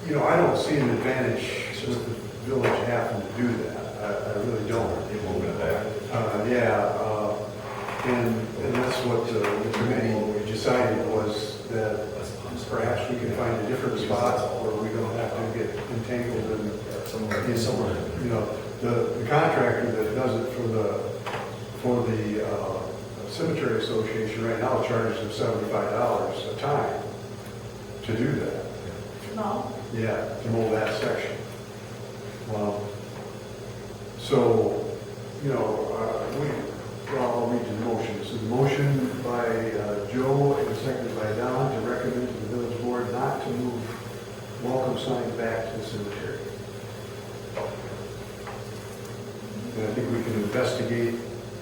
I don't see an advantage with the village having to do that. I really don't. And that's what the committee decided was that perhaps we can find a different spot where we don't have to get entangled in somewhere. The contractor that does it for the cemetery association right now charges them $75 a time to do that. No. Yeah, to mow that section. I'll read the motion. This is a motion by Joe and seconded by Don to recommend to the village board not to move welcome signs back to the cemetery. And I think we can investigate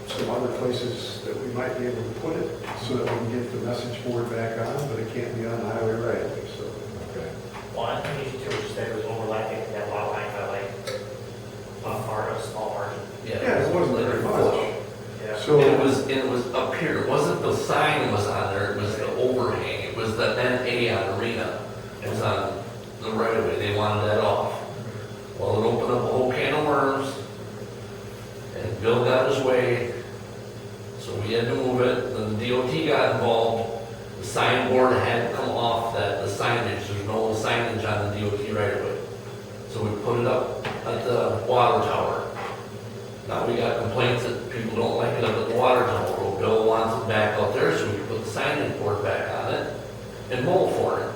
some other places that we might be able to put it so that we can get the message board back on, but it can't be on the highway right away, so. Okay. Well, I think you two said it was overlapping that lot line by like a small margin. Yeah, it wasn't very much. Yeah. So. It was up here, it wasn't the sign that was on there, it was the overhang, it was the NA on Arena. It was on the right of way, they wanted that off. Well, it opened up a whole can of worms, and Bill got his way, so we had to move it, then the DOT got involved. The sign board had to come off the signage, there's no signage on the DOT right away. So we put it up at the water tower. Now we got complaints that people don't like it up at the water tower. Well, Bill wants it back out there, so we put the signage board back on it and mow for it.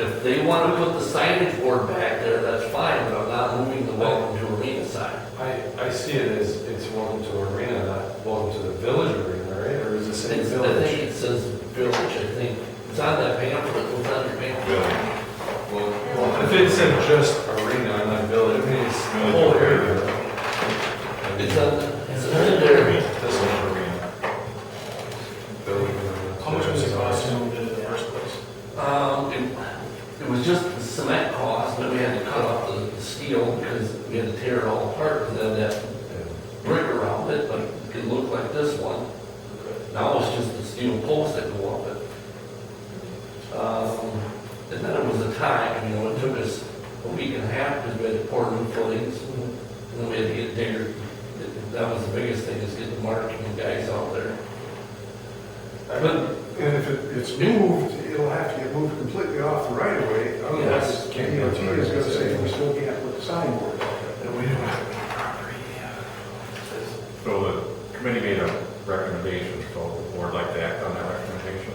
If they want to put the signage board back there, that's fine, but I'm not moving the welcome to arena sign. I see it as it's welcome to arena, not welcome to the village arena, right? Or is it saying I village? think it says village, I think. It's on that pamphlet, it was on your pamphlet. Well, if it said just arena and not village, it means the whole area. It's on there. This one's arena. Village arena. How much was it cost to move it in the first place? It was just the cement cost, but we had to cut off the steel because we had to tear it all apart and then that brick around it, but it looked like this one. Now it's just the steel posts that go up it. And then it was the time, it took us a week and a half because we had to pour new footings. And then we had to get digger. That was the biggest thing, is get the marketing guys out there. But And if it's moved, it'll have to get moved completely off the right of way. Otherwise, Yes. DOT is going to say we still can't put the signboard. So the committee made a recommendation, so the board like to act on that recommendation?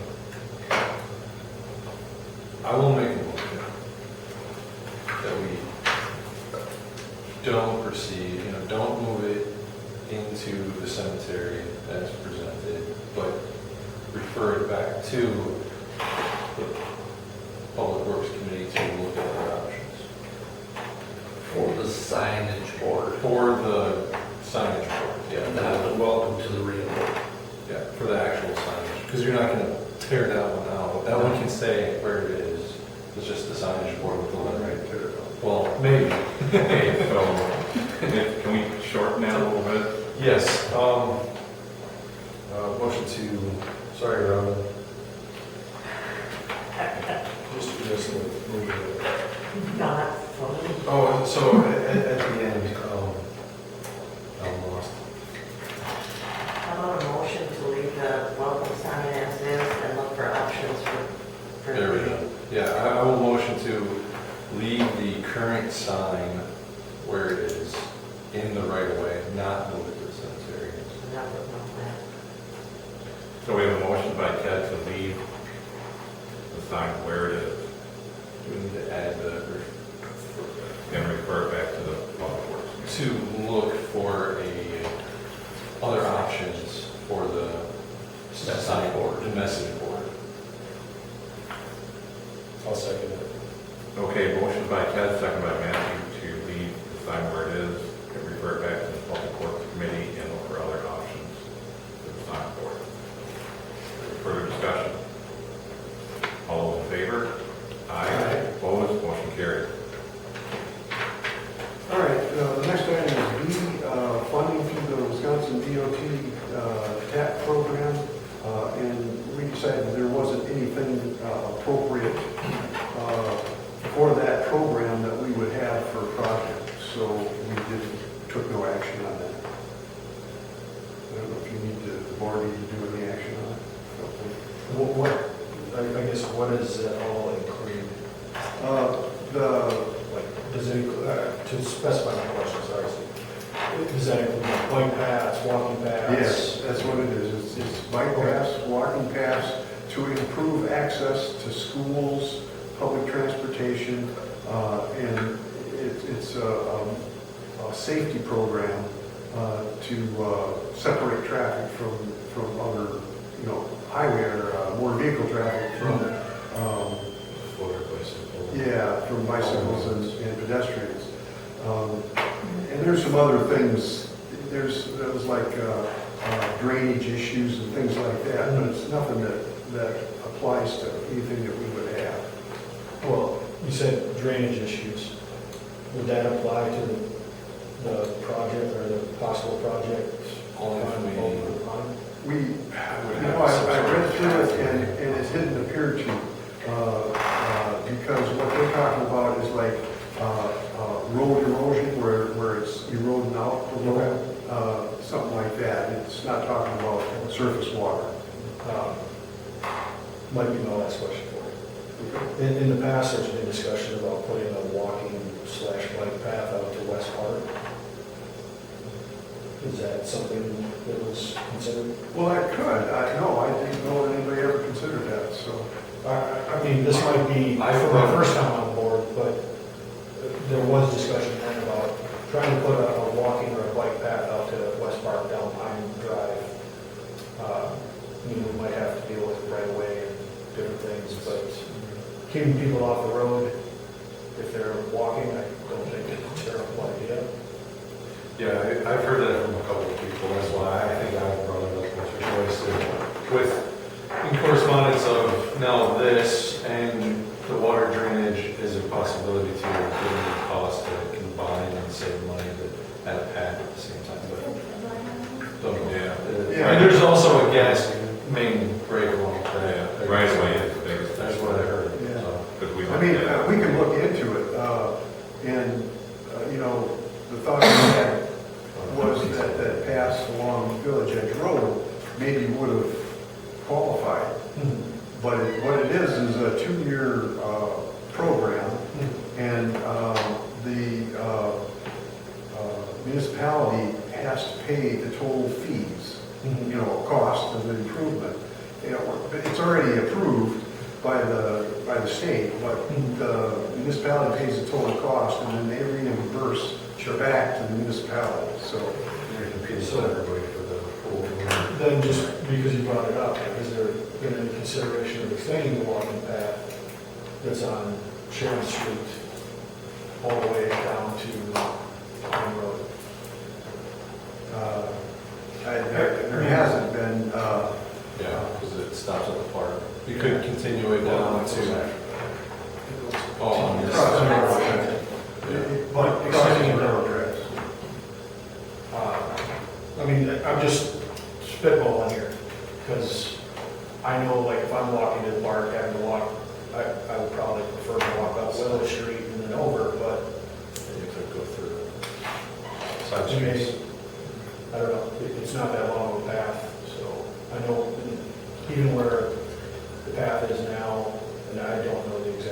I will make a motion that we don't proceed, don't move it into the cemetery as presented, but refer it back to the Public Works Committee to look at our options. for the signage board, For the signage board, not the welcome to the arena board. yeah, for the actual signage, because you're not gonna tear that one out. That one can stay where it is. It's just the signage board with the letter right to it. Well, maybe. Okay, so can we shorten that a little bit? Yes, motion to, sorry, Robin. Just move it. Not funny. Oh, so at the end, I'm lost. Yeah, I will motion to leave the current sign where it is in the right of way, not move it to the cemetery. That was my plan. So we have a motion by Ted to leave the sign where it is Do we need to add and refer it back to the public works. to look for other options for the sign board, the message board? I'll second it. Okay, motion by Ted, second by Matthew to leave the sign where it is and refer it back to the public works committee and look for other options for the sign board. Further discussion? All those in favor? Aye. Opposed? Motion carried. All right, the next item is B, funding through the Wisconsin DOT TAP program. And we decided there wasn't anything appropriate for that program that we would have for projects. So we took no action on that. I don't know if you need the board need to do any action on it. I guess, what does that all include? Like, does it, to specify my question, sorry, Steve. Does that include bike paths, walking paths? Yes, that's what it is. It's bike paths, walking paths to improve access to schools, public transportation, and it's a safety program to separate traffic from other, highway or motor vehicle traffic from, from bicycles and pedestrians. And there's some other things. There's like drainage issues and things like that, but it's nothing that applies to anything that we would have. Well, you said drainage issues. Would that apply to the project or the possible project? Only if I read through it and it didn't appear to, because what they're talking about is like road erosion where it's eroding out the road, something like that. It's not talking about surface water. Might be my last question for you. In the past, there's been discussion about putting a walking/bike path out to West Park. Is that something that was considered? Well, I could. I didn't know that anybody ever considered that, so. I mean, this might be my first time on board, but there was discussion then about trying to put a walking or a bike path out to West Park down Pine Drive. We might have to deal with right away and different things, but keeping people off the road, if they're walking, I don't think it's a terrible idea. Yeah, I've heard that from a couple of people. That's why I think I brought it up with your choice. In correspondence of now this and the water drainage is a possibility to given the cost to combine and save money at a path at the same time. But and there's also a gas main break along there. Right away is the biggest. That's what I heard. Yeah. Because we We can look into it, and, the thought we had was that pass along Village Edge Road maybe would have qualified. But what it is a 2-year program, and the municipality has to pay the total fees, cost of the improvement. It's already approved by the state, but the municipality pays the total cost, and then they reimburse back to the municipality. So You're competing with everybody for the pool. Then just because you brought it up, is there been any consideration of extending the walking path that's on Sharon Street all the way down to Pine Road? there hasn't been. Yeah, because it stops at the park. You could continue it down to. On this. But extending it down. I mean, I'm just spitballing here, because I know, like, if I'm walking to the park, having to walk, I would probably prefer to walk up Willow Street and then over, but You could go through. to Side me, streets. I don't know, it's not that long of a path, so I know even where the path is now, and I don't know the exact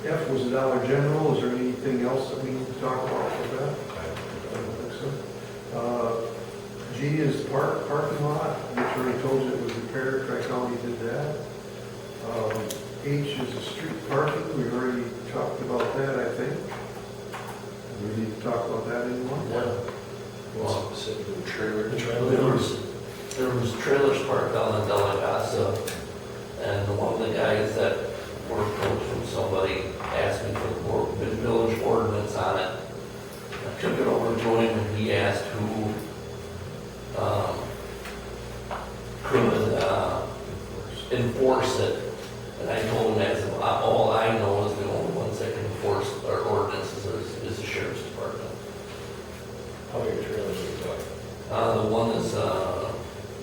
F was the Dollar General. Is there anything else that we need to talk about with that? I don't think so. G is parking lot, which already told you it was repaired, Tri-County did that. H is the street parking, we already talked about that, I think. We need to talk about that anymore? Well, specifically trailer. There was trailers parked down in Delagasa, and one of the guys that were approached from somebody asked me for the village ordinance on it. I took it over to him, and he asked who could enforce it. And I told him, as all I know is the only ones that can enforce our ordinances is the sheriff's department. How big a trailer is it? The one is a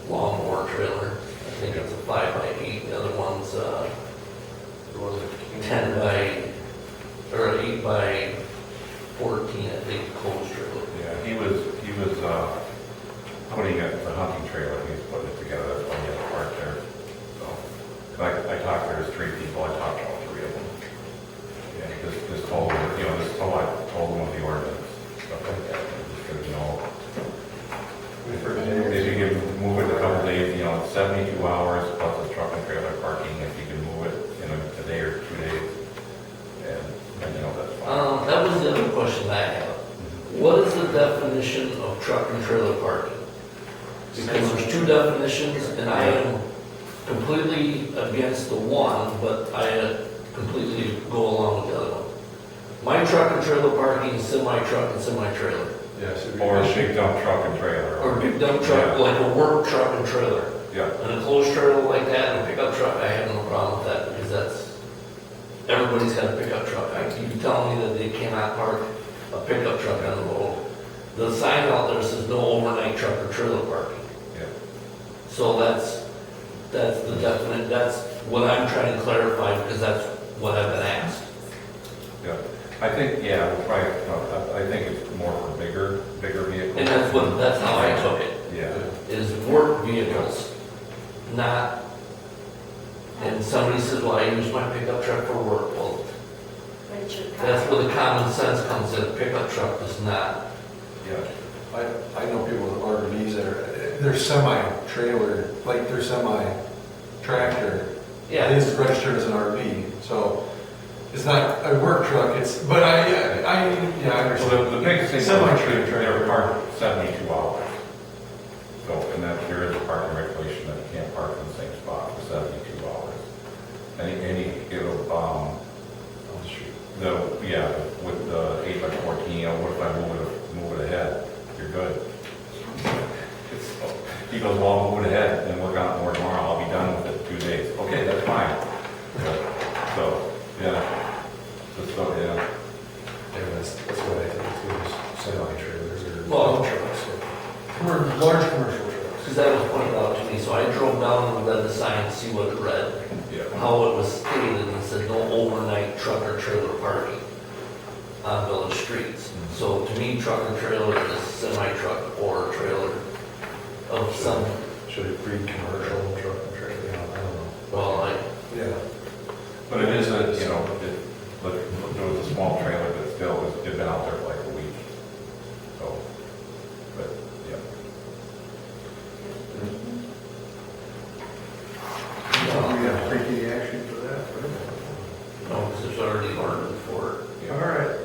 lawnmower trailer. I think it's a 5x8. The other one's 10 by, or 8 by 14, I think, closed trailer. Yeah, he was putting it, the hunting trailer, he was putting it together, that's why he had a park there. So, I talked, there's 3 people, I talked to all 3 of them. Yeah, just told them, I told them of the ordinance, stuff like that, because, if you can move it a couple days, it's 72 hours plus a truck and trailer parking, if you can move it in a day or 2 days, and that's fine. That was the other question I have. What is the definition of truck and trailer parking? Because there's 2 definitions, and I am completely against the one, but I completely go along with the other one. My truck and trailer parking is semi-truck and semi-trailer. Yes. Or a big dump truck and trailer. Or a big dump truck, Yeah. like a work truck and trailer. Yeah. An enclosed trailer like that and a pickup truck, I have no problem with that, because everybody's got a pickup truck. You telling me that they cannot park a pickup truck on the road. The sign out there says no overnight truck or trailer parking. Yeah. So that's the definite, that's what I'm trying to clarify, because that's what I've been asked. Yeah, I think, we'll try it. I think it's more for bigger vehicles. And that's how I took it, Yeah. is work vehicles, not, and somebody says, well, I use my pickup truck for work. Well, that's where the common sense comes in. A pickup truck does not. Yeah. I know people with RVs that they're semi-trailer, like they're semi-tractor. Yeah. It is registered as an RV, so it's not a work truck, but I understand. So the biggest thing, Semi-trailer. they're parked 72 hours. So, and that there is a parking regulation that you can't park in the same spot for 72 hours. With the 8 by 14, what if I move it ahead? You're good. He goes, well, I'll move it ahead and work on it more tomorrow. I'll be done with it in 2 days. Okay, that's fine. So, yeah. That's what I think too, is semi-trailers or Well, dump trucks. Large commercial trucks. Because that was pointed out to me, so I drove down and read the sign to see what it read, how it was stated, and it said no overnight truck or trailer parking on village streets. So to me, truck and trailer is semi-truck or trailer of some, Should it read commercial truck and trailer? I don't know. well, Yeah. But it is there was a small trailer, but still, it'd been out there for like a week. So, but, yeah. We have to take any action for that, right? no, because there's already an ordinance for it. All right,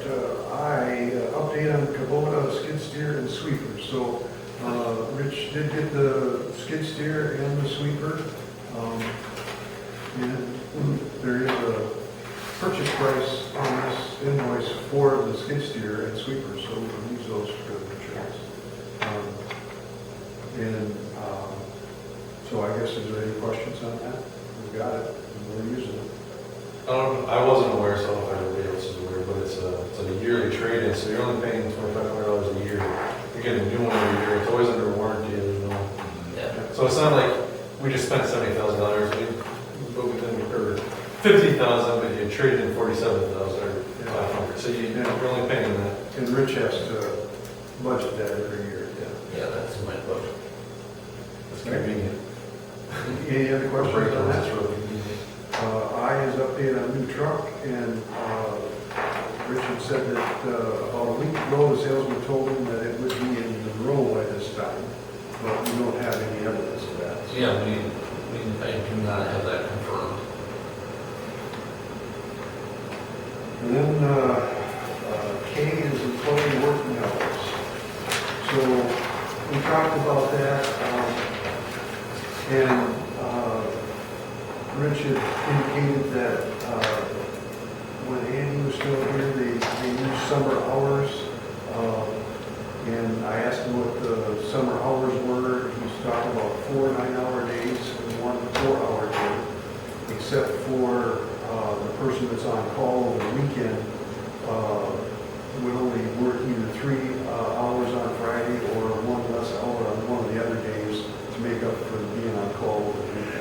update on Kubota skid steer and sweeper. So, Rich did get the skid steer and the sweeper. And there is a purchase price on this invoice for the skid steer and sweeper, so we can use those for the insurance. So I guess, is there any questions on that? We got it, and we're using it. I wasn't aware, so I don't know if everybody else is aware, but it's a yearly trade-in, so you're only paying $2,500 a year. You're getting a new one every year, it's always under warranty, there's no. Yeah. So it's not like we just spent $70,000, but we then, or $50,000, but you traded in $47,000 or $500, so you're only paying that. And Rich has to budget that every year. Yeah, that's in my book. It's convenient. Any other questions on that? It's really convenient. I is updated paid on a new truck, and Richard said that about a week ago, the salesman told him that it would be in Monroe by this time, but we don't have any evidence of that. Yeah, I do not have that confirmed. And then K is employee working hours. So we talked about that, and Rich had indicated that when Andy was still here, they used summer hours. And I asked him what the summer hours were. He was talking about 4 9-hour days and 1 4-hour day, except for the person that's on call over the weekend would only work either 3 hours on Friday or 1 less hour on one of the other days to make up for being on call over the weekend.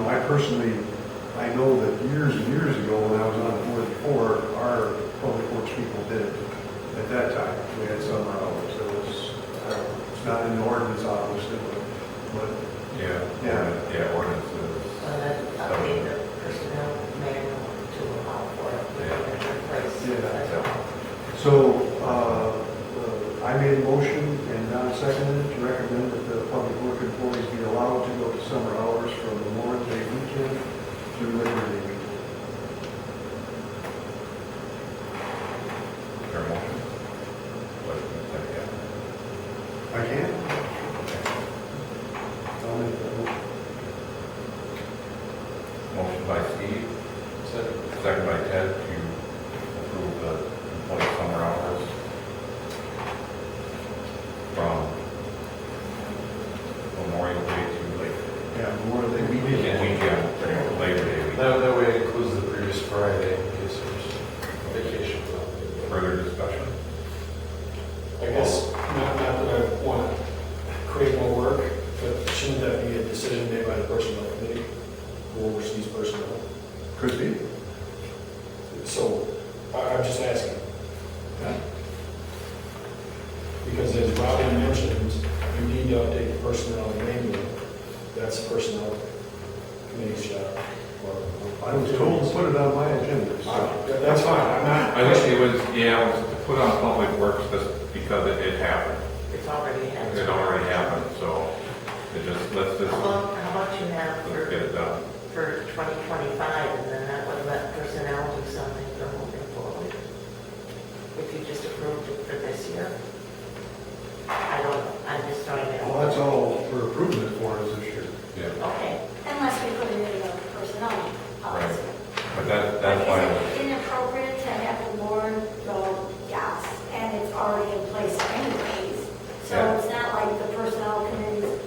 I personally, I know that years and years ago when I was on the board before, our public works people did it. At that time, we had summer hours. It was, it's not in the ordinance, obviously, but Yeah, ordinances. Update the personnel manual to allow for it in place. So, I made a motion and Don seconded it to recommend that the public work employees be allowed to go to summer hours from Memorial Day weekend through Labor Day weekend. Your motion? I can? I'll make that motion. Motion by Steve, second by Ted to approve the employee summer hours from Memorial Day to Labor Day. Yeah, Memorial Day weekend. Weekend, Labor Day weekend. That way it includes the previous Friday in case there's vacation. Further discussion? I guess, not that I want to create more work, but shouldn't that be a decision made by the personnel committee who oversees personnel? Could be. So, I'm just asking. Because as Robin mentioned, you need to update the personnel manual. That's the personnel committee's job. I was told to put it on my agenda, so. That's fine, I'm not. I think it was, it was put on Public Works just because it happened. It's already happened. It already happened, so let's just, How about you have let's get it done. for 2025, and then that would let personnel do something for moving forward? If you just approved it for this year? I don't know, I'm just throwing it. Well, that's all we're approving it for is this year. Yeah. Okay. Unless we put it in the personnel policy. But that's why, Is it inappropriate to have the board go, yes, and it's already in place anyways? So Yeah. it's not like the personnel committee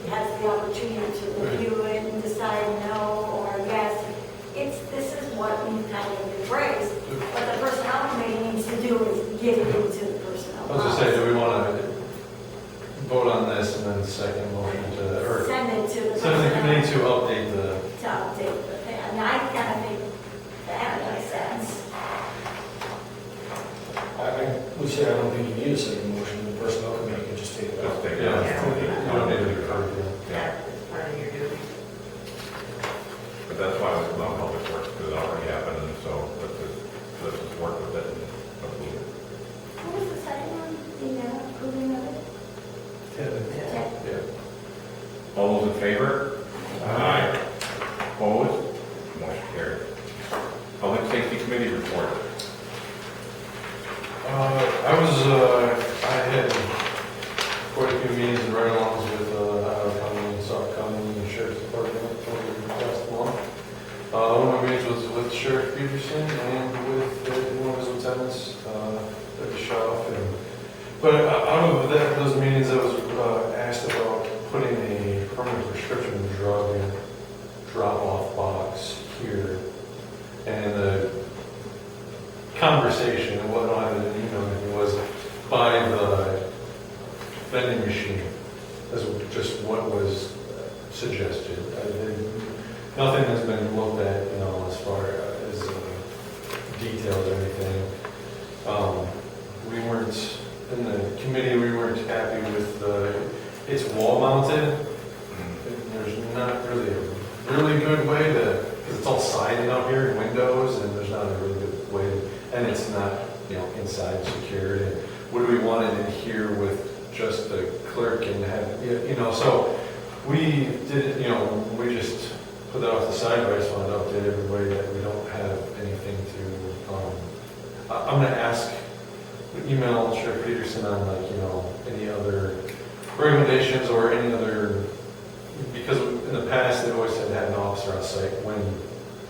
has the opportunity to review it and decide no or yes. This is what we've kind of embraced. What the personnel committee needs to do is get it into the personnel I was just saying, policy. do we want to vote on this and then second motion to, or Send it to the send the personnel committee to update the, to update the thing. I mean, I kind of think that makes sense. I would say I don't think you need a second motion, the personnel committee can just take it just up. take it. yeah, you don't need to refer to it. That is part of your duty. But that's why it was on Public Works, because it already happened, and so let's just work with it and approve it. What was the second one? The approving of it? Yeah. All those in favor? Aye. Opposed? Motion carried. Public Safety Committee report. I had quite a few meetings and ride-alongs with Howard County and Sauk County and Sheriff's Department over the past month. One of my meetings was with Sheriff Peterson and with one of his lieutenants, at the shop. But out of those meetings, I was asked about putting a permanent prescription drug drop-off box here. And the conversation, and what I had in the email was by the vending machine, as just what was suggested. Nothing has been looked at, as far as details or anything. We weren't, in the committee, we weren't happy with it's wall mounted. There's not really a really good way to, because it's all siding out here and windows, and there's not a really good way, and it's not, inside secured. And would we want it in here with just the clerk and have, so we did, we just put that off the side, but I just wanted to update everybody that we don't have anything to, I'm gonna ask, email Sheriff Peterson on any other recommendations or any other, because in the past, they've always had to have an officer on site when,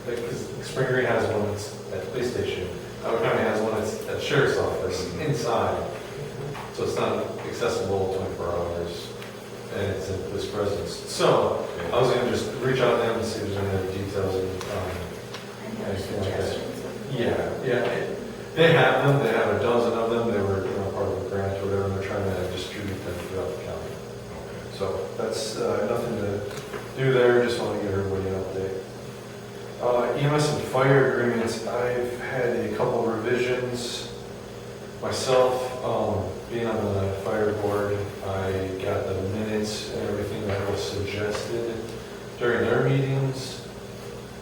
because Spring Green has one that's at the police station, Howard County has one that's at the sheriff's office, inside, so it's not accessible 24 hours, and it's in police presence. So, I was gonna just reach out to them and see if there's any other details and, Any other anything like that. suggestions? Yeah, they have them, they have a dozen of them, they were, part of a grant or whatever, and they're trying to distribute them throughout the county. So that's nothing to do there, just want to give everybody an update. EMS and fire agreements, I've had a couple revisions myself. Being on the fire board, I got the minutes and everything that was suggested during their meetings,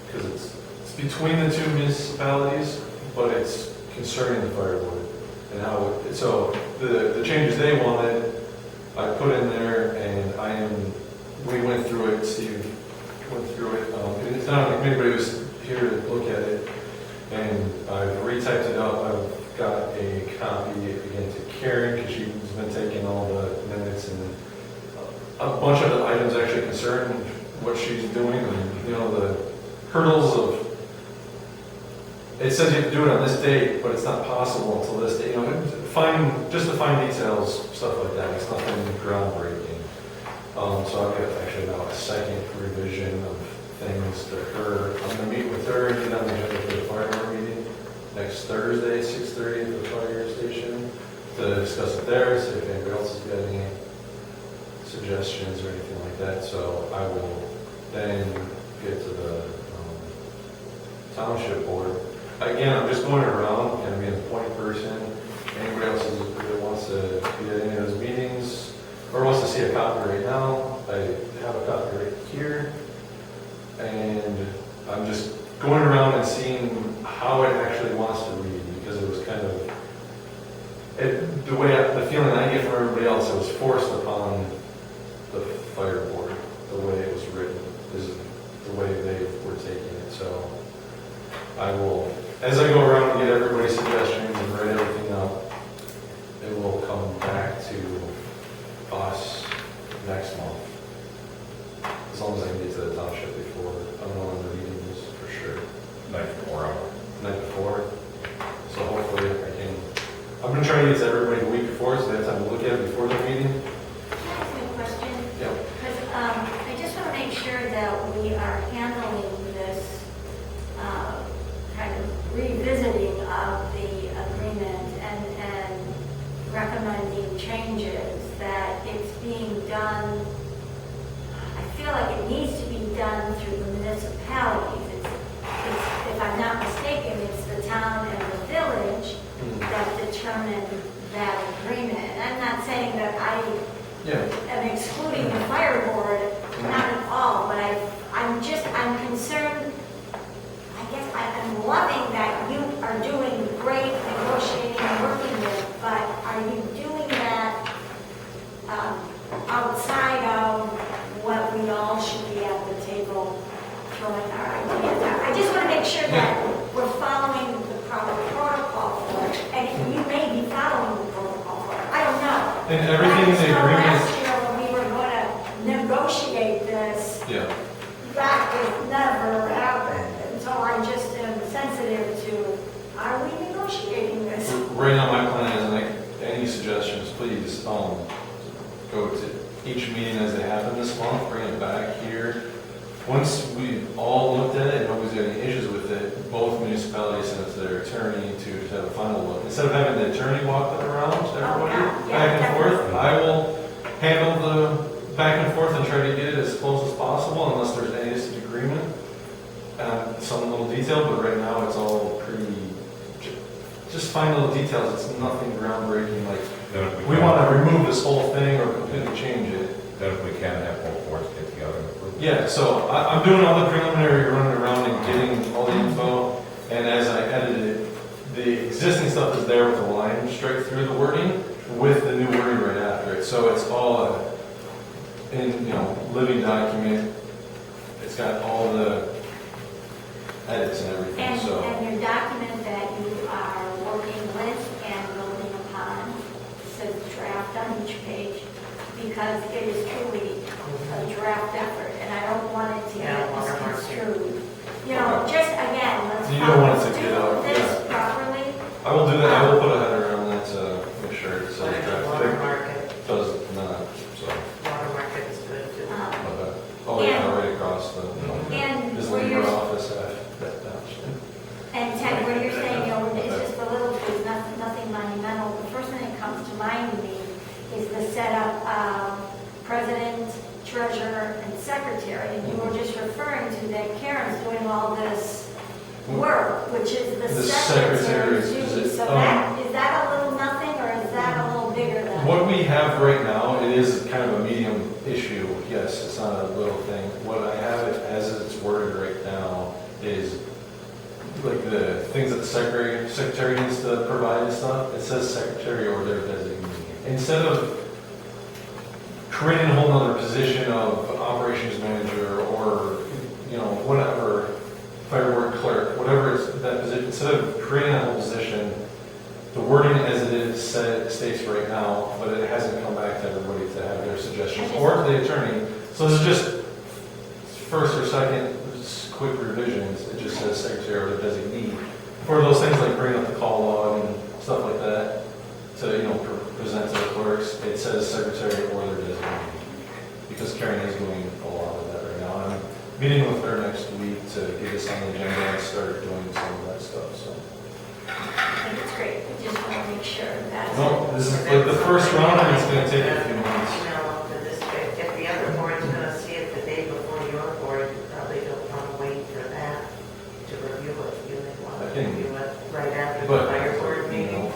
because it's between the two municipalities, but it's concerning the fire board. And how, so the changes they wanted, I put in there, and we went through it, Steve went through it. It's not like anybody was here to look at it, and I've retyped it up. I've got a copy again to Karen, because she's been taking all the minutes, and a bunch of the items actually concern what she's doing, and the hurdles of, it says you have to do it on this date, but it's not possible until this date. Just the fine details, stuff like that. It's nothing groundbreaking. So I've got actually now a second revision of things to her. I'm going to meet with her and get on the agenda for the fire board meeting next Thursday, 6:30 at the fire station, to discuss it there, see if anybody else has got any suggestions or anything like that. So I will then get to the township board. Again, I'm just going around and being a point person. Anybody else that wants to be at any of those meetings or wants to see a copy right now, I have a copy right here. And I'm just going around and seeing how it actually wants to read, because it was kind of, the feeling I get from everybody else, it was forced upon the fire board. The way it was written is the way they were taking it. So I will, as I go around and get everybody's suggestions and write everything up, it will come back to us next month. As long as I can get to the township before, I don't know when the meeting is for sure. Night before. Night before. So hopefully I can, I'm gonna try to get to everybody the week before, so they have time to look at it before the meeting. Can I ask you a question? Yeah. Because I just want to make sure that we are handling this kind of revisiting of the agreement and recommending changes, that it's being done, I feel like it needs to be done through the municipalities. It's, if I'm not mistaken, it's the town and the village that determine that agreement. And I'm not saying that I am excluding the fire board, not at all, but I'm concerned. I guess I'm loving that you are doing great negotiating and working with, but are you doing that outside of what we all should be at the table throwing our ideas out? I just want to make sure that we're following the proper protocol for it, and you may be following the protocol for it. I don't know. And everything in the agreement. Last year when we were going to negotiate this, that has never happened. And so I just am sensitive to, are we negotiating this? Right now, my plan is, like, any suggestions, please, go to each meeting as they happen this month, bring it back here. Once we all looked at it, nobody's got any issues with it, both municipalities send it to their attorney to have a final look. Instead of having the attorney walk it around to everybody, back and forth, I will handle the back and forth and try to get it as close as possible, unless there's any disagreement. Some little detail, but right now it's all pretty, just fine little details. It's nothing groundbreaking, like, we want to remove this whole thing or completely change it. then if we can have both boards get together and approve. Yeah, so I'm doing all the preliminary running around and getting all the info, and as I edit it, the existing stuff is there with the line straight through the wording, with the new wording right after it. So it's all in, living document. It's got all the edits and everything, And, so. and your document that you are working with and building upon says draft on each page, because it is truly a draft effort, and I don't want it to Yeah, get watermark. misconstrued. Just again, let's You don't want it to do get out, this properly. I will do that, I will put a header on that to make sure it says But if you draft. watermark it, It does not, so. watermark it is good too. Okay. Oh, yeah, right across the, And his where labor you're, office at that down. and Ted, where you're saying, it's just a little, it's nothing monumental, the first thing that comes to mind to me is the setup of president, treasurer, and secretary, and you were just referring to that Karen's doing all this work, which is the The secretary's secretary's duty. posi- So is that a little nothing, or is that a little bigger than? What we have right now, it is kind of a medium issue, yes, it's not a little thing. What I have it as it's worded right now is like the things that the secretary needs to provide and stuff, it says secretary or their designee. Instead of creating a whole nother position of operations manager or, whatever, firework clerk, whatever is that position, instead of creating a whole position, the wording as it is states right now, but it hasn't come back to everybody to have their suggestions, or to the attorney. So this is just first or second, just quick revisions. It just says secretary or the designee. For those things like bringing up the call log and stuff like that, to, present to the clerks, it says secretary or their designee. Because Karen is doing a lot of that right now. And I'm meeting with her next week to get this on the agenda and start doing some of that stuff, so. I think it's great, I just want to make sure that's. No, this is like the first round, and it's gonna take a few months. If the other board's gonna see it the day before your board, you probably don't want to wait for that to review it. You may want to review it right after the But, fire board meeting.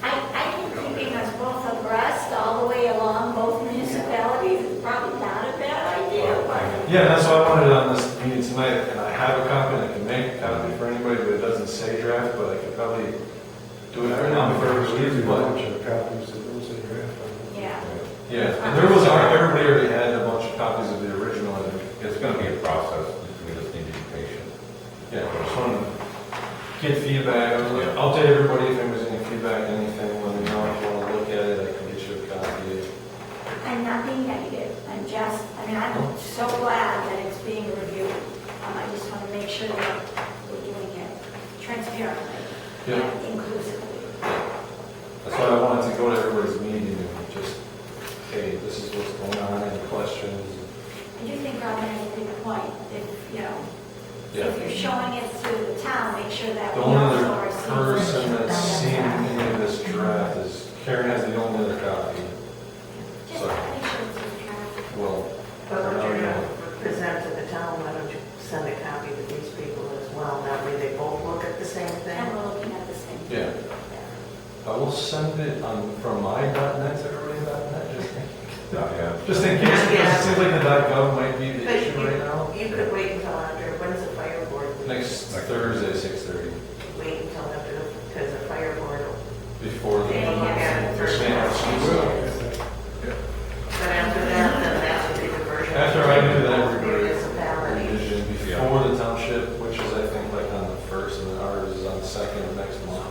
I think keeping us both abreast all the way along, both municipalities, is probably not a bad idea, but. Yeah, that's why I wanted it on this meeting tonight, and I have a copy, and I can make a copy for anybody, but it doesn't say draft, but I could probably do it right now before we leave, A but. bunch of copies of those in draft. Yeah. Yeah, and there was, everybody already had a bunch of copies of the original, and It's gonna be a process, we just need to be patient. yeah, I just wanted to get feedback, I'll update everybody if anybody's any feedback, anything, let me know if you wanna look at it, I can get you a copy. I'm not being negative, I'm so glad that it's being reviewed. I just want to make sure that we're doing it transparently Yeah. and inclusively. That's why I wanted to go to everybody's meeting and just, hey, this is what's going on, any questions? I do think Robin has a good point, Yeah. if you're showing it to the town, make sure that The we only also other are seeing. person that's seen any of this draft is Karen has the only other copy. Just So, make sure it's in draft. well, But what you're gonna present to the town, why don't you send a copy to these people as well? That way they both look at the same thing. And we're looking at the same. yeah, I will send it from my .net to everybody.net, just in case, because it seems like the .gov might be the But issue right now. you could wait until after, when's the fire board? meeting? Next Thursday, 6:30, Wait until after, because the fire board will. before the. They will look at it first. Yeah, she will. But after that, then that's a bigger version. After I do that, everybody, Municipality. revision before the township, which is I think like on the 1st, and then ours is on the 2nd of next month.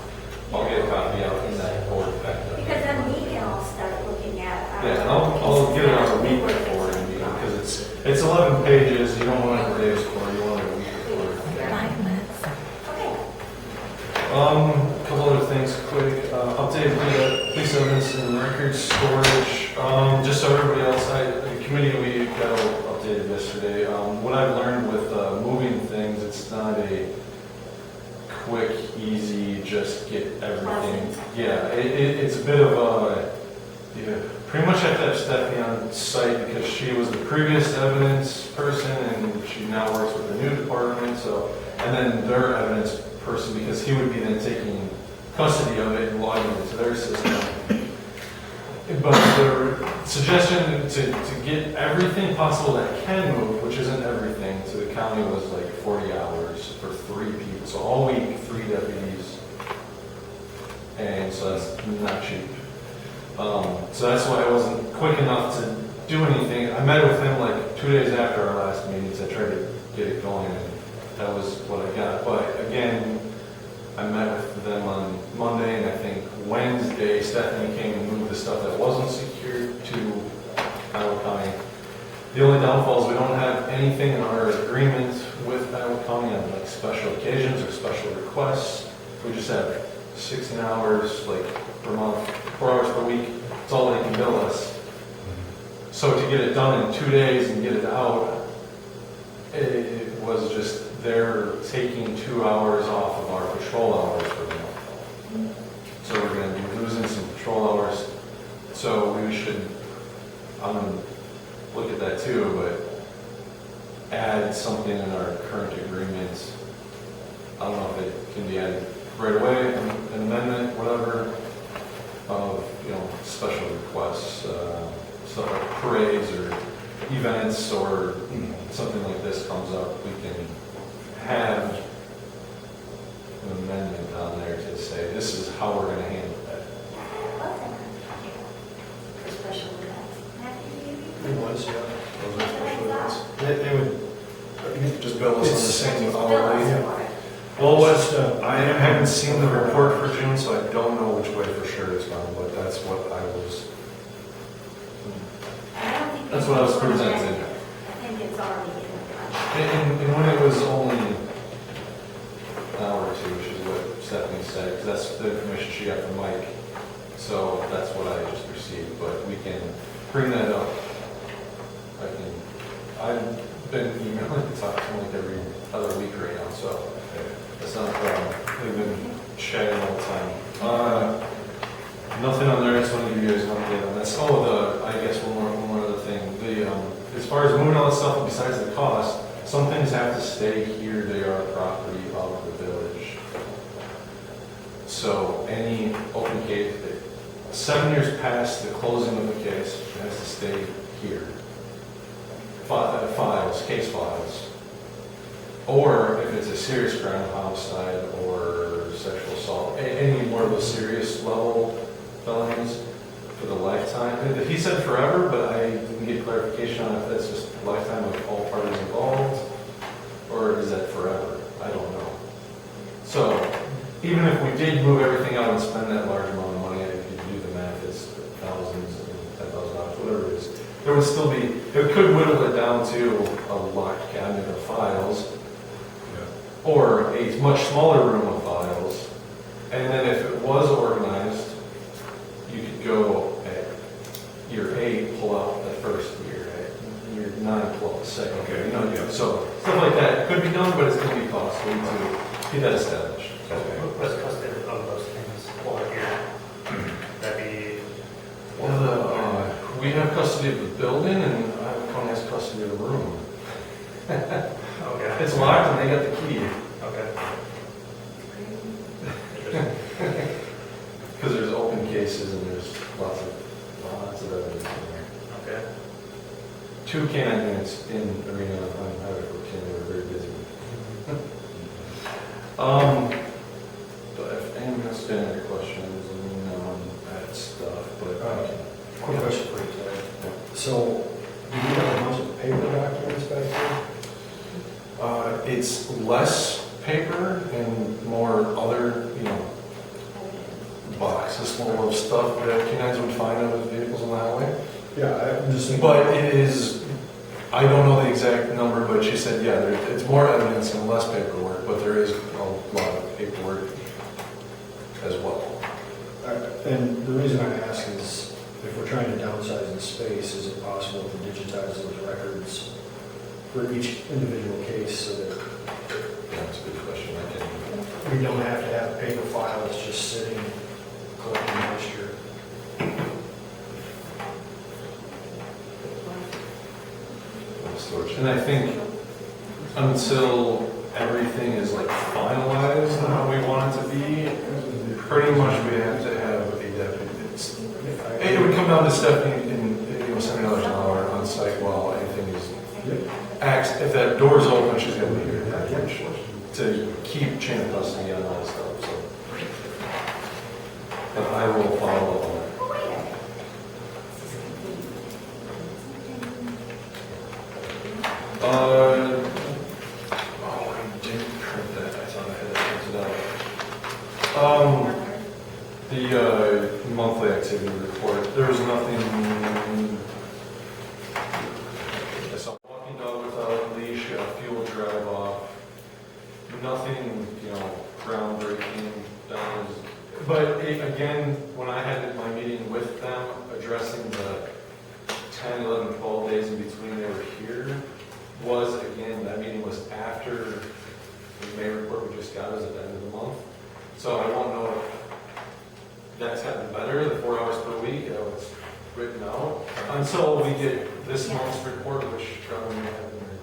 I'll get a copy out in that board pack. Because then we can all start looking at. Yeah, and I'll get it on a week before the meeting, because it's 11 pages, you don't want it a day before, you want it a week before. 5 minutes. Okay. Couple other things quick, update the police evidence and records storage, just so everybody else, the committee, we got updated yesterday. What I've learned with moving things, it's not a quick, easy, just get everything. Yeah, it's a bit of a, pretty much have to have Stephanie on site because she was the previous evidence person and she now works with the new department, so, and then their evidence person, because he would be then taking custody of it and logging it into their system. But suggestion to get everything possible that can move, which isn't everything, to the county was like 40 hours for 3 people. So all week, 3 deputies. And so that's not cheap. So that's why I wasn't quick enough to do anything. I met with him like 2 days after our last meetings. I tried to get it going, and that was what I got. But again, I met with them on Monday, and I think Wednesday, Stephanie came and moved the stuff that wasn't secured to Iowa County. The only downfall is we don't have anything in our agreement with Iowa County on like special occasions or special requests. We just have 16 hours like per month, 4 hours per week. That's all they can bill us. So to get it done in 2 days and get it out, it was just they're taking 2 hours off of our patrol hours for the month. So we're going to be losing some patrol hours. So we should, I'm going to look at that too, but add something in our current agreements. I don't know if it can be added right away, an amendment, whatever, of, special requests, stuff like parades or events or something like this comes up, we can have an amendment on there to say, this is how we're going to handle that. For special events. Matthew, do It you? was, yeah. Those are special That's events. They would just bill us on the same Just bill us hourly. for it. Well, I haven't seen the report for June, so I don't know which way for sure it's gone, but that's what I was, I don't think that's what I was it's presented. I think it's already in the contract. And when it was only an hour or two, which is what Stephanie said, because that's the information she got from Mike. So that's what I just received, but we can bring that up. I've been emailing to talk to him like every other week right now, so that's not a problem. We've been chatting all the time. Nothing on there, I just want to give you guys an update on this. I guess one more other thing. As far as moving all this stuff, besides the cost, some things have to stay here. They are property of the village. So any open case, 7 years past the closing of the case, it has to stay here. Case files. Or if it's a serious crime, homicide or sexual assault, any more of those serious level felonies for the lifetime. He said forever, but I didn't get clarification on if that's just lifetime of all parties involved, or is that forever? I don't know. So even if we did move everything out and spend that large amount of money, if you do the math, it's thousands and $10,000, whatever it is, there would still be, it could whittle it down to a locked cabinet of files, or a much smaller room of files. And then if it was organized, you could go at year 8, pull out the first year, at year 9, pull out the second. Okay. So stuff like that could be done, but it's going to be costly to get that established. What's custody of those things while they're here? That'd be, Well, we have custody of the building, and Iowa County has custody of the room. okay. It's locked, and they got the key. Okay. Because there's open cases, and there's lots of evidence in there. Okay. 2 canine units in Arena on Highway 14, they were very busy. But if anyone has got any other questions, on that stuff, but Quick question for you, Ted. So, do you have a bunch of paper documents back there? it's less paper and more other, boxes full of stuff that canines would find out of vehicles on the highway. Yeah, I'm just thinking. But it is, I don't know the exact number, but she said, yeah, it's more evidence and less paperwork, but there is a lot of paperwork as well. And the reason I ask is, if we're trying to downsize the space, is it possible to digitize those records for each individual case so that That's a good question. we don't have to have paper files just sitting collecting moisture? And I think until everything is like finalized and how we want it to be, pretty much we have to have a deputy. It would come down to Stephanie and them $70 an hour on site while anything is, if that door's open, she's gonna be here to keep chain of custody on all that stuff, so. And I will follow up on that. I didn't print that, I thought I had it printed out. The monthly activity report, there was nothing, I saw walking dog without a leash, a fuel drive off, nothing, groundbreaking, but again, when I had my meeting with them, addressing the 10, 11, 12 days in between they were here, that meeting was after the May report we just got was at the end of the month. So I won't know if that's gotten better, the 4 hours per week, it's written out, until we get this month's report, which probably may have been,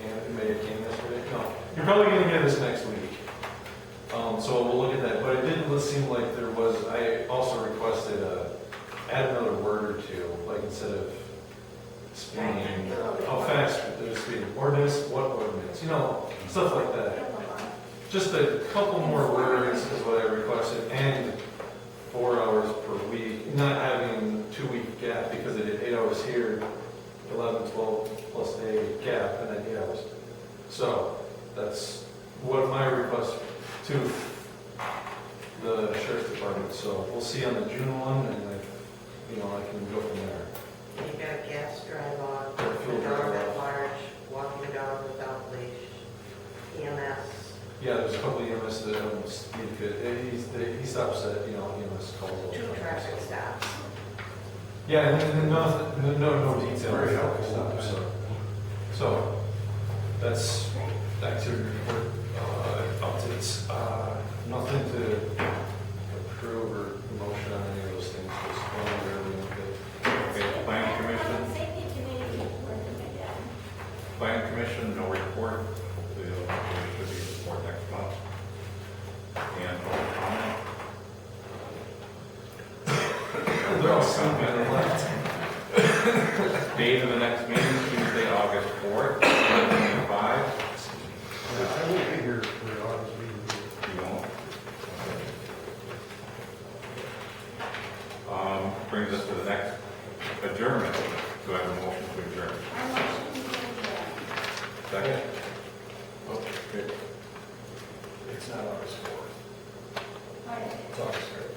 and it may have came yesterday. No, you're probably gonna get this next week. So we'll look at that, but it didn't seem like there was, I also requested, add another word or two, like instead of speeding, how fast there's speeding, ordinance, what ordinance, stuff like that. Just a couple more words is what I requested, and 4 hours per week, not having 2-week gap, because they did 8 hours here, 11, 12 plus day gap, and then 8 hours. So that's what my request to the sheriff's department. So we'll see on the June one, and I can go from there. You got a gas drive on, Fuel a dog drive at off. large, walking dog without leash, EMS. Yeah, there's a couple of EMS that Steve could, he stops at, EMS calls. all the 2 time. traffic stops. Yeah, and no detail. Very helpful. So that's the activity report, updates. Nothing to approve or motion on any of those things, just one where everything good. Okay, planning commission, Safety committee working again. planning commission, no report. Hopefully, there should be a report next month. And public comment. They're all sleeping on the left. Date of the next meeting, Tuesday, August 4th, 2025. I won't be here for the August meeting. You won't? Brings us to the next adjournment. Do I have a motion to adjourn? Second? Okay. It's not August 4th. It's August 3rd.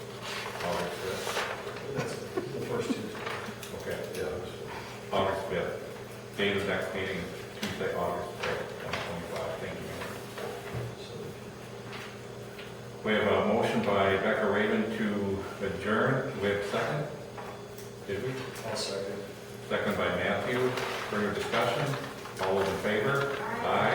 August 5th. That's the first Tuesday. Okay, yeah. August 5th. Date of the next meeting is Tuesday, August 5th, 2025. Thank you. We have a motion by Becca Raven to adjourn. Do we have a second? Did we? I'll second. Second by Matthew. Further discussion? All those in favor? Aye.